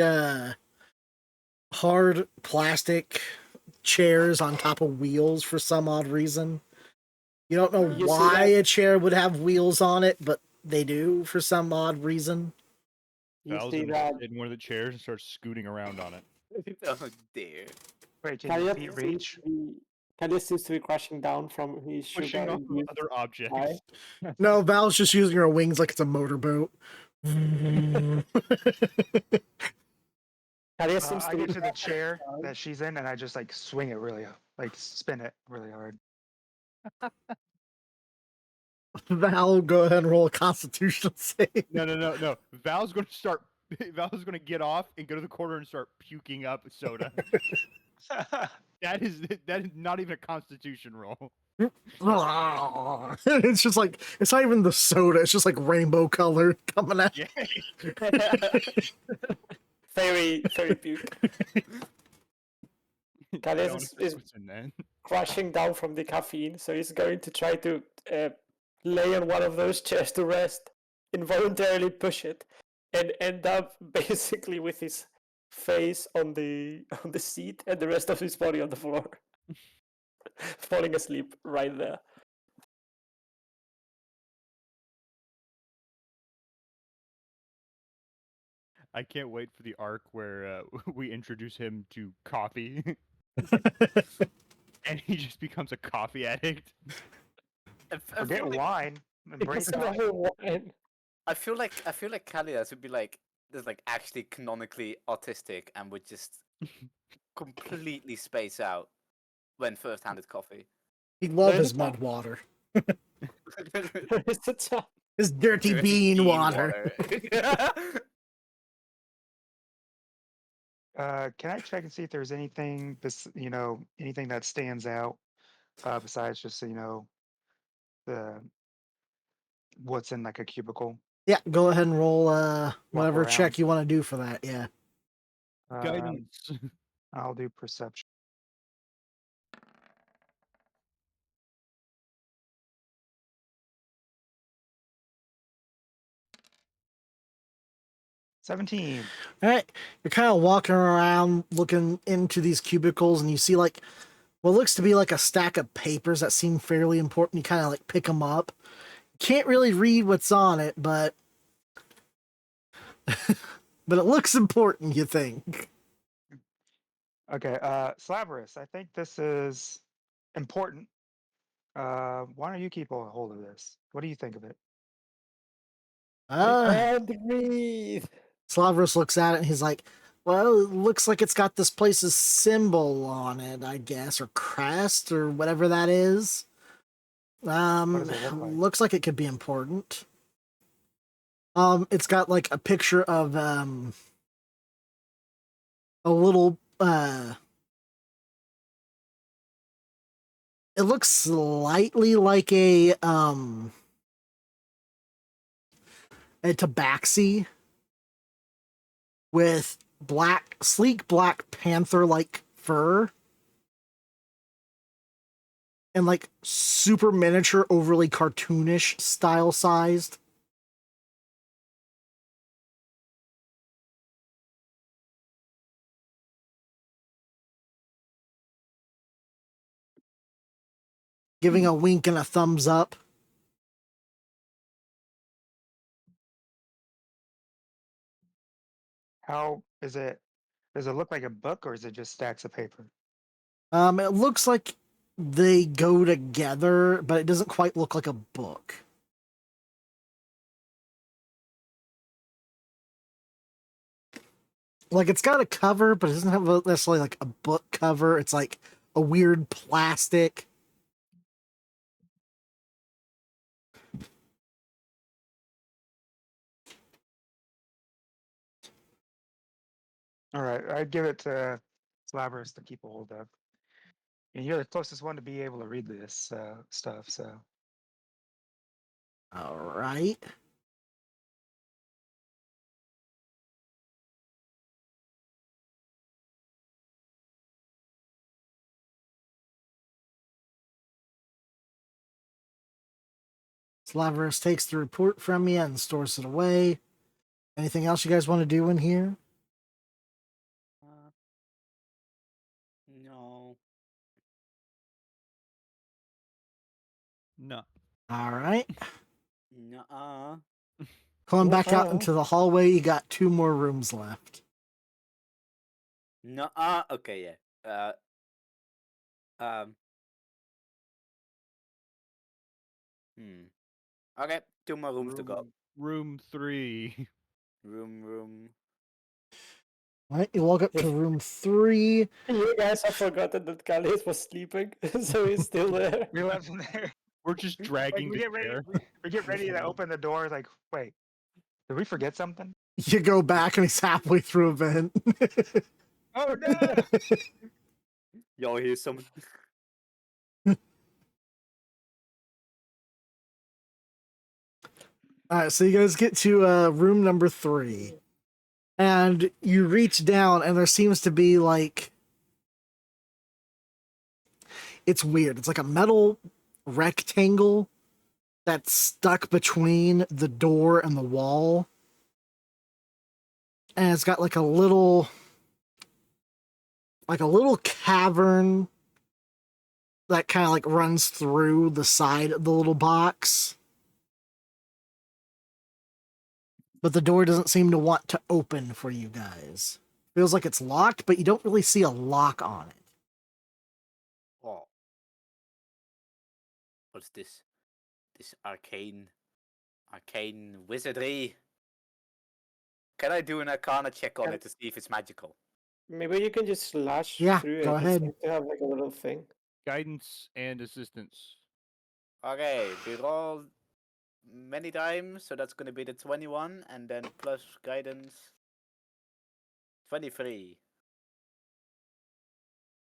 S2: hard plastic chairs on top of wheels for some odd reason. You don't know
S1: You see
S2: why
S1: that?
S2: a chair would have wheels on it, but they do for some odd reason.
S1: You
S5: Val's
S1: see
S5: gonna
S1: that?
S5: sit in one of the chairs and start scooting around on it.
S4: Oh dear.
S3: Wait, can
S1: Kalia
S3: your feet
S1: seems
S3: reach?
S1: to be Kalia seems to be crashing down from his
S5: Pushing off of
S1: sugar-induced
S5: other objects.
S1: high.
S2: No, Val's just using her wings like it's a motorboat.
S1: Kalia seems
S3: I
S1: to be
S3: get to the
S1: crashing
S3: chair
S1: down.
S3: that she's in, and I just like swing it really, like spin it really hard.
S2: Val, go ahead and roll a constitution save.
S5: No. Val's gonna start. Val's gonna get off and go to the corner and start puking up soda. That is not even a Constitution roll.
S2: It's just like, it's not even the soda, it's just like rainbow color coming out.
S5: Yeah.
S1: Very puke. Kalia
S5: Don't
S1: is
S5: know what's in that.
S1: crashing down from the caffeine, so he's going to try to lay on one of those chairs to rest, involuntarily push it, and end up basically with his face on the seat and the rest of his body on the floor, falling asleep right there.
S5: I can't wait for the arc where we introduce him to coffee, and he just becomes a coffee addict.
S4: I
S3: Forget
S4: feel like,
S3: wine and break
S1: It's
S3: coffee.
S1: the wine.
S4: I feel like Kalias would be like there's like actually canonically autistic and would just completely space out when first handed coffee.
S2: He'd love
S1: There's
S2: his
S1: a-
S2: mud water.
S1: It's a chance.
S2: His dirty bean water.
S3: Can I check and see if there's anything, anything that stands out besides just the what's in like a cubicle?
S2: Yeah, go ahead and roll whatever
S3: around.
S2: check you want to do for that. Yeah.
S5: Guidance.
S3: I'll do perception. $17.
S2: All right, you're kind of walking around looking into these cubicles, and you see like what looks to be like a stack of papers that seem fairly important. You kind of like pick them up. Can't really read what's on it, but but it looks important, you think.
S3: Okay, Slaverus, I think this is important. Why don't you keep a hold of this? What do you think of it?
S1: And breathe.
S2: Slavros looks at it and he's like, well, it looks like it's got this place's symbol on it, I guess, or crest, or whatever that is.
S3: does it look like?
S2: Looks like it could be important. It's got like a picture of a little it looks slightly like a tabaxi with sleek black panther-like fur and like super miniature, overly cartoonish style sized. Giving a wink and a thumbs up.
S3: How is it? Does it look like a book or is it just stacks of paper?
S2: It looks like they go together, but it doesn't quite look like a book. Like it's got a cover, but it doesn't have necessarily like a book cover. It's like a weird plastic.
S3: All right, I'd give it to Slavers to keep a hold of. And you're the closest one to be able to read this stuff, so.
S2: All right. Slaverus takes the report from you and stores it away. Anything else you guys want to do in here?
S4: No.
S5: No.
S2: All right.
S4: Nuh-uh.
S2: Going back out
S1: Uh-uh.
S2: into the hallway, you got 2 more rooms left.
S4: Nuh-uh. Okay, yeah. Okay, 2 more rooms to go.
S5: Room 3.
S4: Room.
S2: All right, you walk up to room 3.
S1: You guys have forgotten that Calais was sleeping, so he's still there.
S3: We left him there.
S5: We're just
S3: Like,
S5: dragging
S3: we
S5: the
S3: get ready.
S5: chair.
S3: We get ready to open the door. Like, wait, did we forget something?
S2: You go back and he's halfway through a vent.
S3: Oh no!
S4: Y'all hear someone?
S2: All right, so you guys get to room number 3. And you reach down, and there seems to be like. It's weird. It's like a metal rectangle that's stuck between the door and the wall. And it's got like a little cavern that kind of like runs through the side of the little box. But the door doesn't seem to want to open for you guys. Feels like it's locked, but you don't really see a lock on it.
S4: Oh. What's this? This arcane wizardry. Can I do an arcana check on
S1: Can-
S4: it to see if it's magical?
S1: Maybe you can just slash
S2: Yeah,
S1: through
S2: go
S1: it.
S2: ahead.
S1: It seems to have like a little thing.
S5: Guidance and assistance.
S4: Okay, we rolled many times, so that's gonna be the 21, and then plus guidance 23.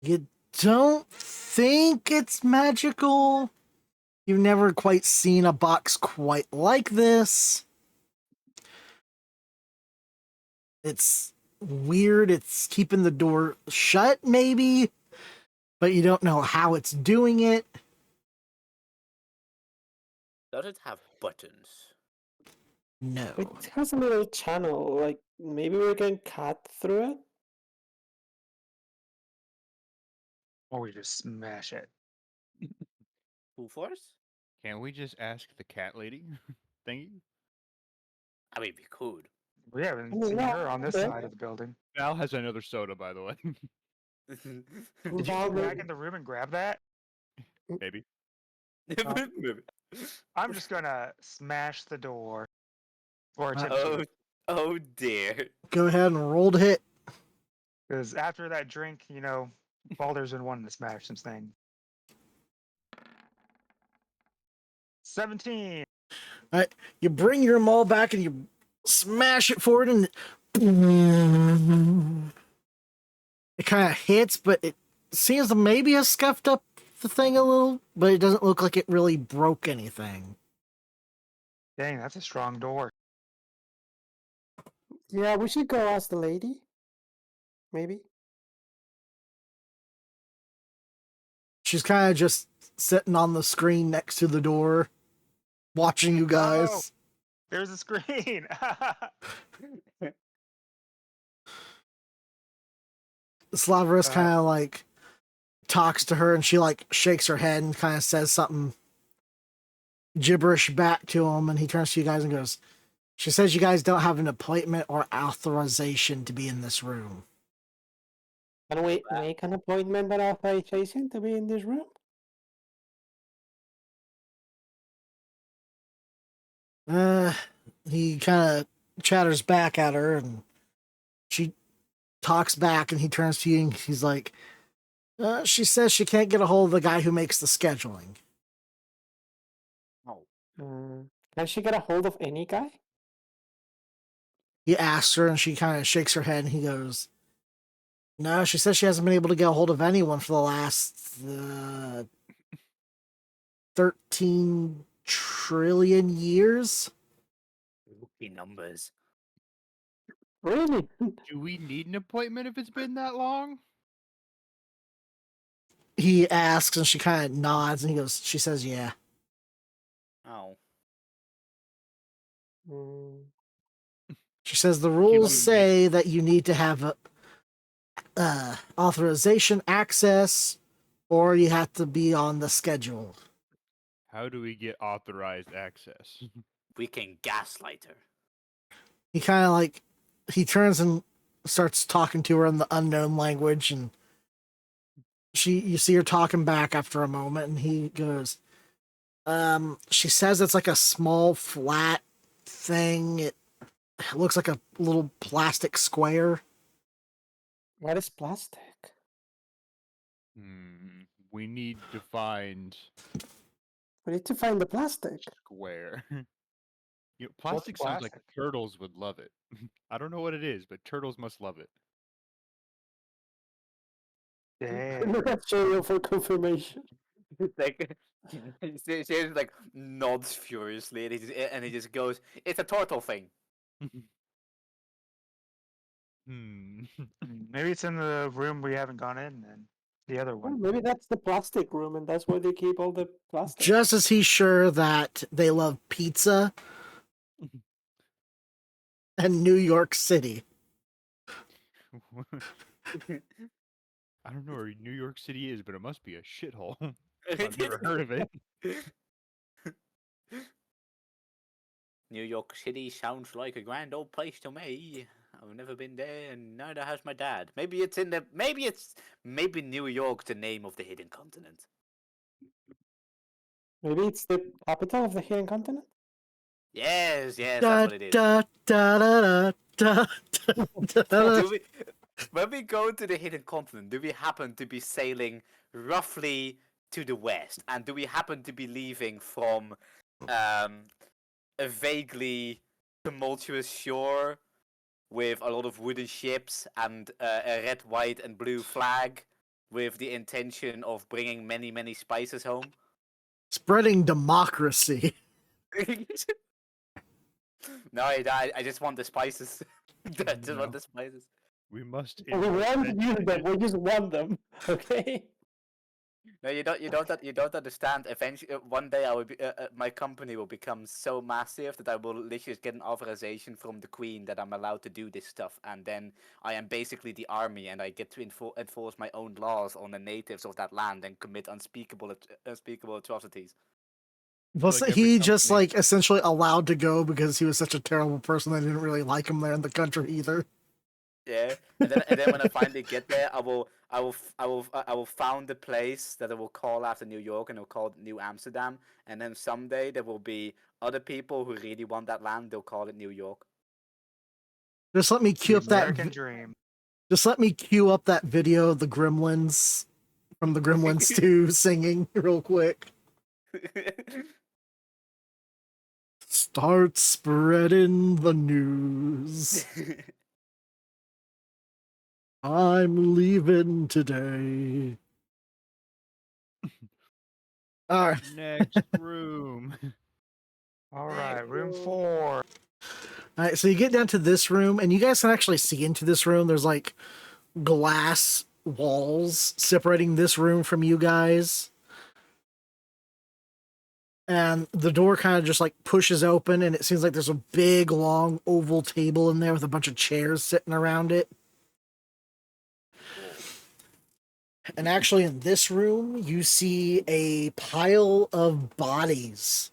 S2: You don't think it's magical. You've never quite seen a box quite like this. It's weird. It's keeping the door shut, maybe, but you don't know how it's doing it.
S4: Does it have buttons?
S2: No.
S1: It has a little channel. Like maybe we can cut through it.
S3: Or we just smash it.
S4: Full force?
S5: Can't we just ask the cat lady thingy?
S4: I mean, we could.
S3: We haven't
S1: Oh,
S3: seen
S1: yeah,
S3: her on this
S1: okay.
S3: side of the building.
S5: Val has another soda, by the way.
S3: Did you go
S1: Val,
S3: back in the room and grab that?
S5: Maybe.
S4: Maybe.
S3: I'm just gonna smash the door. Or attempt
S4: Oh,
S3: to.
S4: oh dear.
S2: Go ahead and roll to hit.
S3: Because after that drink, Baulder's been wanting to smash some things. 17.
S2: All right, you bring your maul back and you smash it forward, and it kind of hits, but it seems to maybe have scuffed up the thing a little, but it doesn't look like it really broke anything.
S3: Dang, that's a strong door.
S1: Yeah, we should go ask the lady. Maybe.
S2: She's kind of just sitting on the screen next to the door, watching you guys.
S3: Oh. There's a screen.
S2: Slaverus kind of like talks to her, and she like shakes her head and kind of says something gibberish back to him, and he turns to you guys and goes, She says you guys don't have an appointment or authorization to be in this room.
S1: Can we make an appointment or authorization to be in this room?
S2: He kind of chatters back at her, and she talks back, and he turns to you, and he's like, she says she can't get a hold of the guy who makes the scheduling.
S4: Oh.
S1: Can she get a hold of any guy?
S2: He asks her, and she kind of shakes her head, and he goes, no, she says she hasn't been able to get a hold of anyone for the last 13 trillion years.
S4: Rookie numbers.
S1: Really?
S5: Do we need an appointment if it's been that long?
S2: He asks, and she kind of nods, and she says, yeah.
S4: Oh.
S2: She says the
S5: Can
S2: rules
S5: we
S2: say that you need to have authorization access, or you have to be on the schedule.
S5: How do we get authorized access?
S4: We can gaslight her.
S2: He kind of he turns and starts talking to her in the unknown language, and you see her talking back after a moment, and he goes, she says it's like a small flat thing. It looks like a little plastic square.
S1: What is plastic?
S5: We need to find
S1: We need to find the plastic.
S5: square. Plastic sounds like
S3: plastic?
S5: turtles would love it. I don't know what it is, but turtles must love it.
S3: Damn.
S1: Look at Cheerio for confirmation.
S4: Like, she like nods furiously, and he just goes, "It's a turtle thing."
S3: Maybe it's in the room we haven't gone in then. The other
S1: Well,
S3: one.
S1: maybe that's the plastic room, and that's where they keep all the plastic.
S2: Just as he's sure that they love pizza and New York City.
S5: I don't know where New York City is, but it must be a shithole. I've never heard of it.
S4: New York City sounds like a grand old place to me. I've never been there, and neither has my dad. Maybe New York's the name of the hidden continent.
S1: Maybe it's the capital of the hidden continent.
S4: Yes, that's
S2: Da
S4: what it is.
S2: da da da da da da.
S4: When we go to the hidden continent, do we happen to be sailing roughly to the west, and do we happen to be leaving from a vaguely tumultuous shore with a lot of wooden ships and a red, white, and blue flag, with the intention of bringing many, many spices home?
S2: Spreading democracy.
S4: No, I just want the spices. I just
S5: No.
S4: want the spices.
S5: We must.
S1: We won't use them. We just want them. Okay.
S4: No, you don't understand. Eventually, one day I will be, my company will become so massive that I will literally just get an authorization from the Queen that I'm allowed to do this stuff, and then I am basically the army, and I get to enforce my own laws on the natives of that land and commit unspeakable atrocities.
S2: Wasn't
S5: every
S2: he just
S5: company-
S2: essentially allowed to go because he was such a terrible person they didn't really like him there in the country either?
S4: Yeah, and then when I finally get there, I will found a place that I will call after New York, and I'll call it New Amsterdam. And then someday there will be other people who really want that land. They'll call it New York.
S2: Just let me cue
S3: The
S2: up that.
S3: American dream.
S2: Just let me cue up that video of the Gremlins from the Gremlins 2 singing real quick. Start spreading the news. I'm leaving today. All right.
S5: Next room.
S3: All right, room 4.
S2: All right, so you get down to this room, and you guys can actually see into this room. There's glass walls separating this room from you guys. And the door kind of just pushes open, and it seems like there's a big, long oval table in there with a bunch of chairs sitting around it. And actually, in this room, you see a pile of bodies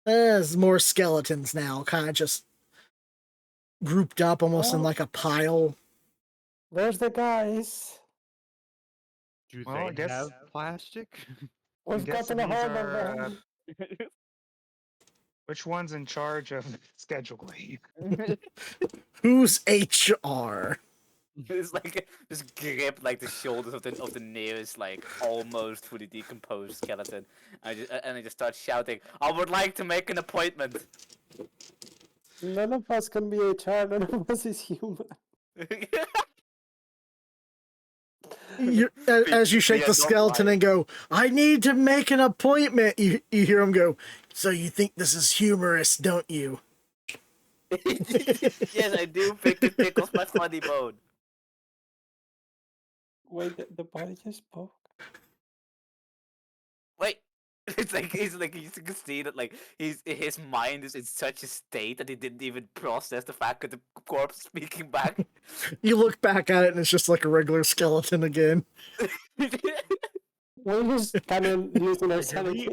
S2: There's more skeletons now, kind of just grouped up almost in
S1: Oh.
S2: like a pile.
S1: Where's the guys?
S5: Do
S3: Well, I
S5: they
S3: guess-
S5: have plastic?
S1: We've
S3: guessing
S1: gotten a
S3: these
S1: hold of
S3: are,
S1: them.
S3: Which one's in charge of scheduling?
S2: Who's HR?
S4: It's like just grip like the shoulders of the nearest like almost fully decomposed skeleton, and I just start shouting, "I would like to make an appointment."
S1: None of us can be HR. None of us is human.
S2: As you shake
S4: We are
S2: the
S4: not
S2: skeleton
S4: lying.
S2: and go, I need to make an appointment, you hear him go, so you think this is humorous, don't you?
S4: Yes, I do think it tickles my funny bone.
S1: Wait, the body just spoke.
S4: Wait, you can see that like his mind is in such a state that he didn't even process the fact that the corpse speaking back.
S2: You look back at it and it's just like a regular skeleton again.
S1: We're just kind of losing our
S3: Wait, did we-
S1: sanity.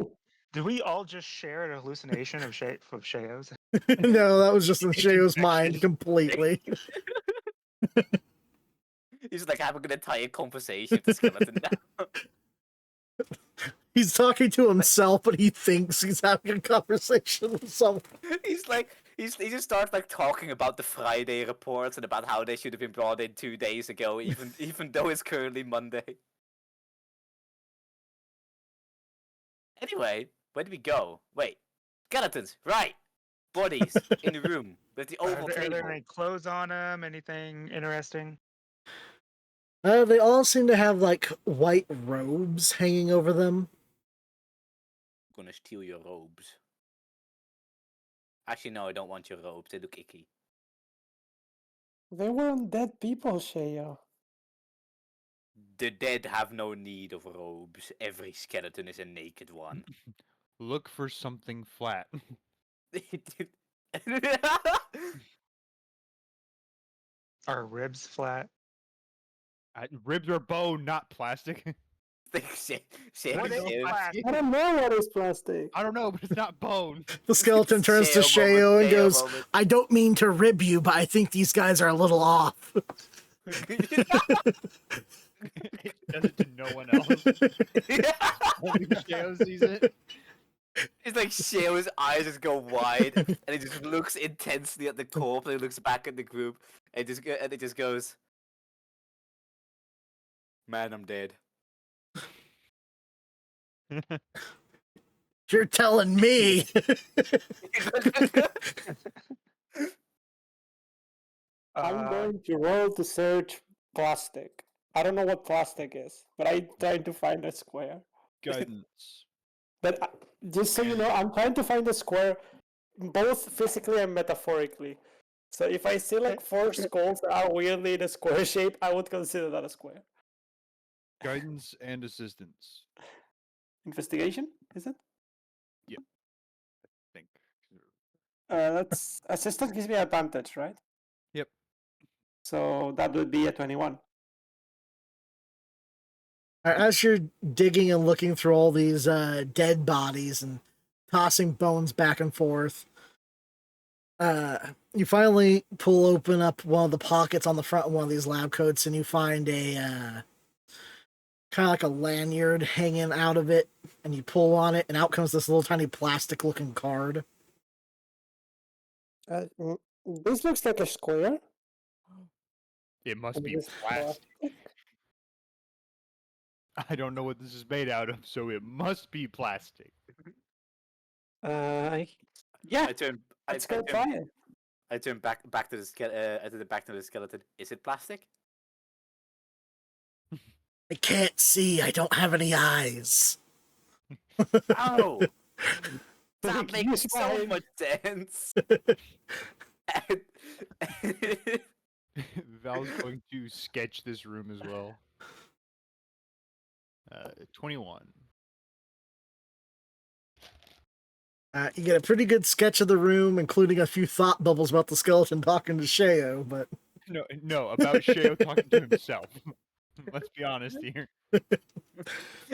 S3: Did we all just share an hallucination of Sheo's?
S2: No, that was just in
S3: It's
S2: Sheo's mind
S3: infection.
S2: completely.
S4: He's like having an entire conversation with the skeleton now.
S2: He's talking to himself, but he thinks he's having a conversation with someone.
S4: He's like he just starts like talking about the Friday reports and about how they should have been brought in 2 days ago, even though it's currently Monday. Anyway, where did we go? Wait, skeletons, right? Bodies in the room with the
S3: Are
S4: oval
S3: there
S4: table.
S3: any clothes on them? Anything interesting?
S2: They all seem to have like white robes hanging over them.
S4: I'm gonna steal your robes. Actually, no, I don't want your robes. They look icky.
S1: They were undead people, Sheo.
S4: The dead have no need of robes. Every skeleton is a naked one.
S5: Look for something flat.
S3: Are ribs flat?
S5: Ribs are bone, not plastic.
S3: What is plastic?
S1: I don't know what is plastic.
S5: I don't know, but it's not bone.
S2: The skeleton turns to Sheo and goes, I don't mean to rib you, but I think these guys are a little off.
S5: It does it to no one else. Only Sheo sees it.
S4: It's like Sheo's eyes just go wide, and he just looks intensely at the corpse, and he looks back at the group, and it just goes, "Man, I'm dead."
S2: You're telling me.
S1: I'm going to roll to search plastic. I don't know what plastic is, but I'm trying to find a square.
S5: Guidance.
S1: But just so you know, I'm trying to find a square both physically and metaphorically. So if I see like 4 skulls that are weirdly in a square shape, I would consider that a square.
S5: Guidance and assistance.
S1: Investigation, is it?
S5: I think.
S1: That's assistant gives me advantage, right?
S5: Yep.
S1: So that would be a 21.
S2: As you're digging and looking through all these dead bodies and tossing bones back and forth, you finally pull open up one of the pockets on the front of one of these lab coats and you find a kind of like a lanyard hanging out of it, and you pull on it and out comes this little tiny plastic looking card.
S1: This looks like a square.
S5: It must
S1: Is
S5: be
S1: this
S5: plastic. I don't know what this is made out of, so it must be plastic.
S1: Yeah,
S4: I turn.
S1: let's go try it.
S4: I turn back to the back to the skeleton. Is it plastic?
S2: I can't see. I don't have any eyes.
S4: Oh, that
S1: Like,
S4: makes
S1: use
S4: so
S1: mine.
S4: much sense.
S5: Val's going to sketch this room as well. 21.
S2: You get a pretty good sketch of the room, including a few thought bubbles about the skeleton talking to Sheo, but
S5: No, about Sheo talking to himself. Let's be honest here.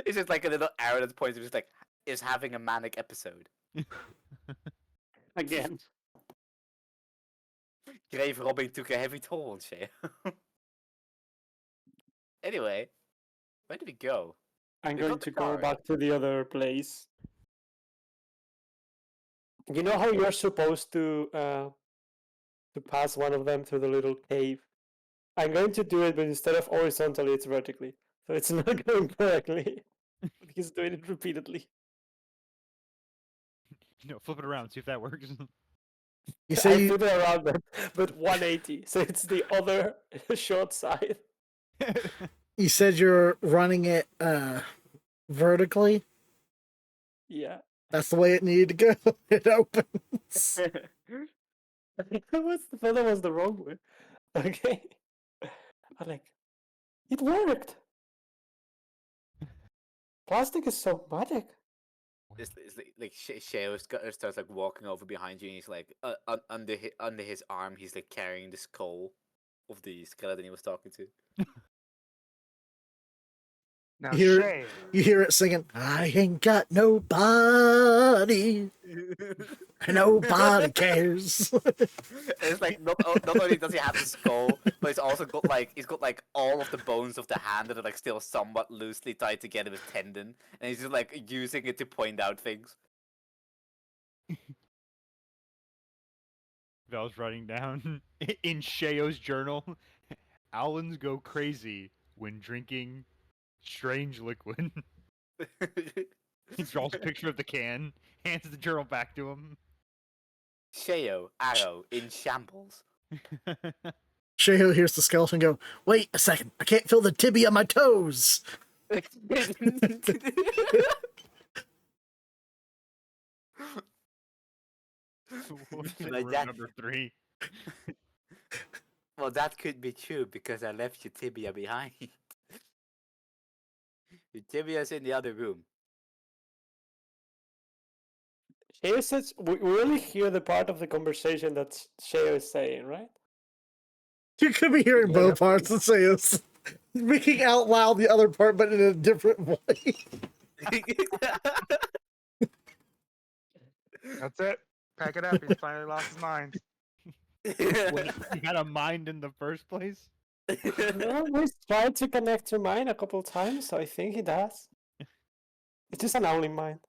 S4: It's just like a little arrow that points. Just like is having a manic episode.
S1: Again.
S4: Grave robbing took a heavy toll on Shay. Anyway, where did we go?
S1: I'm
S4: We
S1: going
S4: got the
S1: to go
S4: car.
S1: back to the other place. You know how you're supposed to pass one of them through the little cave? I'm going to do it, but instead of horizontally, it's vertically. So it's not going correctly. But he's doing it repeatedly.
S5: Flip it around, see if that works.
S2: You
S1: I
S2: say
S1: flip it around, but 180. So it's the other short side.
S2: you said you're running it vertically.
S1: Yeah.
S2: That's the way it needed to go. It opens.
S1: That was the wrong way. Okay. I'm like, it worked. Plastic is so magic.
S4: It's like Sheo starts like walking over behind you, and he's like under his arm, he's like carrying the skull of the skeleton he was talking to.
S3: Now,
S2: You hear,
S3: Shay,
S2: you hear it singing, I ain't got nobody. Nobody cares.
S4: It's like not only does he have the skull, but he's got like all of the bones of the hand that are like still somewhat loosely tied together with tendon, and he's just like using it to point out things.
S5: Val's writing down in Sheo's journal. Owlins go crazy when drinking strange liquid. He draws a picture of the can, hands the journal back to him.
S4: Sheo, arrow in shambles.
S2: Sheho hears the skeleton go, wait a second, I can't feel the tibia on my toes.
S5: What's in
S4: Like
S5: room
S4: that.
S5: number 3?
S4: Well, that could be true because I left your tibia behind. Your tibia's in the other room.
S1: Sheo says we only hear the part of the conversation that Sheo is saying, right?
S2: You could be hearing
S1: Yeah.
S2: both parts and say it's speaking out loud the other part, but in a different way.
S3: that's it. Pack it up. He's finally lost his mind.
S5: Wait, he had a mind in the first place?
S1: Well, he's tried to connect to mine a couple times, so I think he does. It's just an owling mind.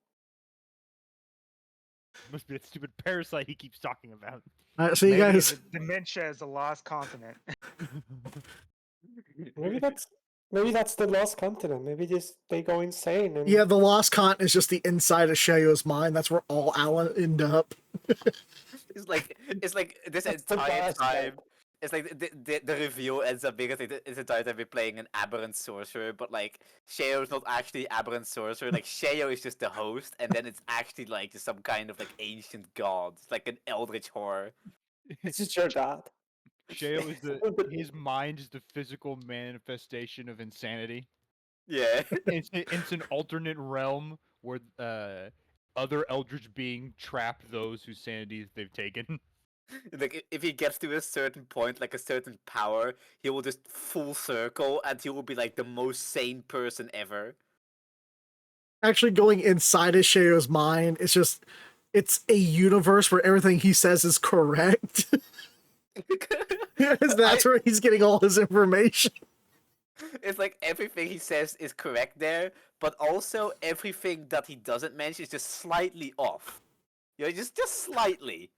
S5: Must be that stupid parasite he keeps talking about.
S2: All right, so you
S3: Maybe
S2: guys,
S3: the dementia is a lost continent.
S1: Maybe that's the lost continent. Maybe just they go insane and
S2: yeah, the lost cont is just the inside of Sheo's mind. That's where all Alan end up.
S4: It's like this
S1: That's the
S4: entire
S1: best
S4: time.
S1: part.
S4: It's like the reveal ends up being this entire time we're playing an aberrant sorcerer, but like Sheo's not actually aberrant sorcerer. Like Sheo is just the host, and then it's actually like just some kind of like ancient god. It's like an eldritch horror.
S1: It's just your dad.
S5: Sheo is his mind is the physical manifestation of insanity.
S4: Yeah.
S5: It's an alternate realm where other eldritch being trap those whose sanity they've taken.
S4: Like if he gets to a certain point, like a certain power, he will just full circle, and he will be like the most sane person ever.
S2: Actually, going inside of Sheo's mind, it's a universe where everything he says is correct. Because that's where he's getting all his information.
S4: It's like everything he says is correct there, but also everything that he doesn't mention is just slightly off. You know, just slightly.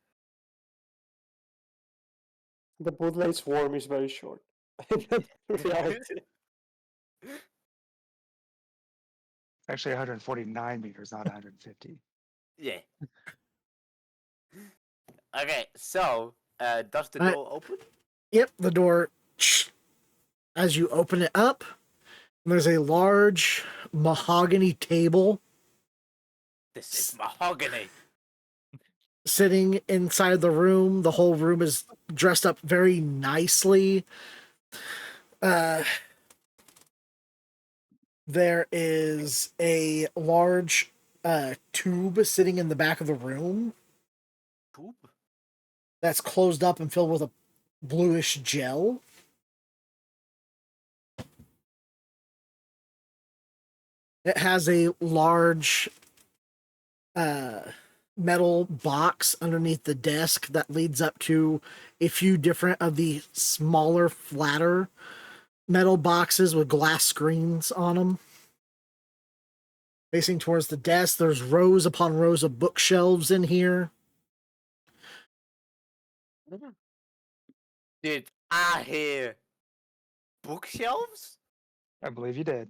S1: The bootleg swarm is very short. In reality.
S3: Actually, 149 meters, not 150.
S4: Yeah. Okay, so does the
S2: Alright.
S4: door open?
S2: Yep, the door, as you open it up, there's a large mahogany table
S4: This is mahogany.
S2: sitting inside the room. The whole room is dressed up very nicely. There is a large tube sitting in the back of the room
S4: Poop.
S2: that's closed up and filled with a bluish gel. It has a large metal box underneath the desk that leads up to a few different of the smaller, flatter metal boxes with glass screens on them. Facing towards the desk, there's rows upon rows of bookshelves in here.
S4: Did I hear bookshelves?
S3: I believe you did.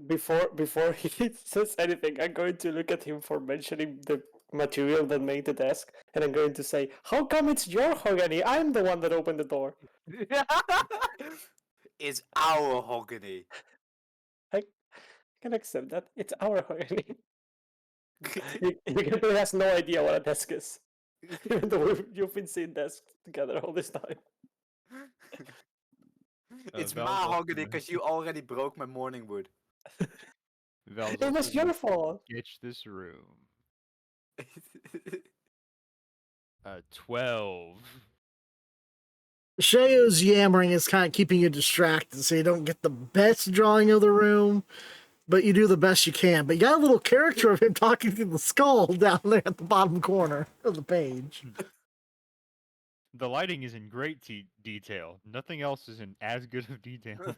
S1: Before he says anything, I'm going to look at him for mentioning the material that made the desk, and I'm going to say, "How come it's your mahogany? I'm the one that opened the door."
S4: It's our mahogany.
S1: I can accept that. It's our mahogany. He has no idea what a desk is, even though you've been seeing desks together all this time.
S4: It's
S5: Val's
S4: my
S5: also
S4: mahogany
S5: gonna-
S4: because you already broke my morning wood.
S5: Val's
S1: It
S5: also
S1: was your
S5: gonna
S1: fault.
S5: sketch this room. 12.
S2: Sheo's yammering is kind of keeping you distracted, so you don't get the best drawing of the room, but you do the best you can. But you got a little character of him talking to the skull down there at the bottom corner of the page.
S5: The lighting is in great detail. Nothing else is in as good of detail.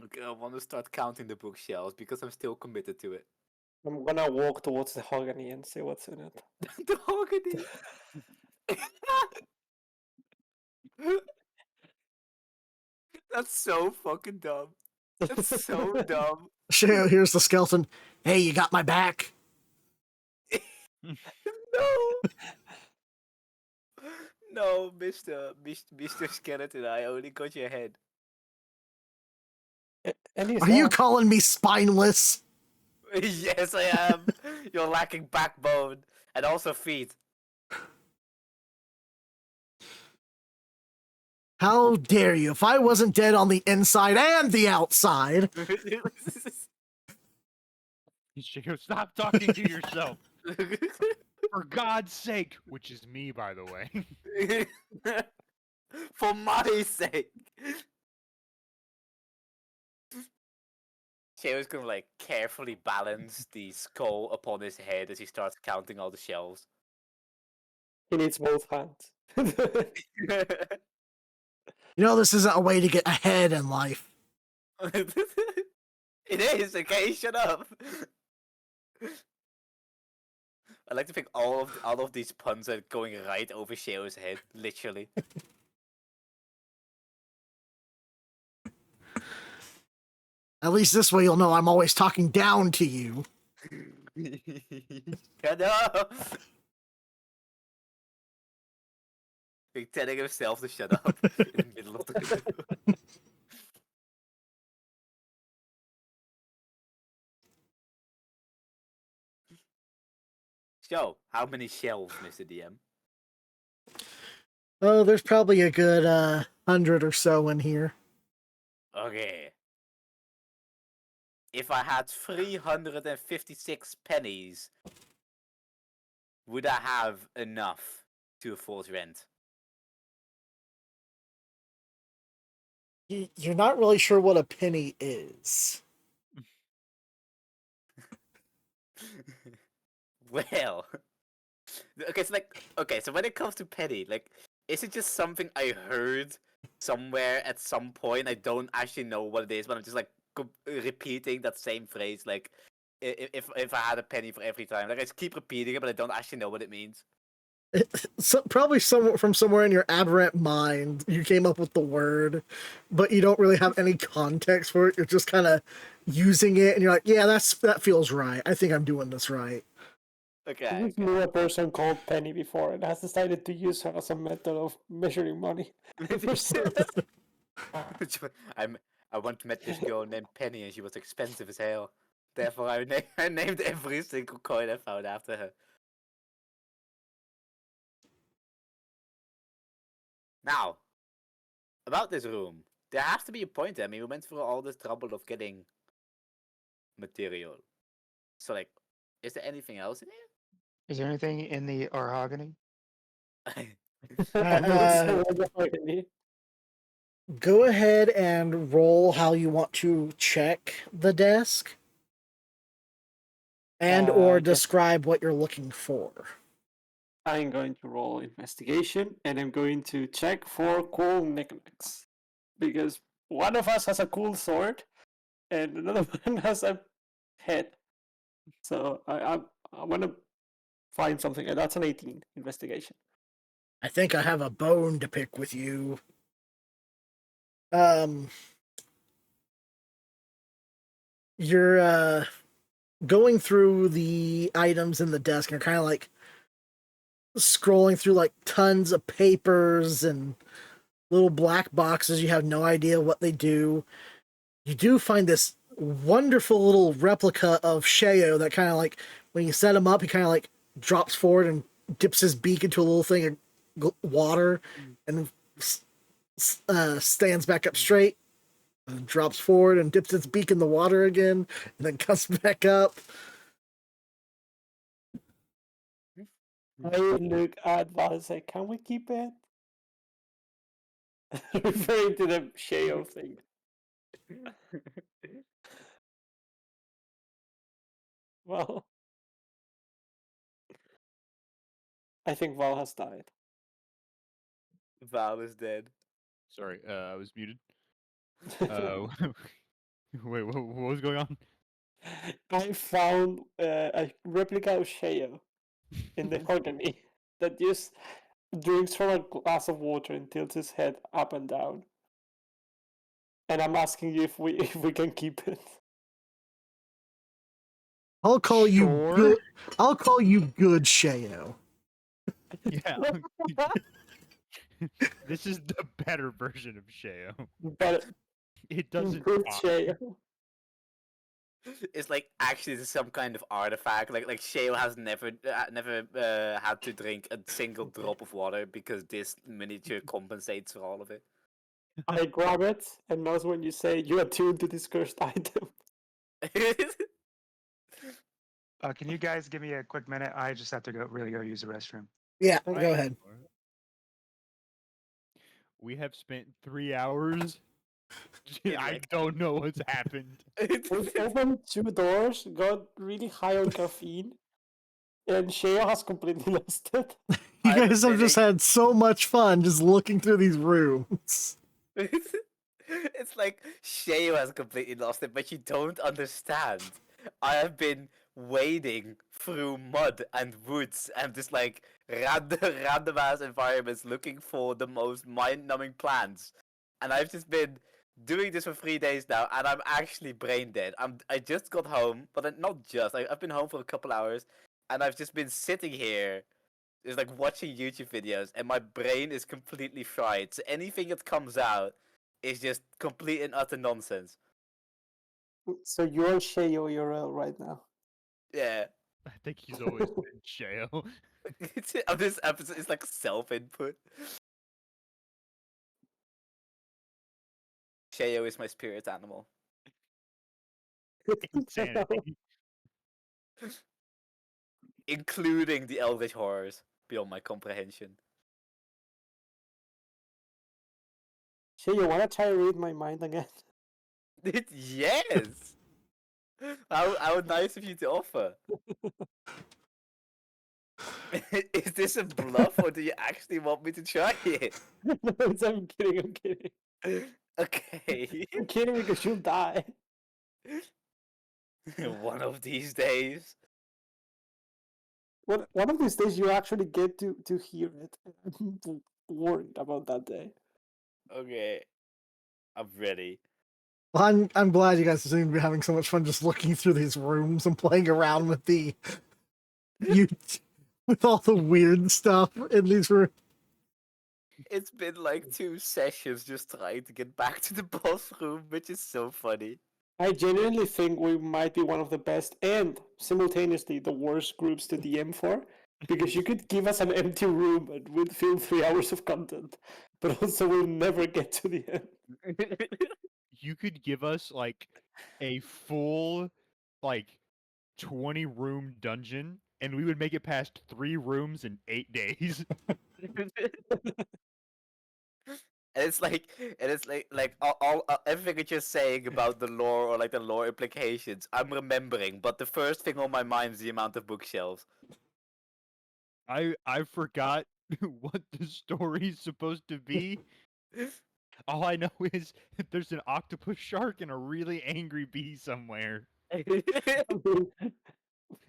S4: Okay, I want to start counting the bookshelves because I'm still committed to it.
S1: I'm gonna walk towards the mahogany and see what's in it.
S4: The mahogany. That's so fucking dumb. That's so dumb.
S2: Sheo hears the skeleton. Hey, you got my back?
S4: No. No, Mr. Skeleton, I only got your head.
S1: And he's
S2: Are you
S1: not.
S2: calling me spineless?
S4: Yes, I am. You're lacking backbone and also feet.
S2: How dare you? If I wasn't dead on the inside and the outside.
S5: Shiko, stop talking to yourself. For God's sake, which is me, by the way.
S4: For my sake. Sheo's gonna like carefully balance the skull upon his head as he starts counting all the shelves.
S1: He needs both hands.
S2: You know, this isn't a way to get ahead in life.
S4: It is, okay? Shut up. I like to think all of these puns are going right over Sheo's head, literally.
S2: At least this way you'll know I'm always talking down to you.
S4: Shut up! Like telling himself to shut up in the middle of the So, how many shelves, Mr. DM?
S2: Oh, there's probably a good 100 or so in here.
S4: Okay. If I had 356 pennies, would I have enough to afford rent?
S2: You're not really sure what a penny is.
S4: Well, okay, so when it comes to penny, like, is it just something I heard somewhere at some point? I don't actually know what it is, but I'm just like repeating that same phrase, like, if I had a penny for every time, like I just keep repeating it, but I don't actually know what it means.
S2: So, probably from somewhere in your aberrant mind, you came up with the word, but you don't really have any context for it. You're just kind of using it, and you're like, "Yeah, that feels right. I think I'm doing this right."
S4: Okay.
S1: We've knew a person called Penny before and has decided to use her as a method of measuring money.
S4: I once met this girl named Penny, and she was expensive as hell. Therefore, I named every single coin I found after her. Now, about this room, there has to be a point. I mean, we went through all this trouble of getting material. So, like, is there anything else in
S3: Is there anything in the orhogany?
S4: here?
S2: Go ahead and roll how you want to check the desk. and or
S1: Guess
S2: describe what you're looking for.
S1: I'm going to roll investigation, and I'm going to check for cool knickknacks. Because one of us has a cool sword, and another one has a head. So I want to find something, and that's an 18 investigation.
S2: I think I have a bone to pick with you. You're going through the items in the desk, and you're kind of like scrolling through like tons of papers and little black boxes. You have no idea what they do. You do find this wonderful little replica of Sheo that kind of like, when you set him up, he kind of like drops forward and dips his beak into a little thing of water and stands back up straight and drops forward and dips its beak in the water again and then comes back up.
S1: I look at Val and say, "Can we keep it?" Referring to the Sheo thing. Well, I think Val has died.
S4: Val is dead.
S5: Sorry, I was muted. Wait, what was going on?
S1: I found a replica of Sheo in the economy that just drinks from a glass of water and tilts his head up and down. And I'm asking you if we can keep it.
S2: I'll call you
S5: Sure.
S2: good. I'll call you good Sheo.
S5: Yeah. This is the better version of Sheo.
S1: But
S5: It doesn't
S1: improved
S5: talk.
S1: Sheo.
S4: It's like actually some kind of artifact. Like Sheo has never had to drink a single drop of water because this miniature compensates for all of it.
S1: I grab it, and knows when you say you attuned to this cursed item.
S3: Can you guys give me a quick minute? I just have to go use the restroom.
S2: Yeah,
S1: Okay.
S2: go ahead.
S5: We have spent 3 hours.
S4: In,
S5: I
S4: like-
S5: don't know what's happened.
S1: We've opened 2 doors, got really high on caffeine, and Sheo has completely lost it.
S2: You
S4: I'm
S2: guys have just
S4: admitting-
S2: had so much fun just looking through these rooms.
S4: It's like Sheo has completely lost it, but you don't understand. I have been wading through mud and woods and just like random ass environments looking for the most mind-numbing plants. And I've just been doing this for 3 days now, and I'm actually brain dead. I just got home, but not just. I've been home for a couple hours, and I've just been sitting here, just like watching YouTube videos, and my brain is completely fried. So anything that comes out is just complete and utter nonsense.
S1: So you're Sheo URL right now.
S4: Yeah.
S5: I think he's always been Sheo.
S4: This episode is like self-input. Sheo is my spirit animal.
S5: Insanity.
S4: Including the eldritch horrors beyond my comprehension.
S1: Sheo, you wanna try to read my mind again?
S4: Yes! How nice of you to offer. Is this a bluff or do you actually want me to try it?
S1: No, I'm kidding.
S4: Okay.
S1: I'm kidding because you'll die.
S4: One of these days.
S1: One of these days you actually get to hear it. I'm worried about that day.
S4: Okay. I'm ready.
S2: Well, I'm glad you guys seem to be having so much fun just looking through these rooms and playing around with with all the weird stuff in these rooms.
S4: It's been like 2 sessions just trying to get back to the boss room, which is so funny.
S1: I genuinely think we might be one of the best and simultaneously the worst groups to DM for, because you could give us an empty room and we'd fill 3 hours of content, but also we'll never get to the end.
S5: You could give us like a full like 20 room dungeon and we would make it past 3 rooms in 8 days.
S4: And it's like all everything that you're saying about the lore or like the lore implications, I'm remembering. But the first thing on my mind is the amount of bookshelves.
S5: I forgot what the story's supposed to be. All I know is there's an octopus shark and a really angry bee somewhere.
S1: I mean,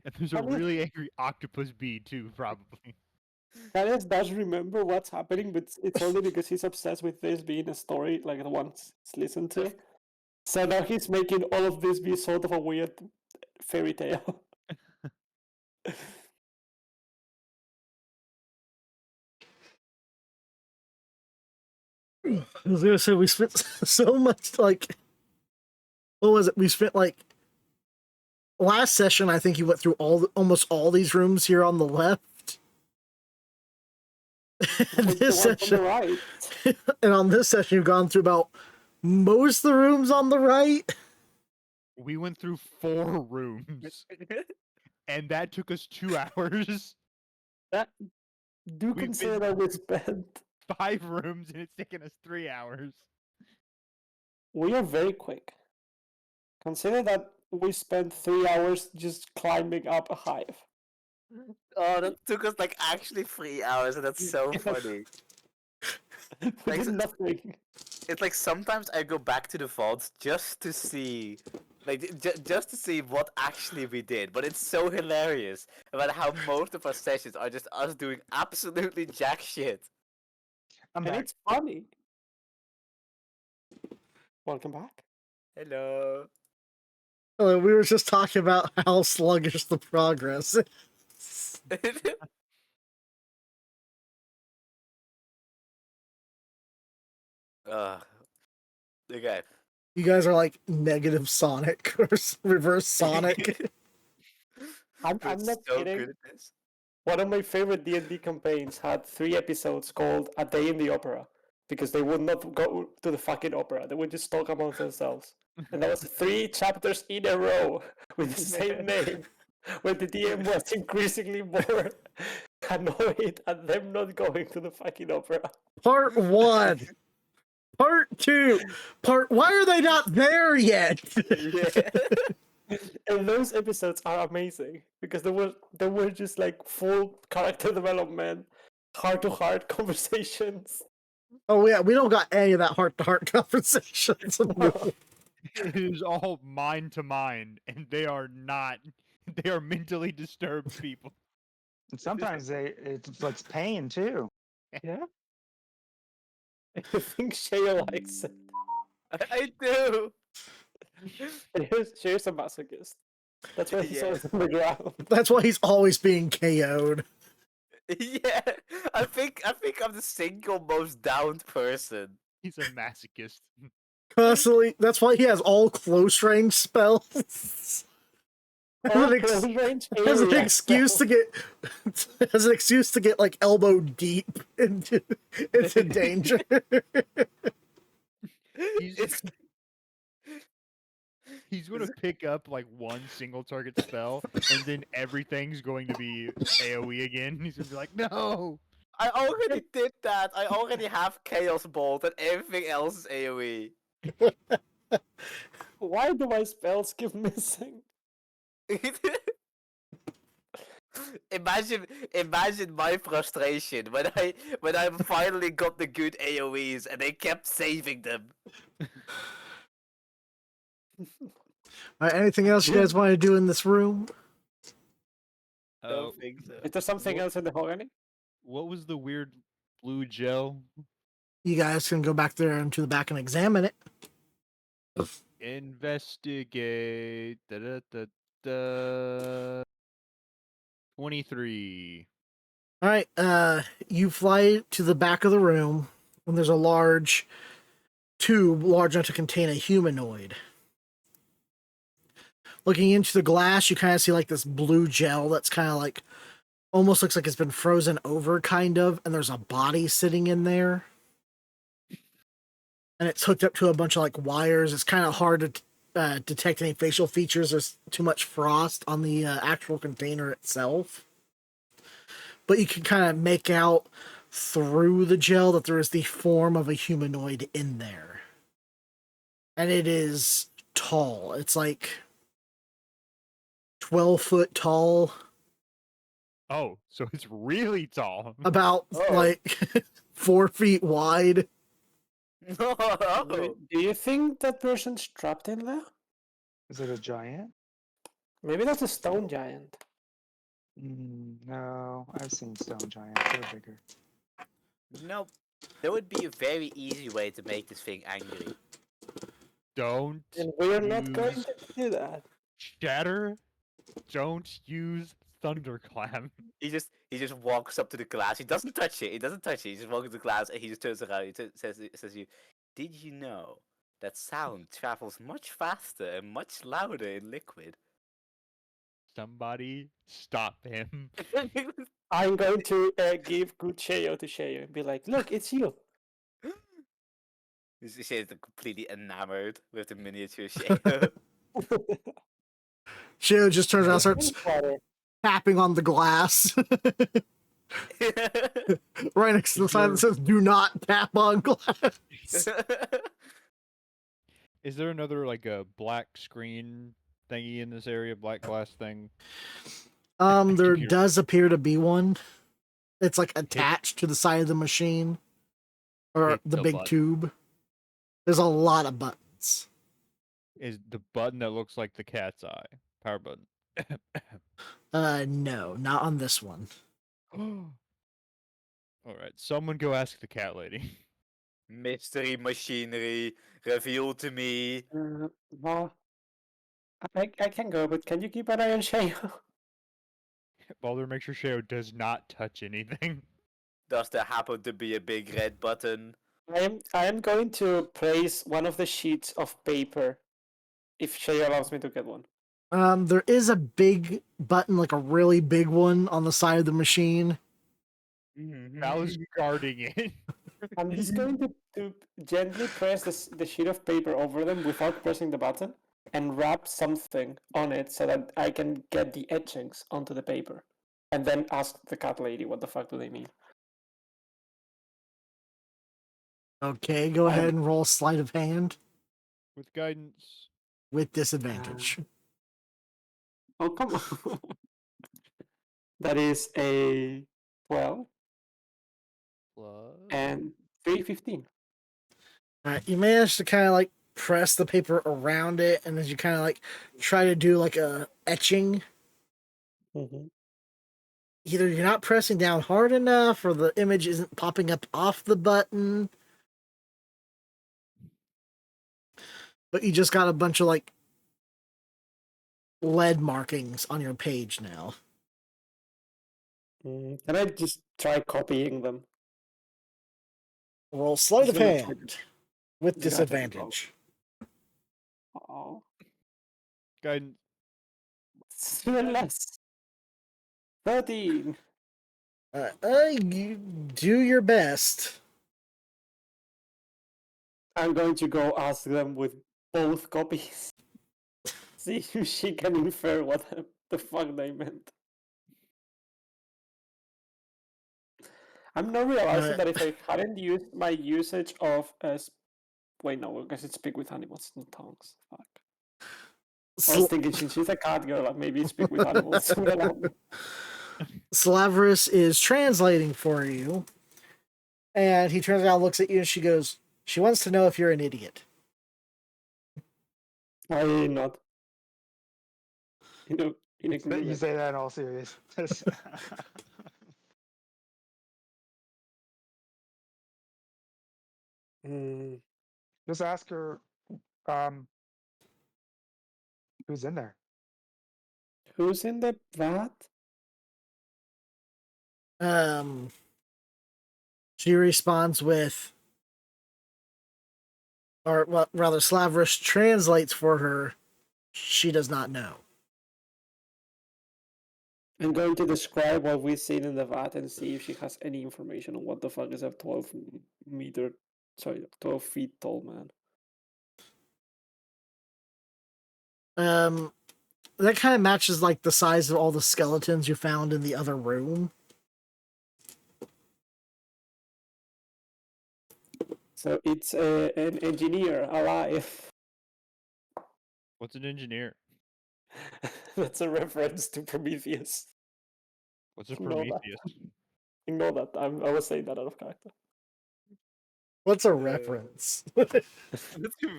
S5: And there's a
S1: I mean-
S5: really angry octopus bee too, probably.
S1: Karius does remember what's happening, but it's only because he's obsessed with this being a story, like the ones he's listened to. So now he's making all of this be sort of a weird fairy tale.
S2: I was gonna say we spent so much like, what was it? We spent like last session. I think you went through almost all these rooms here on the left. And
S1: Like the
S2: this
S1: one on the
S2: session,
S1: right.
S2: and on this session, you've gone through about most of the rooms on the right.
S5: We went through 4 rooms, and that took us 2 hours.
S1: That do
S5: We've
S1: consider
S5: been-
S1: that we spent.
S5: 5 rooms, and it's taken us 3 hours.
S1: We are very quick. Consider that we spent 3 hours just climbing up a hive.
S4: Oh, that took us like actually 3 hours, and that's so funny.
S1: We
S4: Like,
S1: did nothing.
S4: It's like sometimes I go back to the vaults just to see, like, just to see what actually we did. But it's so hilarious about how most of our sessions are just us doing absolutely jack shit.
S3: I'm
S1: And
S3: back.
S1: it's funny. Welcome back.
S4: Hello.
S2: We were just talking about how sluggish the progress is.
S4: Okay.
S2: You guys are like negative Sonic or reverse Sonic.
S1: I'm
S4: We're
S1: not
S4: so
S1: kidding.
S4: good at this.
S1: One of my favorite D&D campaigns had 3 episodes called A Day in the Opera because they would not go to the fucking opera. They would just talk amongst themselves. And that was 3 chapters in a row with the same name, where the DM was increasingly more annoyed at them not going to the fucking opera.
S2: Part 1. Part 2. Why are they not there yet?
S4: Yeah.
S1: And those episodes are amazing because they were just like full character development, heart-to-heart conversations.
S2: Oh yeah, we don't got any of that heart-to-heart conversations.
S5: It is all mind to mind, and they are not. They are mentally disturbed people.
S3: And sometimes it inflicts pain too.
S1: Yeah. I think Shea likes it.
S4: I do.
S1: Shea's a masochist. That's why he's
S4: Yeah.
S1: always on the ground.
S2: That's why he's always being KO'd.
S4: Yeah. I think I'm the single most downed person.
S5: He's a masochist.
S2: Constantly. That's why he has all close range spells.
S1: All
S2: As
S1: close range
S2: as an
S1: area
S2: excuse to
S1: spells.
S2: get like elbow deep into danger.
S5: He's he's going to pick up like one single target spell, and then everything's going to be AoE again. He's going to be like, no.
S4: I already did that. I already have Chaos Bolt and everything else is AoE.
S1: Why do my spells keep missing?
S4: Imagine my frustration when I finally got the good AoEs and they kept saving them.
S2: Alright, anything else you guys want to do in this room?
S4: I don't think so.
S1: Is there something
S5: What-
S1: else in the Hogany?
S5: What was the weird blue gel?
S2: You guys can go back there into the back and examine it.
S5: Investigate. Da, da, da, da. 23.
S2: Alright, you fly to the back of the room, and there's a large tube large enough to contain a humanoid. Looking into the glass, you kind of see like this blue gel that's kind of like almost looks like it's been frozen over, kind of, and there's a body sitting in there. And it's hooked up to a bunch of like wires. It's kind of hard to detect any facial features. There's too much frost on the actual container itself. But you can kind of make out through the gel that there is the form of a humanoid in there. And it is tall. It's like 12 foot tall,
S5: Oh, so it's really tall.
S2: about
S4: Oh.
S2: like 4 feet wide.
S4: Oh.
S1: Do you think that person's trapped in there?
S3: Is it a giant?
S1: Maybe that's a stone giant.
S3: No, I've seen stone giants. They're bigger.
S4: No, there would be a very easy way to make this thing angry.
S5: Don't
S1: And we're not going
S5: use
S1: to do that.
S5: shatter. Don't use thunderclap.
S4: He just walks up to the glass. He doesn't touch it. He doesn't touch it. He just walks to the glass and he just turns around. He says to you, "Did you know that sound travels much faster and much louder in liquid?"
S5: Somebody stop him.
S1: I'm going to give good Sheo to Sheo and be like, look, it's you.
S4: She is completely enamored with the miniature shadow.
S2: Sheo just turns around and starts
S1: Water.
S2: tapping on the glass. Right next to the sign that says, "Do not tap on glass."
S5: Is there another like a black screen thingy in this area, black glass thing?
S2: There
S5: Computer.
S2: does appear to be one. It's like attached to the side of the machine. Or
S5: Hit
S2: the
S5: the
S2: big
S5: button.
S2: tube. There's a lot of buttons.
S5: Is the button that looks like the cat's eye. Power button.
S2: No, not on this one.
S5: Alright, someone go ask the cat lady.
S4: Mystery machinery, reveal to me.
S1: Well, I can go, but can you keep an eye on Sheo?
S5: Baulder, make sure Sheo does not touch anything.
S4: Does there happen to be a big red button?
S1: I am going to place one of the sheets of paper if Sheo allows me to get one.
S2: There is a big button, like a really big one, on the side of the machine.
S5: I was guarding it.
S1: I'm just going to gently press the sheet of paper over them without pressing the button and wrap something on it so that I can get the etchings onto the paper. And then ask the cat lady what the fuck do they mean.
S2: Okay, go ahead and roll sleight of hand
S5: With guidance.
S2: with disadvantage.
S1: Oh, come on. That is a 12
S5: Plus.
S1: and 315.
S2: Alright, you manage to kind of like press the paper around it, and as you kind of like try to do like a etching, either you're not pressing down hard enough or the image isn't popping up off the button. But you just got a bunch of like lead markings on your page now.
S1: Can I just try copying them?
S2: Roll sleight
S1: It's
S2: of
S1: gonna
S2: hand with
S1: it's gonna take a
S2: disadvantage.
S1: Oh,
S5: Guidance.
S1: it's even less. 13.
S2: You do your best.
S1: I'm going to go ask them with both copies. See if she can infer what the fuck they meant. I'm not realizing that if I hadn't used my usage of wait, no, because it's speak with animals, not tongues. Fuck. I was thinking since she's a cat girl, maybe speak with animals would allow me.
S2: Slaverus is translating for you, and he turns around, looks at you, and she goes, "She wants to know if you're an idiot."
S1: I'm not.
S3: You say that in all seriousness. Just ask her, who's in there?
S1: Who's in the vat?
S2: She responds with, or well, rather, Slaverus translates for her. She does not know.
S1: I'm going to describe what we've seen in the vat and see if she has any information on what the fuck is a 12 feet tall man.
S2: That kind of matches like the size of all the skeletons you found in the other room.
S1: So it's an engineer alive.
S5: What's an engineer?
S1: That's a reference to Prometheus.
S5: What's a
S1: Ignore that.
S5: Prometheus?
S1: Ignore that. I was saying that out of character.
S2: What's a reference?
S4: What's the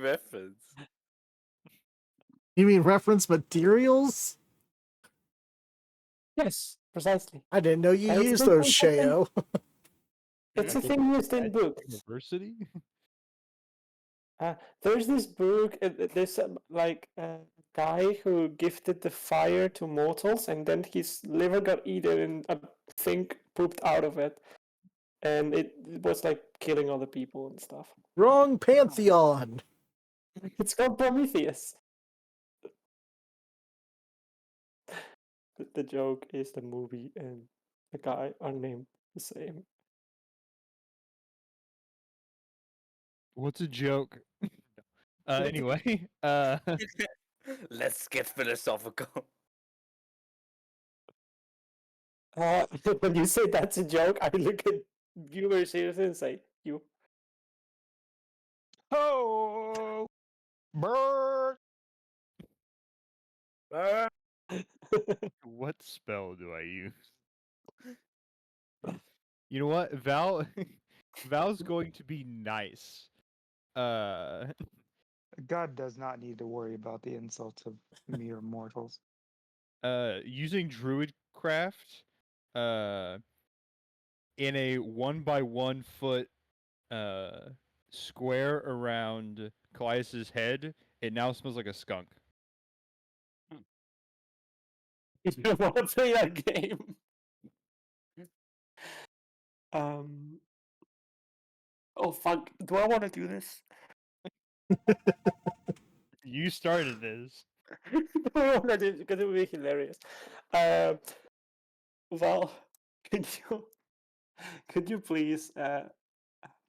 S4: reference?
S2: You mean reference materials?
S1: Yes, precisely.
S2: I didn't know you
S1: It's
S2: used
S1: been
S2: those,
S1: something-
S2: Shayo.
S1: It's
S5: I
S1: a thing used in
S5: At
S1: books.
S5: University?
S1: There's this book. There's like a guy who gifted the fire to mortals, and then his liver got eaten, and a thing pooped out of it, and it was like killing other people and stuff.
S2: Wrong pantheon.
S1: It's called Prometheus. The joke is the movie and the guy are named the same.
S5: What's a joke? Anyway,
S4: Let's get philosophical.
S1: When you say that's a joke, I look at viewers seriously and say, you.
S3: Oh, bird.
S5: what spell do I use? You know what? Val's going to be nice.
S3: God does not need to worry about the insults of mere mortals.
S5: Using Druidcraft, in a 1 by 1 foot square around Caius's head, it now smells like a skunk.
S1: You don't want to play that game. Um. Oh fuck! Do I want to do this?
S5: You started this.
S1: Do I want to do it because it would be hilarious. Um. Well, could you please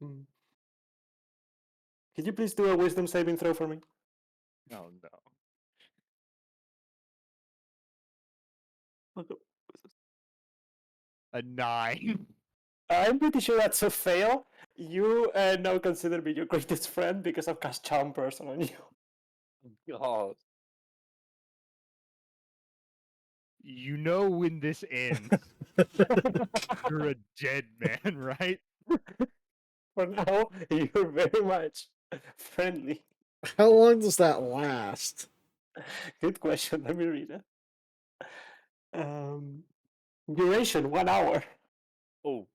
S1: hmm, could you please do a wisdom saving throw for me?
S5: Oh no.
S1: Okay.
S5: A 9.
S1: I'm pretty sure that's a fail. You now consider me your greatest friend because I've cast Charm Person on you.
S4: God.
S5: You know when this ends. You're a dead man, right?
S1: For now, you're very much friendly.
S2: How long does that last?
S1: Good question. Let me read it. Duration 1 hour.
S4: Oh,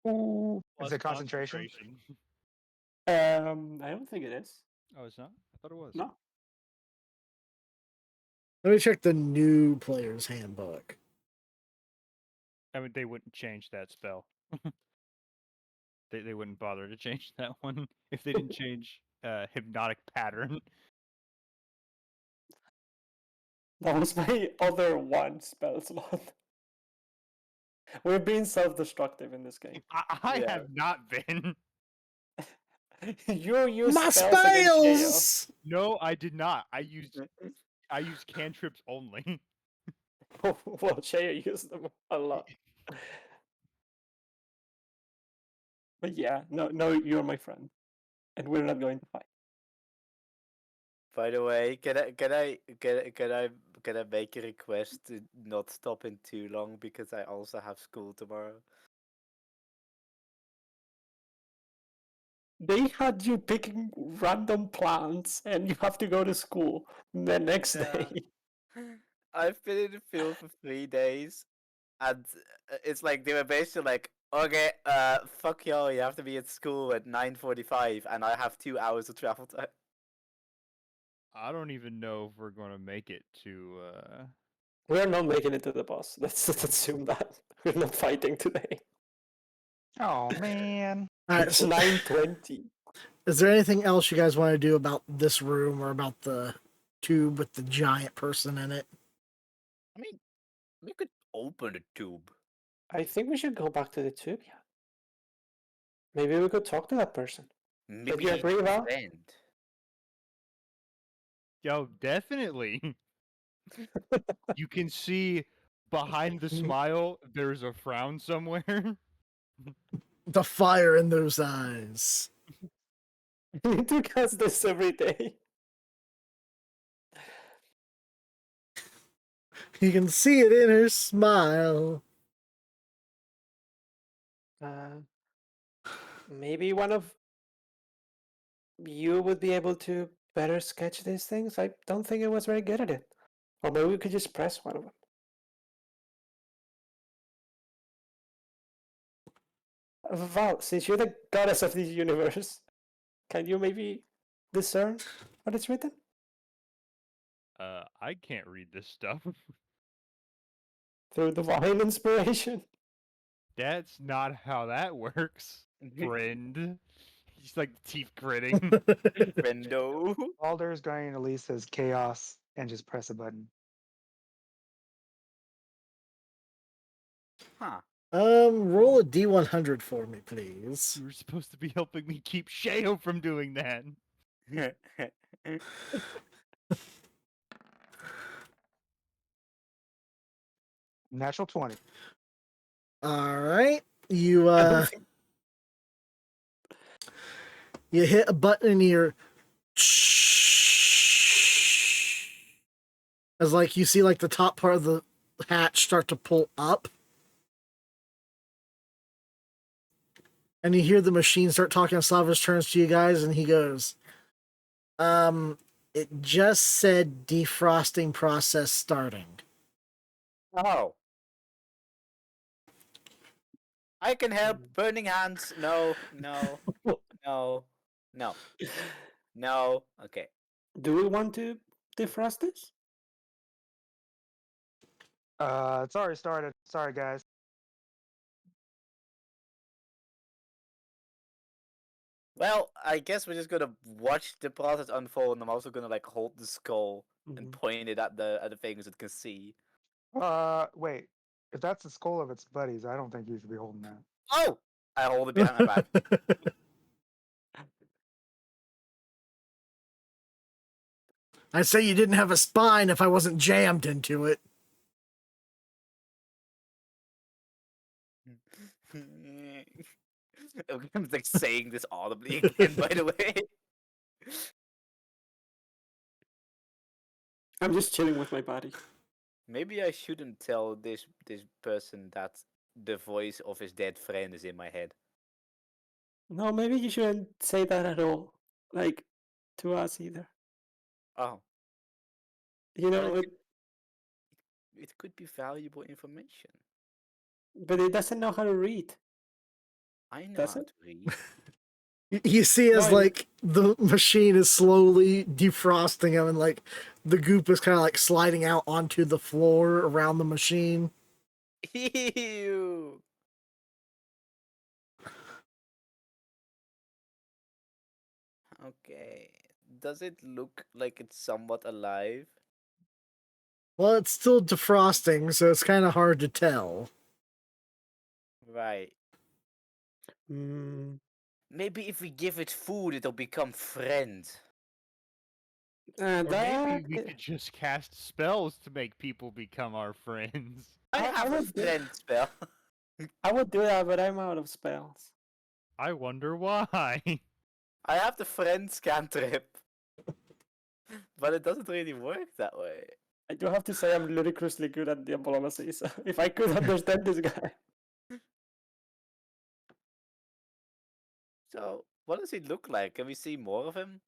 S3: Ooh, is
S5: Plus
S3: it concentration?
S1: I don't think it is.
S5: Oh, it's not? I thought it was.
S1: No.
S2: Let me check the new player's handbook.
S5: I mean, they wouldn't change that spell. They wouldn't bother to change that one if they didn't change hypnotic pattern.
S1: That was my other one spell slot. We're being self-destructive in this game.
S5: I
S4: Yeah.
S5: have not been.
S1: You use
S2: My
S1: spells against Sheo.
S2: spells!
S5: No, I did not. I used cantrips only.
S1: Well, Sheo used them a lot. But yeah, no, you're my friend, and we're not going to fight.
S4: by the way, can I make a request to not stop in too long because I also have school tomorrow?
S1: They had you picking random plants, and you have to go to school the next
S4: Yeah.
S1: day.
S4: I've been in the field for 3 days, and it's like they were basically like, okay, fuck y'all, you have to be at school at 9:45, and I have 2 hours of travel time.
S5: I don't even know if we're going to make it to.
S1: We're not making it to the boss. Let's just assume that we're not fighting today.
S3: Oh man.
S2: Alright,
S1: It's
S2: so
S1: 9:20.
S2: is there anything else you guys want to do about this room or about the tube with the giant person in it?
S4: I mean, we could open the tube.
S1: I think we should go back to the tube. Yeah. Maybe we could talk to that person.
S4: Maybe
S1: you
S4: he's
S1: agree,
S4: a
S1: Val?
S4: friend.
S5: Yo, definitely. You can see behind the smile, there's a frown somewhere.
S2: The fire in those eyes.
S1: He does this every day.
S2: You can see it in her smile.
S1: Maybe one of you would be able to better sketch these things. I don't think I was very good at it. Or maybe we could just press one of them. Val, since you're the goddess of this universe, can you maybe discern what it's written?
S5: I can't read this stuff.
S1: Through divine inspiration.
S5: That's not how that works, friend. He's like teeth gritting.
S4: Friendo.
S3: Baulder is going to release his chaos and just press a button.
S4: Huh.
S2: Roll a D100 for me, please.
S5: You were supposed to be helping me keep Shayo from doing that.
S3: Natural 20.
S2: All right, you
S1: I don't think
S2: you hit a button and you're as like you see like the top part of the hatch start to pull up, and you hear the machine start talking. Slavos turns to you guys and he goes, it just said defrosting process starting.
S4: Oh. I can help. Burning hands. No, no, no, no, no. Okay.
S1: Do we want to defrost this?
S3: It's already started. Sorry, guys.
S4: Well, I guess we're just gonna watch the process unfold, and I'm also gonna like hold the skull and point it at the things it can see.
S3: Wait. If that's the skull of its buddies, I don't think you should be holding that.
S4: Oh! I hold it behind my back.
S2: I'd say you didn't have a spine if I wasn't jammed into it.
S4: I'm like saying this audibly again, by the way.
S1: I'm just chilling with my body.
S4: Maybe I shouldn't tell this person that the voice of his dead friend is in my head.
S1: No, maybe you shouldn't say that at all. Like, to us either.
S4: Oh,
S1: You
S4: but
S1: know,
S4: it could be valuable information.
S1: but it doesn't know how to read.
S4: I know
S1: Does
S4: how
S1: it?
S4: to read.
S2: You see as
S1: No, I-
S2: like the machine is slowly defrosting him and like the goop is kind of like sliding out onto the floor around the machine.
S4: Ew. Okay. Does it look like it's somewhat alive?
S2: Well, it's still defrosting, so it's kind of hard to tell.
S4: Right.
S1: Mm,
S4: Maybe if we give it food, it'll become friends.
S5: Or
S1: that
S5: maybe we could just cast spells to make people become our friends.
S4: I
S1: I
S4: have a
S1: would do-
S4: friend spell.
S1: I would do that, but I'm out of spells.
S5: I wonder why.
S4: I have the friend cantrip. But it doesn't really work that way.
S1: I do have to say I'm ludicrously good at diplomacy, so if I could understand this guy.
S4: So, what does he look like? Can we see more of him?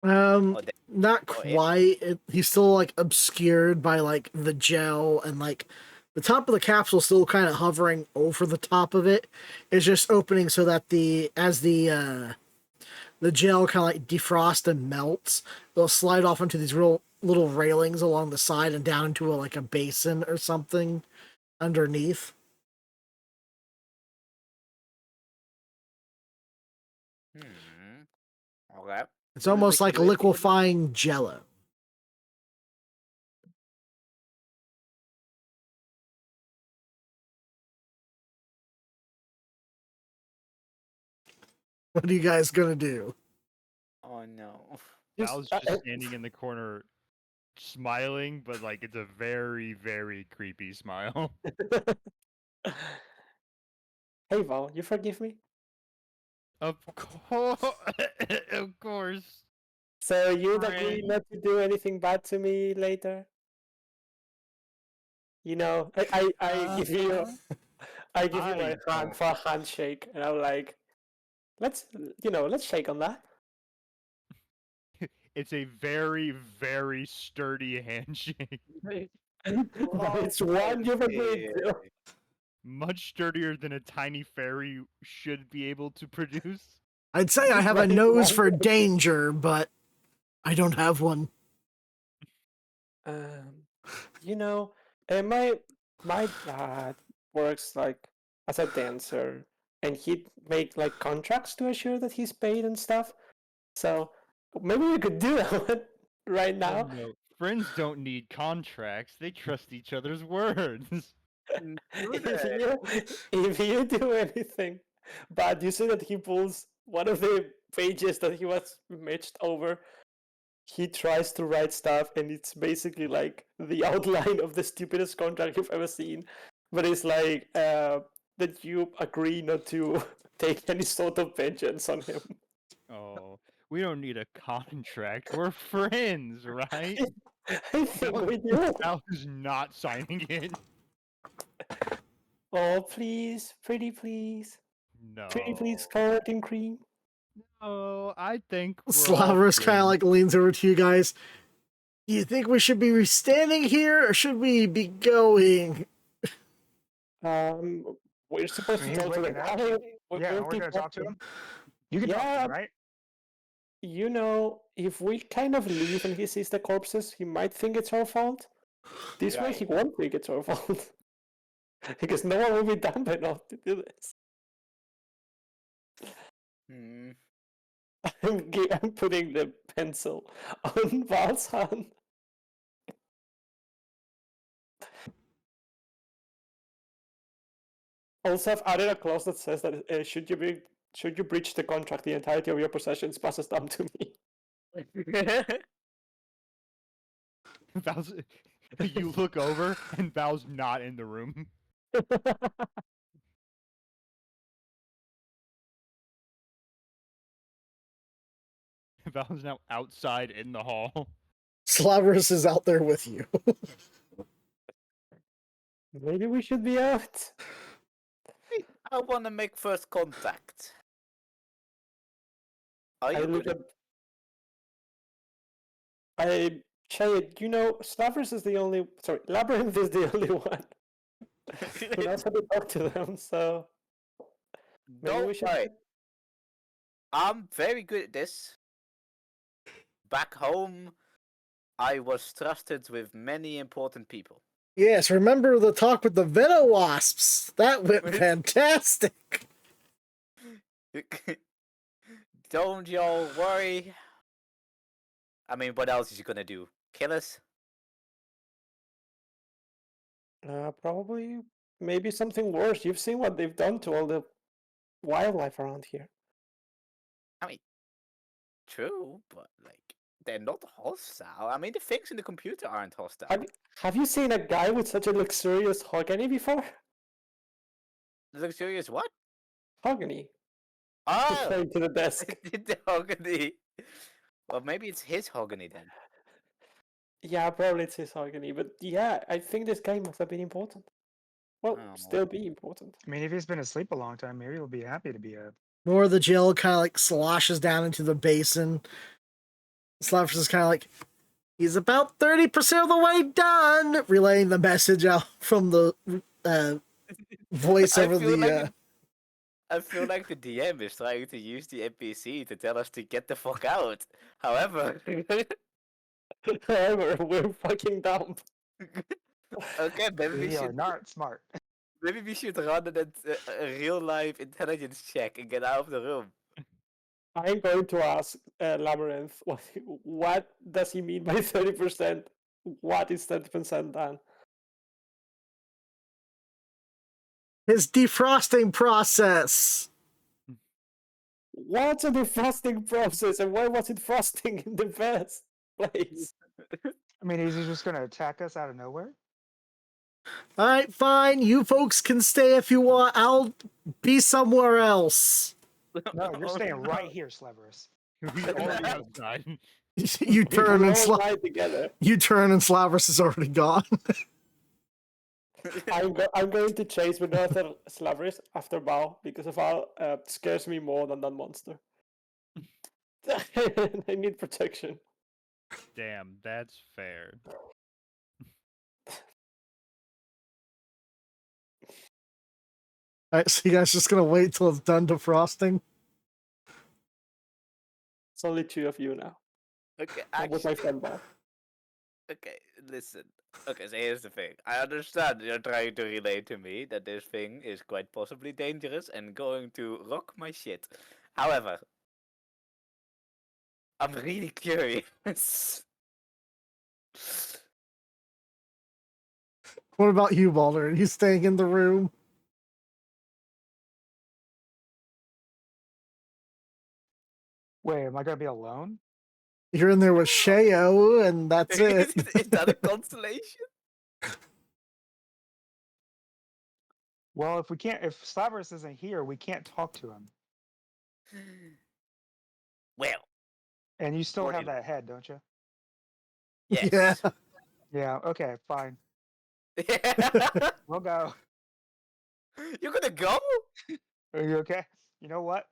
S4: Or they-
S2: Not
S4: or it?
S2: quite. He's still like obscured by like the gel and like the top of the capsule still kind of hovering over the top of it. It's just opening so that the gel kind of like defrosts and melts, they'll slide off into these real little railings along the side and down into like a basin or something underneath.
S4: Okay.
S2: It's almost like a liquefying jello. What are you guys gonna do?
S4: Oh no.
S5: Val's just standing in the corner, smiling, but like it's a very, very creepy smile.
S1: Hey Val, you forgive me?
S5: Of course. Of course.
S1: So you'd agree
S5: Friend.
S1: not to do anything bad to me later? You know, I give you I give you my
S5: I
S1: hand
S5: don't.
S1: for a handshake, and I'm like, let's shake on that.
S5: It's a very, very sturdy handshake.
S1: But it's one you've agreed to.
S5: Much sturdier than a tiny fairy should be able to produce.
S2: I'd say I have a
S1: But it's
S2: nose
S1: one
S2: for
S1: you've-
S2: danger, but I don't have one.
S1: You know, my dad works like as a dancer, and he'd make like contracts to assure that he's paid and stuff. So maybe we could do that right
S5: Oh
S1: now.
S5: no. Friends don't need contracts. They trust each other's words.
S1: If you do anything bad, you see that he pulls one of the pages that he was mitched over. He tries to write stuff, and it's basically like the outline of the stupidest contract you've ever seen. But it's like that you agree not to take any sort of vengeance on him.
S5: Oh, we don't need a contract. We're friends, right?
S1: I think we do.
S5: Al is not signing it.
S1: Oh, please, pretty please. Pretty please,
S5: No.
S1: covered in cream.
S5: No, I think we're all
S2: Slaver's kind of
S5: friends.
S2: like leans over to you guys. Do you think we should be standing here or should we be going?
S1: We're supposed to
S3: He's
S1: talk to the
S3: waking up.
S1: guy.
S3: Yeah,
S1: We'll
S3: we're
S1: keep
S3: gonna talk to
S1: walking.
S3: him. You can talk to
S1: Yeah,
S3: him, right?
S1: you know, if we kind of leave and he sees the corpses, he might think it's our fault. This way, he
S4: Right.
S1: won't think it's our fault. Because no one will be dumb enough to do this.
S4: Hmm.
S1: I'm putting the pencil on Val's hand. Also, I've added a clause that says that should you breach the contract, the entirety of your possessions passes down to me.
S5: Val's, you look over and Val's not in the room. Val's now outside in the hall.
S2: Slaver's is out there with you.
S1: Maybe we should be out.
S4: I want to make first contact. Are
S1: I
S4: you
S1: look
S4: good?
S1: at. I Shade, you know, Slavers is the only. Sorry, Labyrinth is the only one who knows how to talk to them. So maybe we
S4: Don't
S1: should.
S4: worry. I'm very good at this. Back home, I was trusted with many important people.
S2: Yes, remember the talk with the Venowasps? That went fantastic.
S4: Don't y'all worry. I mean, what else is he gonna do? Kill us?
S1: Probably, maybe something worse. You've seen what they've done to all the wildlife around here.
S4: I mean, true, but like they're not hostile. I mean, the things in the computer aren't hostile.
S1: Have you seen a guy with such a luxurious Hogany before?
S4: Luxurious what?
S1: Hogany.
S4: Oh,
S1: Straight to the desk.
S4: the Hogany. Well, maybe it's his Hogany then.
S1: Yeah, probably it's his Hogany, but yeah, I think this guy must have been important. Well,
S4: Oh.
S1: still be important.
S3: I mean, if he's been asleep a long time, maybe he'll be happy to be up.
S2: More of the gel kind of like sloshes down into the basin. Slaver's is kind of like, he's about 30% of the way done, relaying the message out from the voice
S4: I
S2: over
S4: feel
S2: the.
S4: like I feel like the DM is trying to use the NPC to tell us to get the fuck out. However,
S1: However, we're fucking dumb.
S4: okay,
S3: We are not smart.
S4: maybe we should run a real life intelligence check and get out of the room.
S1: I'm going to ask Labyrinth, what does he mean by 30%? What is 30% done?
S2: His defrosting process.
S1: What's a defrosting process, and why was it frosting in the first place?
S3: I mean, is he just gonna attack us out of nowhere?
S2: All right, fine. You folks can stay if you want. I'll be somewhere else.
S3: No, you're
S4: Oh,
S3: staying
S4: no.
S3: right here, Sleverus.
S5: He's already outside.
S2: You turn
S1: We
S2: and
S1: all die together.
S2: Slavers is already gone.
S1: I'm going to chase with other Slavers after Bao because Val scares me more than that monster. I need protection.
S5: Damn, that's fair.
S2: Alright, so you guys just gonna wait till it's done defrosting?
S1: It's only 2 of you now.
S4: Okay,
S1: I'm with my
S4: actually,
S1: friend Bao.
S4: okay, listen. Okay, so here's the thing. I understand you're trying to relate to me that this thing is quite possibly dangerous and going to rock my shit. However, I'm really curious.
S2: What about you, Baulder? Are you staying in the room?
S3: Wait, am I gonna be alone?
S2: You're in there with Sheo, and that's it.
S4: Is that a constellation?
S3: Well, if Slaverus isn't here, we can't talk to him.
S4: Well,
S3: And you still have
S4: Forty-
S3: that head, don't you?
S4: yes.
S2: Yeah.
S3: Yeah. Okay. Fine. We'll go.
S4: You're gonna go?
S3: Are you okay? You know what?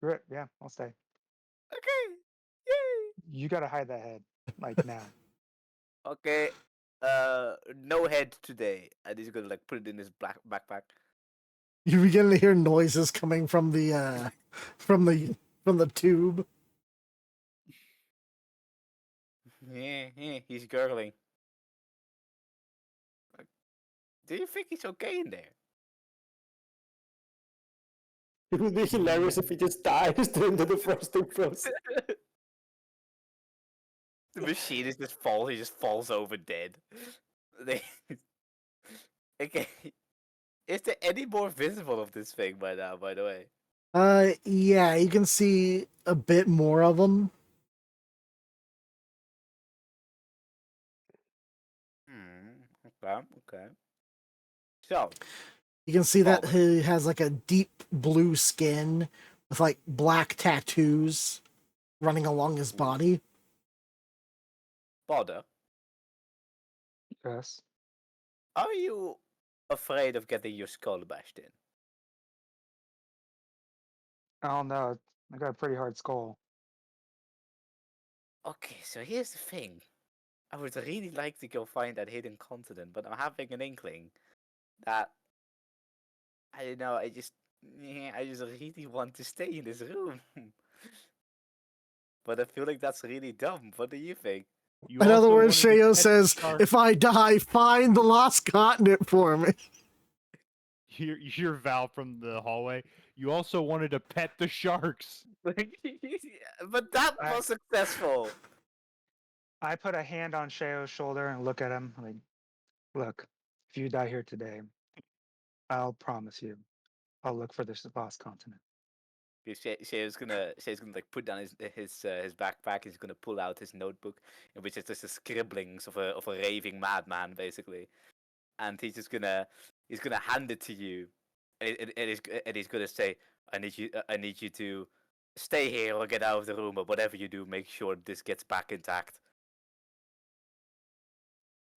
S3: Great. Yeah, I'll stay.
S4: Okay. Yay.
S3: You gotta hide that head, like now.
S4: Okay. No head today. And he's gonna like put it in his black backpack.
S2: You begin to hear noises coming from the tube.
S4: Yeah, he's gurgling. Do you think he's okay in there?
S1: It would be hilarious if he just dies during the defrosting process.
S4: The machine is just falls. He just falls over dead. They... Okay. Is there any more visible of this thing by now? By the way.
S2: Yeah, you can see a bit more of them.
S4: Okay. Okay. So.
S2: You can see that
S4: Baulder.
S2: he has like a deep blue skin with like black tattoos running along his body.
S4: Baulder,
S3: Yes.
S4: are you afraid of getting your skull bashed in?
S3: I don't know. I got a pretty hard skull.
S4: Okay, so here's the thing. I would really like to go find that hidden continent, but I'm having an inkling that I don't know. I just really want to stay in this room. But I feel like that's really dumb. What do you think?
S5: You
S2: In other
S5: also
S2: words,
S5: wanted to
S2: Sheo
S5: catch the
S2: says,
S5: shark.
S2: if I die, find the lost continent for me.
S5: You hear Val from the hallway. You also wanted to pet the sharks.
S4: But that
S3: I-
S4: was successful.
S3: I put a hand on Sheo's shoulder and look at him like, look, if you die here today, I'll promise you, I'll look for this lost continent.
S4: Shay's gonna like put down his backpack. He's gonna pull out his notebook, in which is just the scribblings of a raving madman, basically. And he's gonna hand it to you, and he's gonna say, I need you to stay here or get out of the room, but whatever you do, make sure this gets back intact.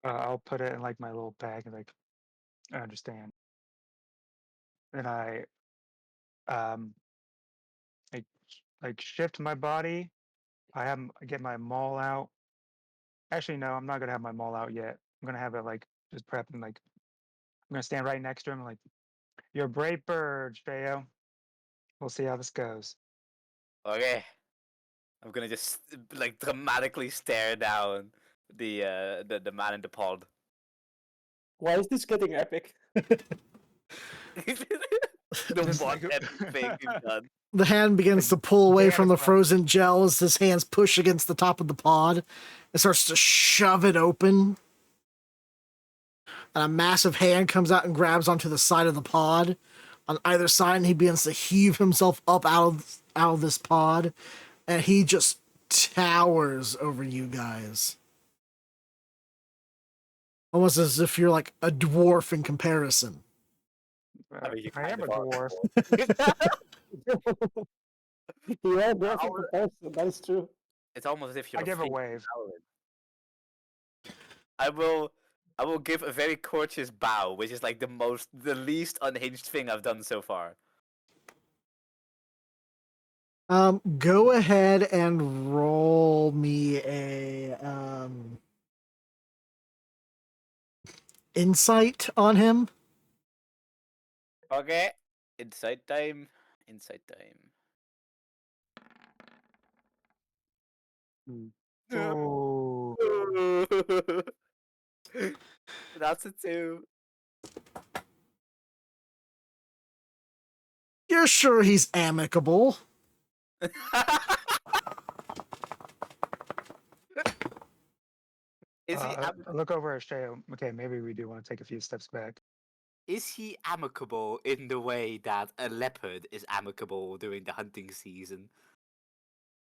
S3: I'll put it in like my little bag and like, I understand. And I like like shift my body. I get my maul out. Actually, no, I'm not gonna have my maul out yet. I'm gonna have it like just prepping. Like I'm gonna stand right next to him. Like you're a brave bird, Sheo. We'll see how this goes.
S4: Okay, I'm gonna just like dramatically stare down the man in the pod.
S1: Why is this getting epic?
S4: The
S3: Just
S4: one
S3: like-
S4: epic thing you've done.
S2: The hand begins to
S3: Like,
S2: pull away from the
S3: Natonefox.
S2: frozen gel as his hands push against the top of the pod and starts to shove it open. And a massive hand comes out and grabs onto the side of the pod. On either side, and he begins to heave himself up out of this pod, and he just towers over you guys. Almost as if you're like a dwarf in comparison.
S4: I mean, you
S3: I
S4: kind
S3: am a
S4: of are.
S3: dwarf.
S1: You are
S4: I
S1: dwarf
S4: will-
S1: person. That is true.
S4: It's almost as if you're
S3: I give a
S4: faint
S3: wave.
S4: paladin. I will give a very courteous bow, which is like the least unhinged thing I've done so far.
S2: Go ahead and roll me a insight on him.
S4: Okay. Insight time. Insight time.
S3: Ooh.
S4: That's a 2.
S2: You're sure he's amicable?
S4: Is he
S3: Look over at Shay. Okay, maybe we do want to take a few steps back.
S4: is he amicable in the way that a leopard is amicable during the hunting season?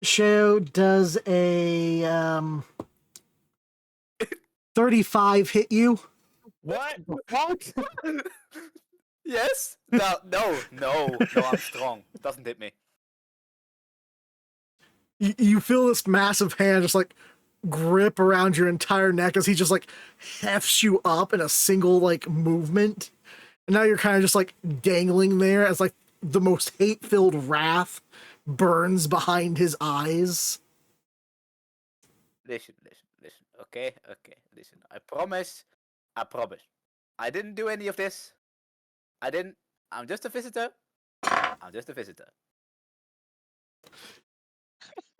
S2: Sheo, does a 35 hit you?
S5: What?
S1: What?
S4: Yes? No, I'm strong. Doesn't hit me.
S2: You feel this massive hand just like grip around your entire neck as he just like hefts you up in a single like movement. And now you're kind of just like dangling there as like the most hate-filled wrath burns behind his eyes.
S4: Listen. Okay, listen. I promise. I didn't do any of this. I didn't. I'm just a visitor.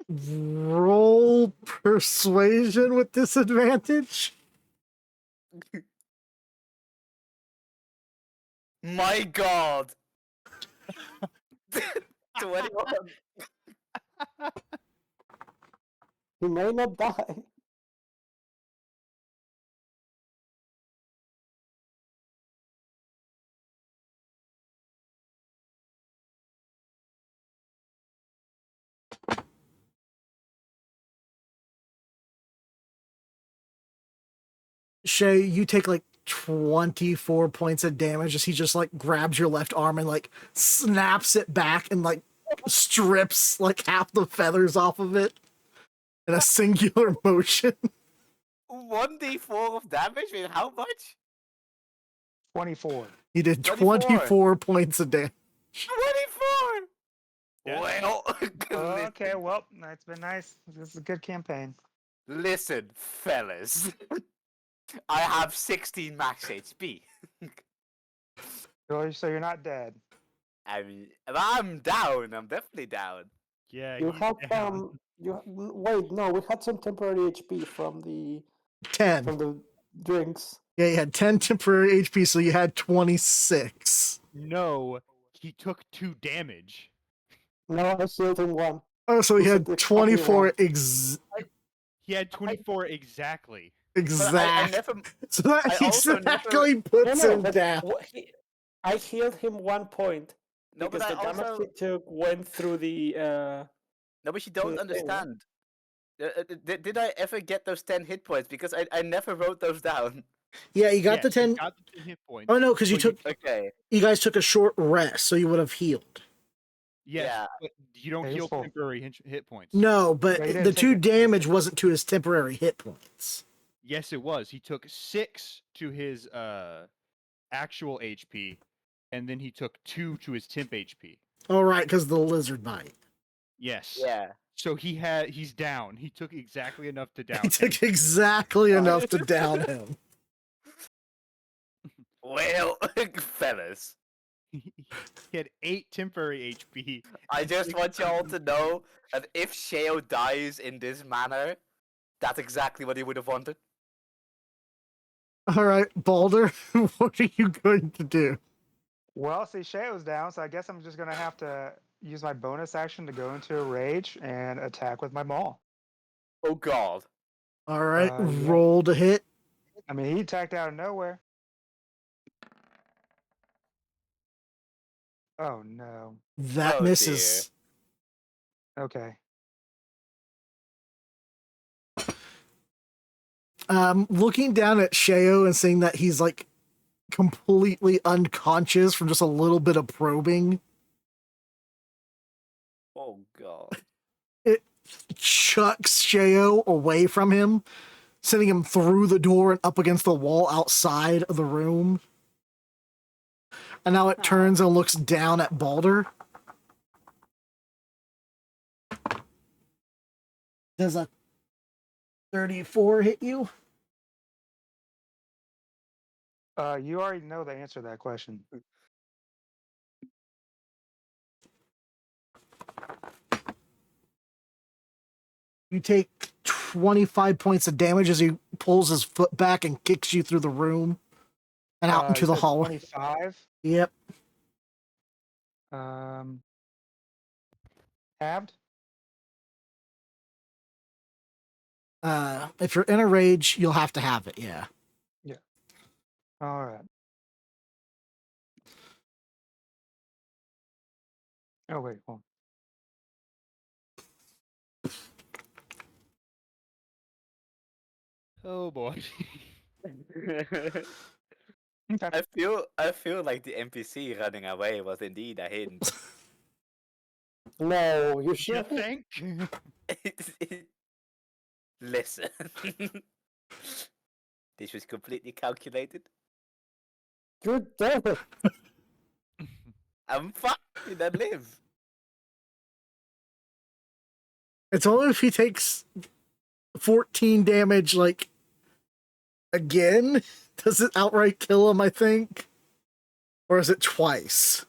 S2: Roll persuasion with disadvantage.
S4: My God. 21.
S1: He may not die.
S2: Shay, you take like 24 points of damage as he just like grabs your left arm and like snaps it back and like strips like half the feathers off of it in a singular motion.
S4: 1d4 of damage? Wait, how much?
S3: 24.
S2: He did
S4: 24.
S2: 24 points of damage.
S4: 24!
S5: Yes.
S4: Well,
S3: Okay, well, that's been nice. This is a good campaign.
S4: listen, fellas. I have 16 max HP.
S3: Really? So you're not dead.
S4: I mean, I'm down. I'm definitely down.
S5: Yeah,
S1: You
S5: he's
S1: had
S5: down.
S1: wait, no, we had some temporary HP from the
S2: 10.
S1: drinks.
S2: Yeah, you had 10 temporary HP, so you had 26.
S5: No, he took 2 damage.
S1: No, I healed him one.
S2: Oh, so he
S1: You
S2: had
S1: said exactly
S2: 24
S1: one.
S5: He had 24 exactly.
S4: But I
S2: exact.
S4: never.
S2: So that
S4: I also
S2: exactly
S1: No,
S2: puts
S1: no,
S2: him
S1: but
S2: down.
S1: I healed him 1 point
S4: No, but
S1: because
S4: I
S1: the damage
S4: also.
S1: he took went through the.
S4: No, but you
S1: the
S4: don't
S1: thing,
S4: understand. Did I ever get those 10 hit points? Because I never wrote those down.
S2: Yeah, you got
S5: Yes,
S2: the 10.
S5: You got the 10 hit points.
S2: Oh no, because you
S5: but
S2: took
S4: Okay.
S2: you guys took a short rest, so you would have healed.
S5: Yes,
S4: Yeah.
S5: but you don't
S3: Yeah, he's
S5: heal
S3: full.
S5: temporary hit points.
S2: No, but
S3: Yeah, he didn't
S2: the
S3: take
S2: 2
S3: it.
S2: damage wasn't to his temporary hit points.
S5: Yes, it was. He took 6 to his actual HP, and then he took 2 to his temp HP.
S2: All right, because of the lizard bite.
S5: Yes.
S4: Yeah.
S5: So he's down. He took exactly enough to down
S2: He
S5: him.
S2: took exactly enough to down him.
S4: Well, fellas,
S5: He had 8 temporary HP.
S4: I just want y'all to know that if Sheo dies in this manner, that's exactly what he would have wanted.
S2: All right, Baulder, what are you going to do?
S3: Well, see, Shay was down, so I guess I'm just going to have to use my bonus action to go into a rage and attack with my maul.
S4: Oh God.
S2: All right,
S3: Yeah.
S2: roll to hit.
S3: I mean, he attacked out of nowhere. Oh, no.
S2: That
S4: Oh,
S2: misses.
S3: Okay.
S2: Looking down at Sheo and seeing that he's like completely unconscious from just a little bit of probing.
S4: Oh god.
S2: It chucks Sheo away from him, sending him through the door and up against the wall outside of the room. And now it turns and looks down at Baulder. Does a 34 hit you?
S3: You already know the answer to that question.
S2: You take 25 points of damage as he pulls his foot back and kicks you through the room and out into
S3: You
S2: the
S3: said
S2: hallway.
S3: 25.
S2: Yep.
S3: Halved.
S2: If you're in a rage, you'll have to have it, yeah.
S3: All right. Oh wait, hold
S5: Oh boy.
S3: on. Okay.
S4: I feel like the NPC running away was indeed a hint.
S1: No, you
S5: You
S1: sure?
S5: think?
S4: Listen. This was completely calculated.
S1: You're dead.
S4: I'm fine. I live.
S2: It's only if he takes 14 damage, like, again. Does it outright kill him, I think? Or is it twice?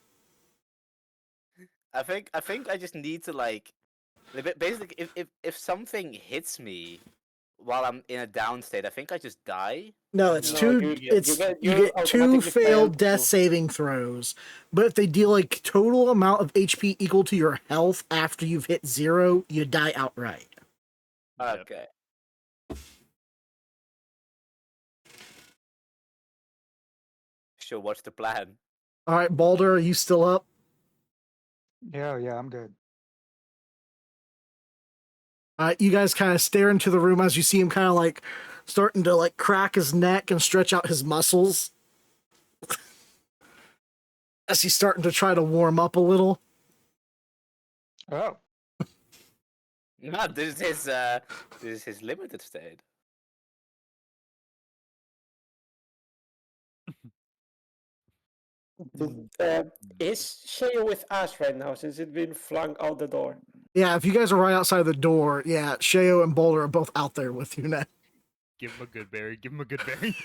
S4: I think I just need to like basically if something hits me while I'm in a down state, I think I just die.
S2: No, it's
S1: No,
S2: two.
S1: you
S2: You
S1: get
S2: get two
S1: automatically
S2: failed
S1: failed
S2: death
S1: to-
S2: saving throws, but if they deal like total amount of HP equal to your health after you've hit 0, you die outright.
S5: Yep.
S4: Okay. So what's the plan?
S2: All right, Baulder, are you still up?
S3: Yeah, I'm good.
S2: You guys kind of stare into the room as you see him kind of like starting to like crack his neck and stretch out his muscles as he's starting to try to warm up a little.
S3: Oh,
S4: No, this is his limited state.
S1: Is Sheo with us right now since it's been flung out the door?
S2: Yeah, if you guys are right outside the door, yeah, Sheo and Boulder are both out there with you now.
S5: Give him a good berry. Give him a good berry.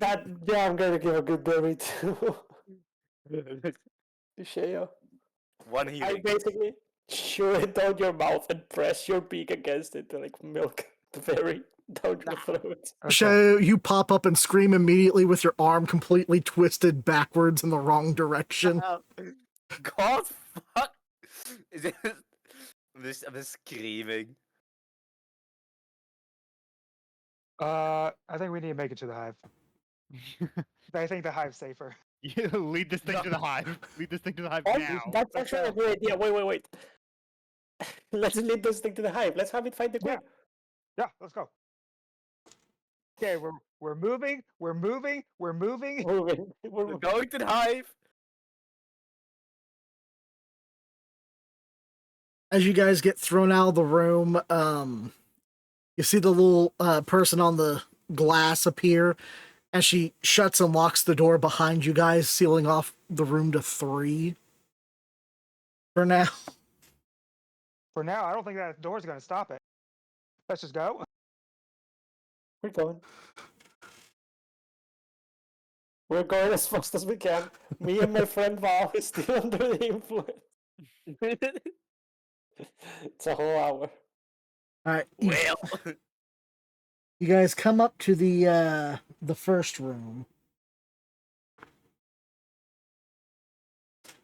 S1: Yeah, I'm gonna give a good berry to Sheo.
S4: One
S1: I
S4: healing.
S1: basically chew it down your mouth and press your beak against it to like milk the berry down your throat.
S3: okay.
S2: Sheo, you pop up and scream immediately with your arm completely twisted backwards in the wrong direction.
S4: God fuck! I'm just screaming.
S3: I think we need to make it to the hive. I think the hive's safer.
S5: Yeah, lead this thing to the hive. Lead this thing to the hive
S1: Oh,
S5: now.
S1: that's actually a good idea. Wait. Let's lead this thing to the hive. Let's have it fight the queen.
S3: Yeah, let's go. Okay, we're moving. We're moving. We're moving.
S1: Moving. We're
S4: We're going to the hive.
S2: As you guys get thrown out of the room, you see the little person on the glass appear, and she shuts and locks the door behind you guys, sealing off the room to 3 for now.
S3: For now, I don't think that door's going to stop it. Let's just go.
S1: We're going. We're going as fast as we can. Me and my friend Val is still under the influence. It's a whole hour.
S2: All right,
S4: Well,
S2: you guys come up to the first room.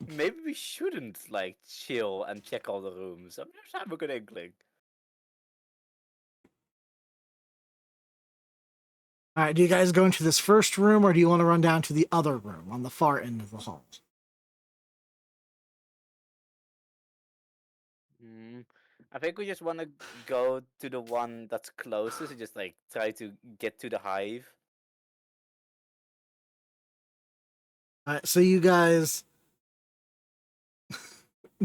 S4: maybe we shouldn't like chill and check all the rooms. I'm just having a good inkling.
S2: All right, do you guys go into this first room, or do you want to run down to the other room on the far end of the hall?
S4: I think we just want to go to the one that's closest and just like try to get to the hive.
S2: Alright, so you guys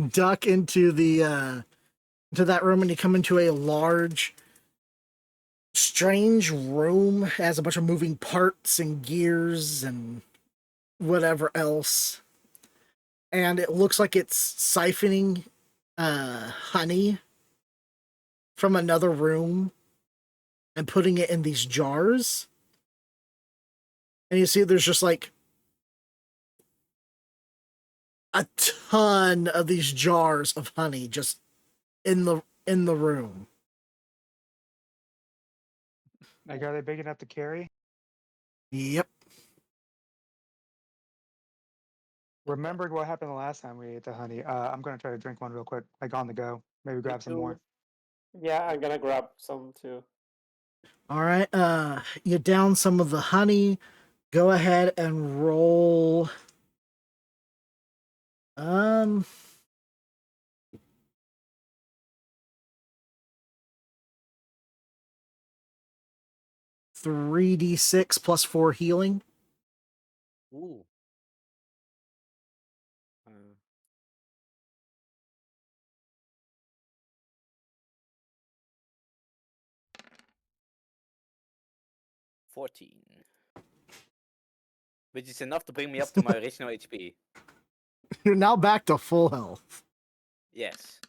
S2: duck into that room, and you come into a large, strange room. It has a bunch of moving parts and gears and whatever else. And it looks like it's siphoning honey from another room and putting it in these jars. And you see there's just like a ton of these jars of honey just in the room.
S3: Like, are they big enough to carry?
S2: Yep.
S3: Remembered what happened the last time we ate the honey. I'm gonna try to drink one real quick, like on the go. Maybe grab some more.
S1: Yeah, I'm gonna grab some too.
S2: All right. You down some of the honey. Go ahead and roll. 3d6 plus 4 healing.
S4: Ooh. 14. Which is enough to bring me up to my original HP.
S2: You're now back to full health.
S4: Yes.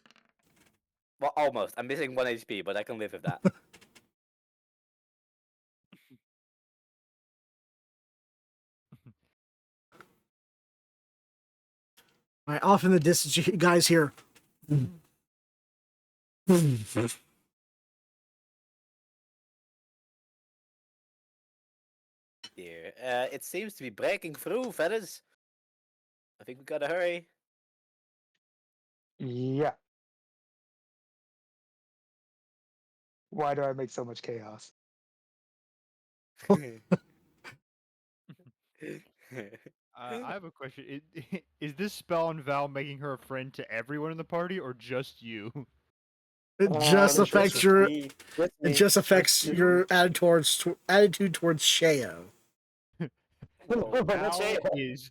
S4: Well, almost. I'm missing 1 HP, but I can live with that.
S2: All right, off in the distance, you guys hear.
S4: Here. It seems to be breaking through, fellas. I think we gotta hurry.
S3: Yeah. Why do I make so much chaos?
S5: I have a question. Is this spell on Val making her a friend to everyone in the party, or just you?
S2: It just
S1: It's
S2: affects
S1: just
S2: your.
S1: me. Just
S2: It
S1: me.
S2: just affects
S1: Just
S2: your attitude towards Sheo.
S5: Well,
S1: But
S5: Val
S1: that's it.
S5: is.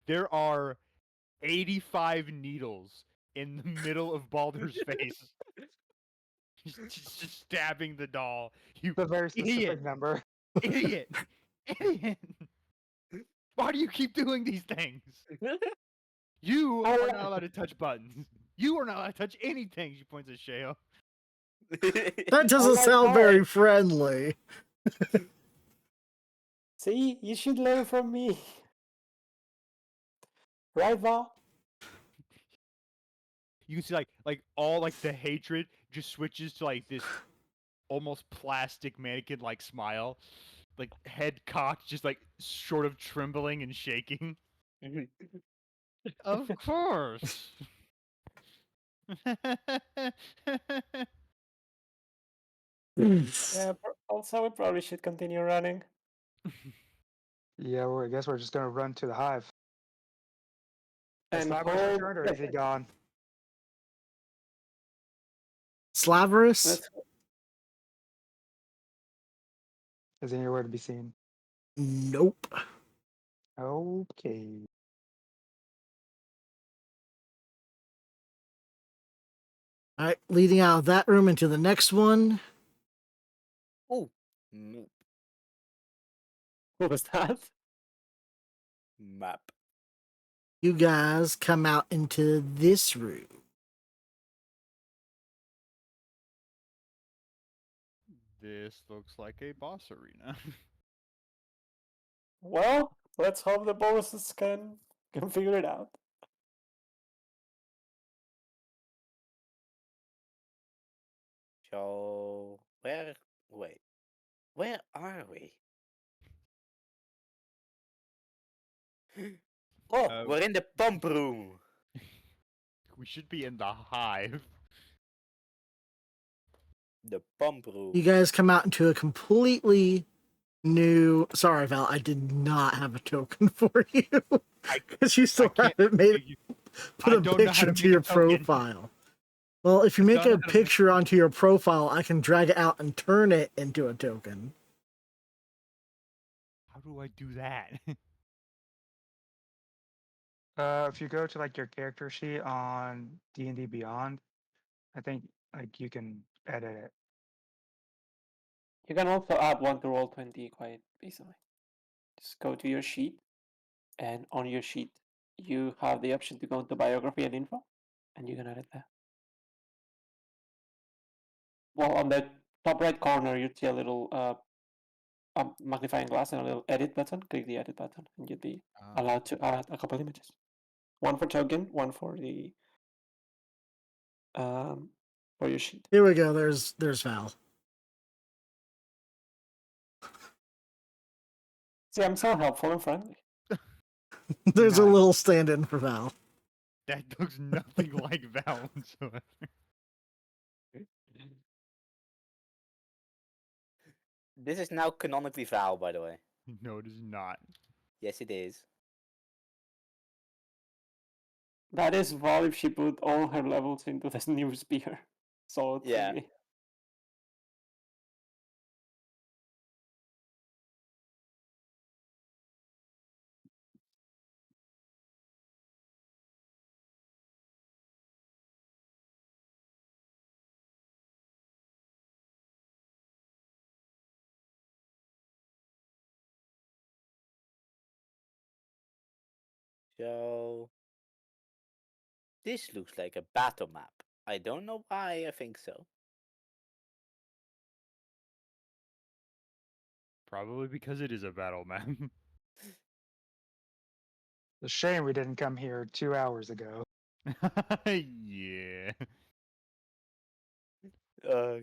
S5: There are 85 needles in the middle of Baulder's face. Just stabbing the doll. You
S3: It's a very specific
S5: idiot!
S3: number.
S5: Idiot! Idiot! Why do you keep doing these things? You are not allowed to touch buttons. You are not allowed to touch anything. She points at Sheo.
S2: That doesn't
S1: my
S2: sound
S1: God.
S2: very friendly.
S1: See, you should learn from me. Right, Val?
S5: You can see like all like the hatred just switches to like this almost plastic mannequin like smile. Like head cocked, just like sort of trembling and shaking. Of course.
S1: Yeah, also, we probably should continue running.
S3: Yeah, well, I guess we're just gonna run to the hive. Has
S1: And
S3: Slaver's
S1: hope
S3: returned, or is he gone?
S2: Slaverus?
S1: Let's
S3: Is he anywhere to be seen?
S2: Nope.
S3: Okay.
S2: All right, leading out of that room into the next one.
S4: Oh. Map.
S1: What was that?
S4: Map.
S2: You guys come out into this room.
S5: This looks like a boss arena.
S1: Well, let's hope the bosses can figure it out.
S4: So wait. Where are we? Oh, we're in the pump room.
S5: We should be in the hive.
S4: The pump room.
S2: You guys come out into a completely new. Sorry, Val, I did not have a token for you because you still haven't put a picture to your profile. Well, if you make a picture onto your profile, I can drag it out and turn it into a token.
S5: How do I do that?
S3: If you go to like your character sheet on D&D Beyond, I think like you can edit it.
S1: You can also add one to Roll20 quite easily. Just go to your sheet, and on your sheet, you have the option to go into biography and info, and you can edit that. Well, on the top right corner, you see a little magnifying glass and a little edit button. Click the edit button, and you'd be allowed to add a couple images. One for token, one for the for your sheet.
S2: Here we go. There's Val.
S1: See, I'm so helpful and friendly.
S2: There's a
S3: Nice.
S2: little stand-in for Val.
S5: That looks nothing like Val whatsoever.
S4: This is now canonically Val, by the way.
S5: No, it is not.
S4: Yes, it is.
S1: That is Val if she put all her levels into this new spear. So
S4: Yeah.
S1: thingy.
S4: So this looks like a battle map. I don't know why I think so.
S5: Probably because it is a battle map.
S3: It's a shame we didn't come here 2 hours ago.
S5: Yeah.
S4: Oh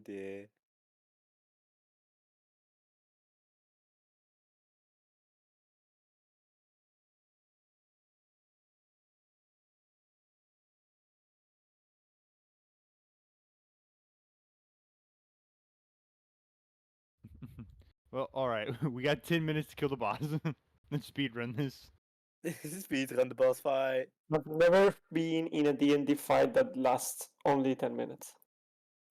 S4: dear.
S5: Well, alright. We got 10 minutes to kill the boss. Let's speedrun this.
S4: Speedrun the boss fight.
S1: I've never been in a D&D fight that lasts only 10 minutes.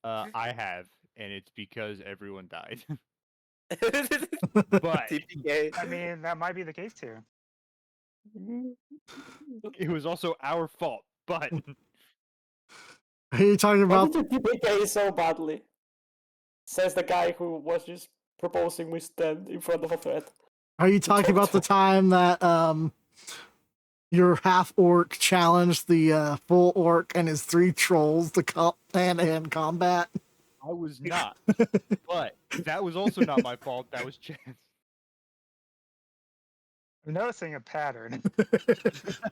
S5: I have, and it's because everyone died.
S4: TPK.
S5: But
S3: I mean, that might be the case here.
S5: it was also our fault. But
S2: Are you talking
S1: Why
S2: about?
S1: did you TPK so badly? Says the guy who was just proposing we stand in front of a threat.
S2: Are you talking about the time that your half orc challenged the full orc and his 3 trolls to hand-to-hand combat?
S5: I was not. But that was also not my fault. That was chance.
S3: I'm noticing a pattern.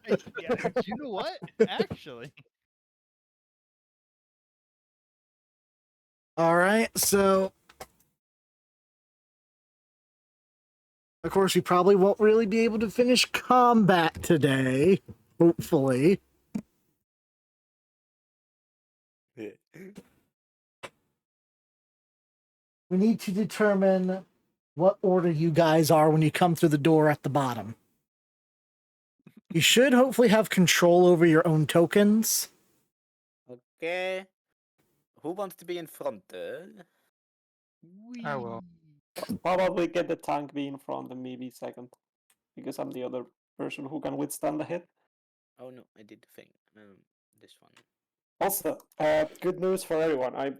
S5: Yeah, you know what? Actually,
S2: All right, so of course we probably won't really be able to finish combat today. Hopefully, we need to determine what order you guys are when you come through the door at the bottom. You should hopefully have control over your own tokens.
S4: Okay. Who wants to be in front?
S3: I will.
S1: Probably get the tank be in front and maybe second. Because I'm the other person who can withstand the hit.
S4: Oh no, I did the thing. This one.
S1: Also, good news for everyone. I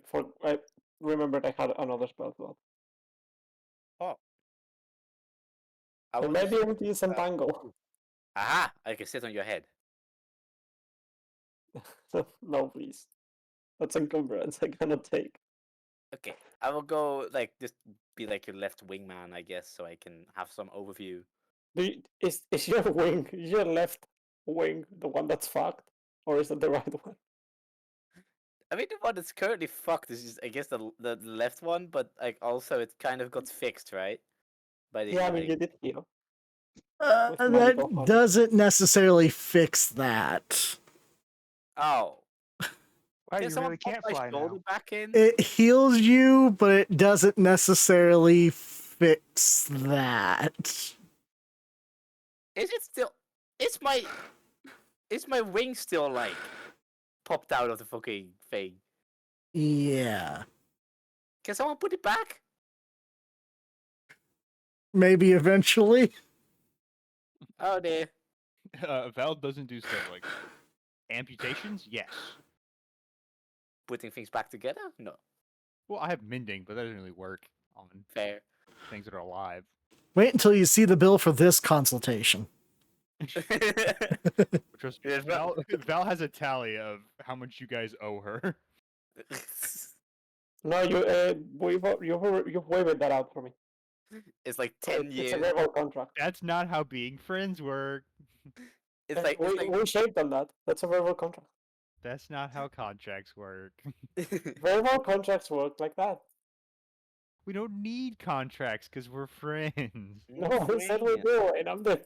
S1: remembered I had another spell slot.
S4: Oh.
S1: I might be able to use Entangle.
S4: Aha! I can sit on your head.
S1: No, please. That's encumbrance I cannot take.
S4: Okay, I will go like just be like your left wingman, I guess, so I can have some overview.
S1: Is your wing, is your left wing the one that's fucked? Or is it the right one?
S4: I mean, the one that's currently fucked is just, I guess, the left one, but like also it kind of got fixed, right? By the
S1: Yeah, I mean, you did heal. With magical
S2: That
S1: fun.
S2: doesn't necessarily fix that.
S4: Oh,
S3: Wow,
S4: can
S3: you
S4: someone
S3: really
S4: pop
S3: can't
S4: my
S3: fly
S4: shoulder
S3: now.
S4: back in?
S2: It heals you, but it doesn't necessarily fix that.
S4: Is it still? Is my wing still like popped out of the fucking thing?
S2: Yeah.
S4: Can someone put it back?
S2: Maybe eventually.
S4: Oh dear.
S5: Val doesn't do stuff like that. Amputations, yes.
S4: Putting things back together? No.
S5: Well, I have mending, but that doesn't really work on
S4: Fair.
S5: things that are alive.
S2: Wait until you see the bill for this consultation.
S5: Trust me,
S4: Yes, but-
S5: Val has a tally of how much you guys owe her.
S1: No, you've waived that out for me.
S4: It's like 10
S1: It's a
S4: years.
S1: verbal contract.
S5: That's not how being friends work.
S4: It's like,
S1: we shaped on that. That's a verbal contract.
S5: That's not how contracts work.
S1: Verbal contracts work like that.
S5: We don't need contracts because we're friends.
S1: No, I said we do, and I'm the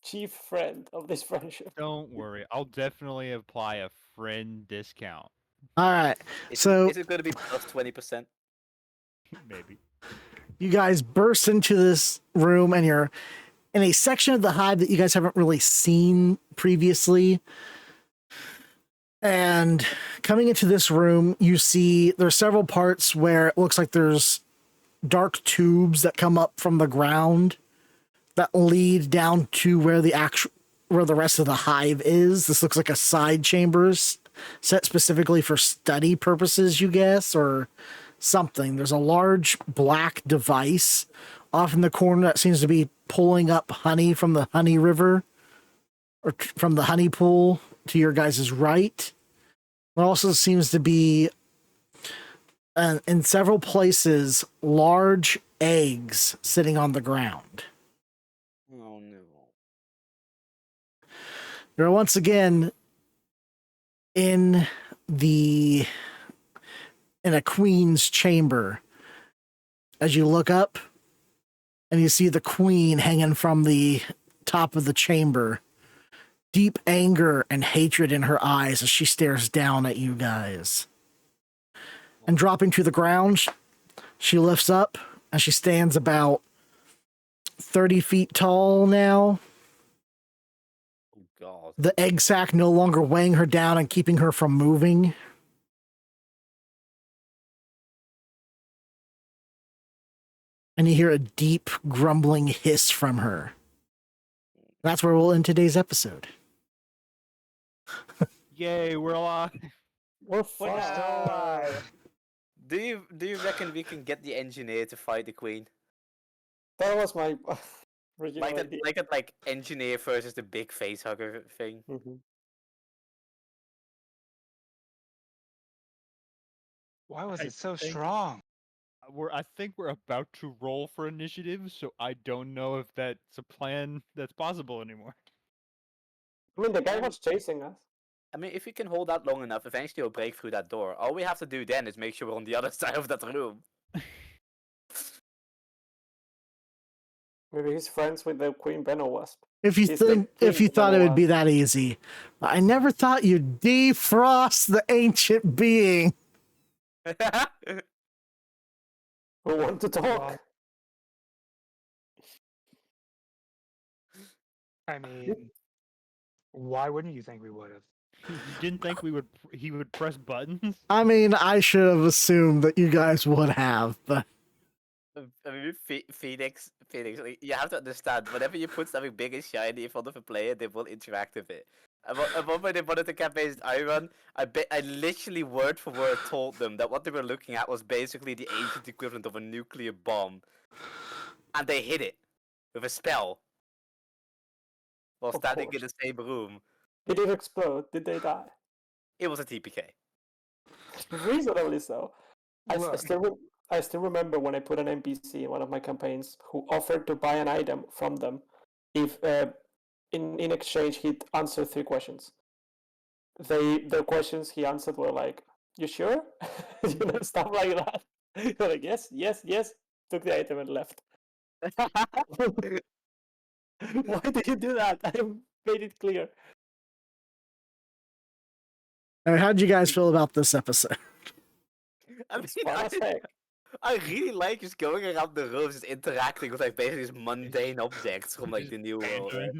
S1: chief friend of this friendship.
S5: Don't worry, I'll definitely apply a friend discount.
S2: All right.
S4: Is
S2: So
S4: it going to be plus 20%?
S5: Maybe.
S2: you guys burst into this room and you're in a section of the hive that you guys haven't really seen previously. And coming into this room, you see there's several parts where it looks like there's dark tubes that come up from the ground that lead down to where the rest of the hive is. This looks like a side chambers set specifically for study purposes, you guess, or something. There's a large black device off in the corner that seems to be pulling up honey from the honey river or from the honey pool to your guys' right. There also seems to be in several places large eggs sitting on the ground.
S4: Oh no.
S2: You're once again in a queen's chamber. As you look up and you see the queen hanging from the top of the chamber, deep anger and hatred in her eyes as she stares down at you guys. And dropping to the ground, she lifts up and she stands about 30 feet tall now.
S4: Oh god.
S2: The egg sac no longer weighing her down and keeping her from moving. And you hear a deep grumbling hiss from her. That's where we'll end today's episode.
S5: Yay, we're alive.
S1: We're
S3: We're
S1: fine.
S3: still alive.
S4: Do you reckon we can get the engineer to fight the queen?
S1: That was my original idea.
S4: Like engineer versus the big face hugger thing.
S1: Mhm.
S3: Why was
S5: I
S3: it so
S5: think-
S3: strong?
S5: I think we're about to roll for initiative, so I don't know if that's a plan that's possible anymore.
S1: I mean, the guy was chasing us.
S4: I mean, if we can hold out long enough, eventually we'll break through that door. All we have to do then is make sure we're on the other side of that room.
S1: Maybe he's friends with the Queen Beno Wasp.
S2: If you
S1: He's the
S2: if you
S1: king
S2: thought
S1: of
S2: it would be
S1: Noah.
S2: that easy, I never thought you'd defrost the ancient being.
S1: We want to talk.
S3: Well, I mean, why wouldn't you think we would have?
S5: You didn't think he would press buttons?
S2: I mean, I should have assumed that you guys would have, but
S4: I mean, Phoenix, like, you have to understand, whenever you put something big and shiny in front of a player, they will interact with it. At one point in one of the campaigns I run, I literally word for word told them that what they were looking at was basically the ancient equivalent of a nuclear bomb. And they hit it with a spell while
S1: Of
S4: standing in
S1: course.
S4: the same room.
S1: Did it explode? Did they die?
S4: It was a TPK.
S1: Reasonably so. I
S3: Look.
S1: still remember when I put an NPC in one of my campaigns who offered to buy an item from them if in exchange he'd answer 3 questions. The questions he answered were like, "You sure?" Stuff like that. You're like, yes, yes, yes. Took the item and left. Why did you do that? I made it clear.
S2: I mean, how did you guys feel about this episode?
S4: I
S1: It's
S4: mean,
S1: fun as heck.
S4: I really like just going around the room, just interacting with like basically these mundane objects from like the new world. Right?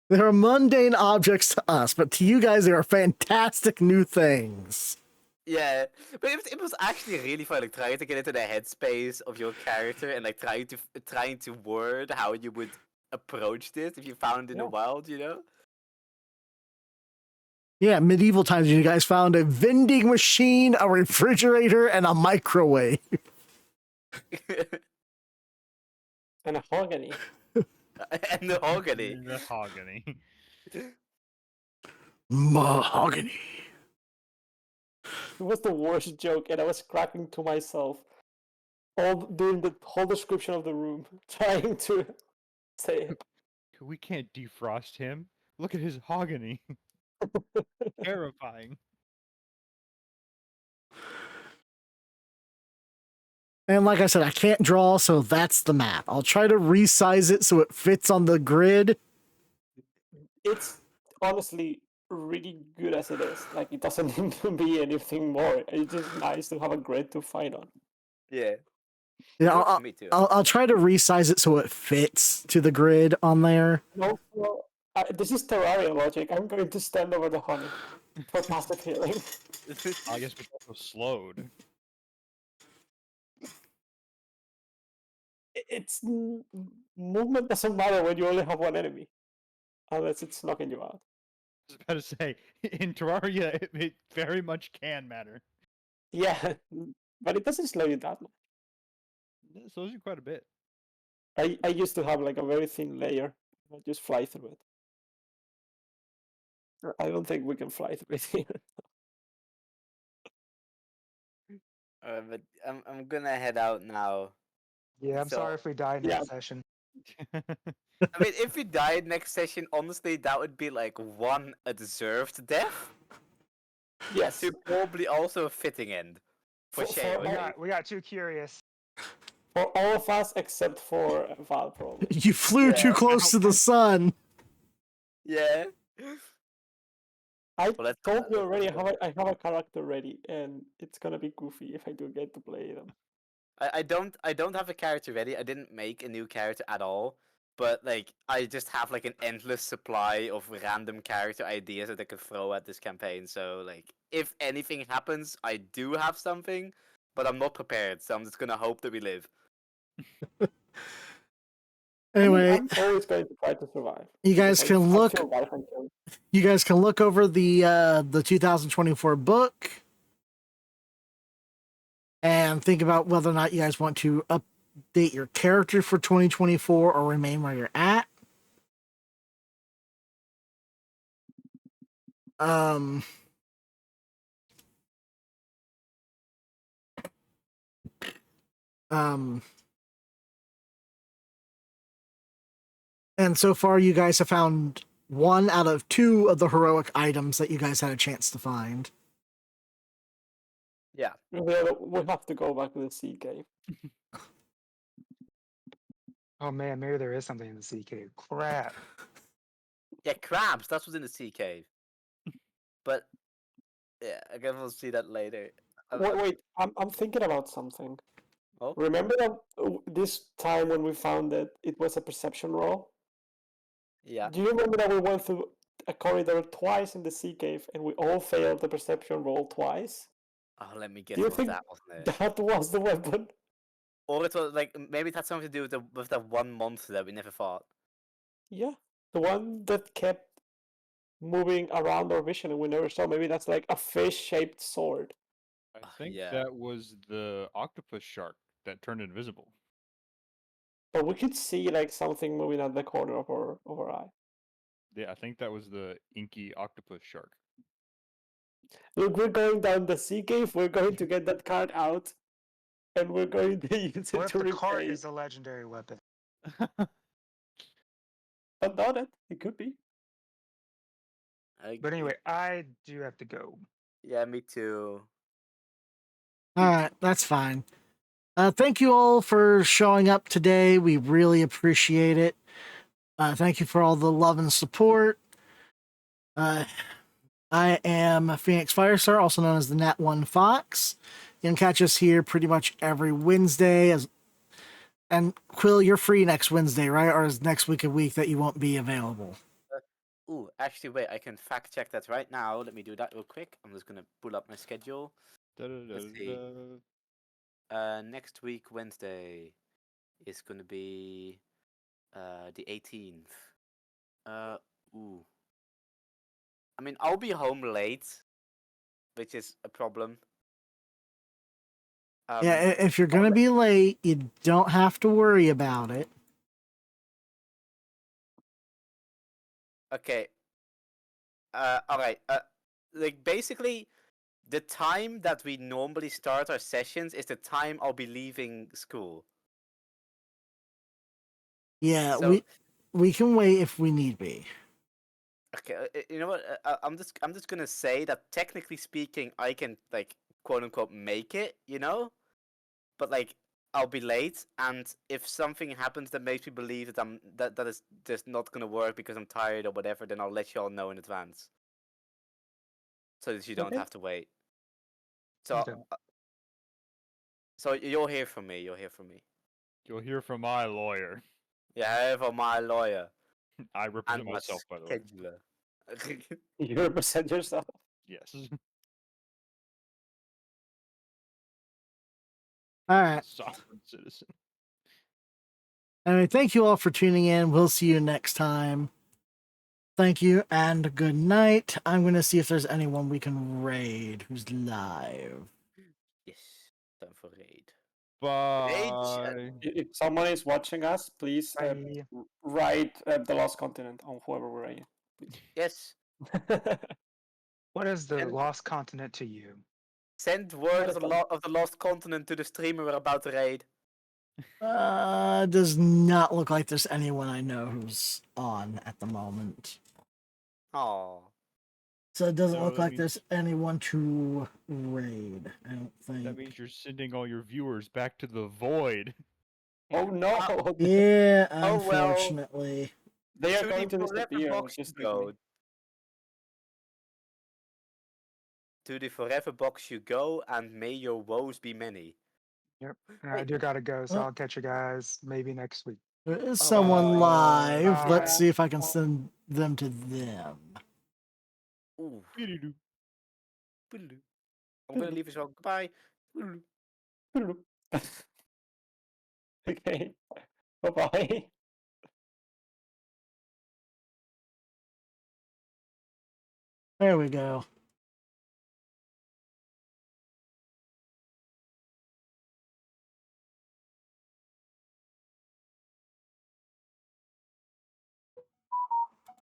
S2: They are mundane objects to us, but to you guys, they are fantastic new things.
S4: Yeah, but it was actually really fun, like trying to get into the headspace of your character and like trying to word how you would approached it if you found it in the
S1: Yeah.
S4: wild, you know?
S2: Yeah, medieval times, you guys found a vending machine, a refrigerator, and a microwave.
S1: And a mahogany.
S4: And the Hogany.
S5: The Hogany.
S2: Mahogany.
S1: It was the worst joke, and I was cracking to myself all during the whole description of the room, trying to say it.
S5: We can't defrost him. Look at his Hogany. Terrifying.
S2: And like I said, I can't draw, so that's the map. I'll try to resize it so it fits on the grid.
S1: It's honestly really good as it is. Like, it doesn't need to be anything more. It's just nice to have a grid to fight on.
S4: Yeah.
S2: Yeah,
S4: Works
S2: I'll,
S4: for me too.
S2: I'll try to resize it so it fits to the grid on there.
S1: No, this is Terraria logic. I'm going to stand over the honey for passive healing.
S5: I guess it's also slowed.
S1: It's movement doesn't matter when you only have one enemy, unless it's knocking you out.
S5: I was about to say, in Terraria, it very much can matter.
S1: Yeah, but it doesn't slow you that much.
S5: It slows you quite a bit.
S1: I used to have like a very thin layer. I just fly through it. I don't think we can fly through it here.
S4: But I'm gonna head out now.
S3: Yeah, I'm sorry
S4: So-
S3: if we die
S1: Yeah.
S3: next session.
S4: I mean, if we died next session, honestly, that would be like one a deserved death.
S1: Yes.
S4: To probably also a fitting end. For
S1: For-
S4: shame.
S1: for
S3: We
S1: all-
S4: okay?
S3: got too curious.
S1: For all of us except for Val, probably.
S2: You flew too
S4: Yeah.
S2: close to the sun.
S4: Yeah.
S1: I
S4: Well, let's-
S1: told you
S4: let's
S1: already.
S4: go.
S1: I have a character ready, and it's gonna be goofy if I do get to play them.
S4: I don't have a character ready. I didn't make a new character at all. But like I just have like an endless supply of random character ideas that I could throw at this campaign. So like if anything happens, I do have something, but I'm not prepared, so I'm just gonna hope that we live.
S2: Anyway,
S1: I'm always going to try to survive.
S2: you guys
S1: because
S2: can
S1: I
S2: look.
S1: survive until-
S2: You guys can look over the 2024 book and think about whether or not you guys want to update your character for 2024 or remain where you're at. Um, um, and so far, you guys have found one out of two of the heroic items that you guys had a chance to find.
S4: Yeah.
S1: we'll have to go back to the sea cave.
S3: Oh man, maybe there is something in the sea cave. Crap.
S4: Yeah, crabs, that's what's in the sea cave. But yeah, I guess we'll see that later.
S1: Wait, I'm thinking about something.
S4: Oh?
S1: Remember that this time when we found that it was a perception roll?
S4: Yeah.
S1: Do you remember that we went through a corridor twice in the sea cave and we all failed the perception roll twice?
S4: Oh, let me guess
S1: Do you
S4: it was
S1: think
S4: that, wasn't it?
S1: that was the weapon?
S4: Or it was like maybe it had something to do with that one monster that we never fought.
S1: Yeah, the one that kept moving around our vision and we never saw. Maybe that's like a fish-shaped sword.
S5: I think
S4: yeah.
S5: that was the octopus shark that turned invisible.
S1: But we could see like something moving at the corner of our eye.
S5: Yeah, I think that was the inky octopus shark.
S1: Look, we're going down the sea cave. We're going to get that card out, and we're going to use
S3: What
S1: it
S3: if
S1: to
S3: the cart
S1: replace.
S3: is a legendary weapon?
S1: But not it. It could be.
S3: But anyway, I do have to go.
S4: Yeah, me too.
S2: All right, that's fine. Thank you all for showing up today. We really appreciate it. Thank you for all the love and support. I am Phoenix Firestar, also known as the Nat1Fox. You can catch us here pretty much every Wednesday. And Quill, you're free next Wednesday, right? Or is next week a week that you won't be available?
S4: Ooh, actually, wait, I can fact check that right now. Let me do that real quick. I'm just gonna pull up my schedule. Let's see. Next week, Wednesday, is gonna be The 18th. Ooh. I mean, I'll be home late, which is a problem.
S2: Yeah, if you're gonna be late, you don't have to worry about it.
S4: Okay. All right. Like basically, the time that we normally start our sessions is the time I'll be leaving school.
S2: Yeah,
S4: So
S2: we can wait if we need be.
S4: okay, you know what? I'm just gonna say that technically speaking, I can like quote unquote make it, you know, but like I'll be late, and if something happens that makes me believe that that is just not gonna work because I'm tired or whatever, then I'll let you all know in advance, so that you don't
S1: Okay.
S4: have to wait. So
S3: Okay.
S4: so you'll hear from me. You'll hear from me.
S5: You'll hear from my lawyer.
S4: Yeah, from my lawyer
S5: I
S4: and
S5: represent
S4: my
S5: myself, by the way.
S4: scheduler.
S1: You represent yourself.
S5: Yes.
S2: All right.
S5: Sovereign citizen.
S2: Anyway, thank you all for tuning in. We'll see you next time. Thank you and good night. I'm gonna see if there's anyone we can raid who's live.
S4: Yes, time for raid.
S5: Bye.
S1: If someone is watching us, please
S3: Bye.
S1: write the Lost Continent on whoever we're in, please.
S4: Yes,
S3: What is the
S1: And-
S3: lost continent to you?
S4: send word of the,
S1: Welcome.
S4: of the lost continent to the streamer we're about to raid.
S2: Does not look like there's anyone I know who's on at the moment.
S4: Oh,
S2: So it doesn't
S5: So
S2: look
S5: that
S2: like
S5: means
S2: there's anyone to raid. I don't think.
S5: that means you're sending all your viewers back to the void.
S1: Oh no!
S2: Yeah,
S4: Oh, well.
S2: unfortunately.
S1: They are
S4: to
S1: going
S4: the
S1: to
S4: forever
S1: disappear
S4: box
S1: just
S4: you
S1: like
S4: go.
S1: me.
S4: To the forever box you go, and may your woes be many.
S3: Yep. And I do gotta go, so
S2: Well,
S3: I'll catch you guys maybe next week.
S2: there is
S4: Bye
S2: someone
S4: bye.
S2: live. Let's
S3: Bye.
S2: see if I can send them to them.
S4: Ooh,
S5: Beedoo-doo.
S4: boodaloo. I'm gonna leave as well. Goodbye. Boodaloo.
S1: Okay. Bye bye.
S2: There we go.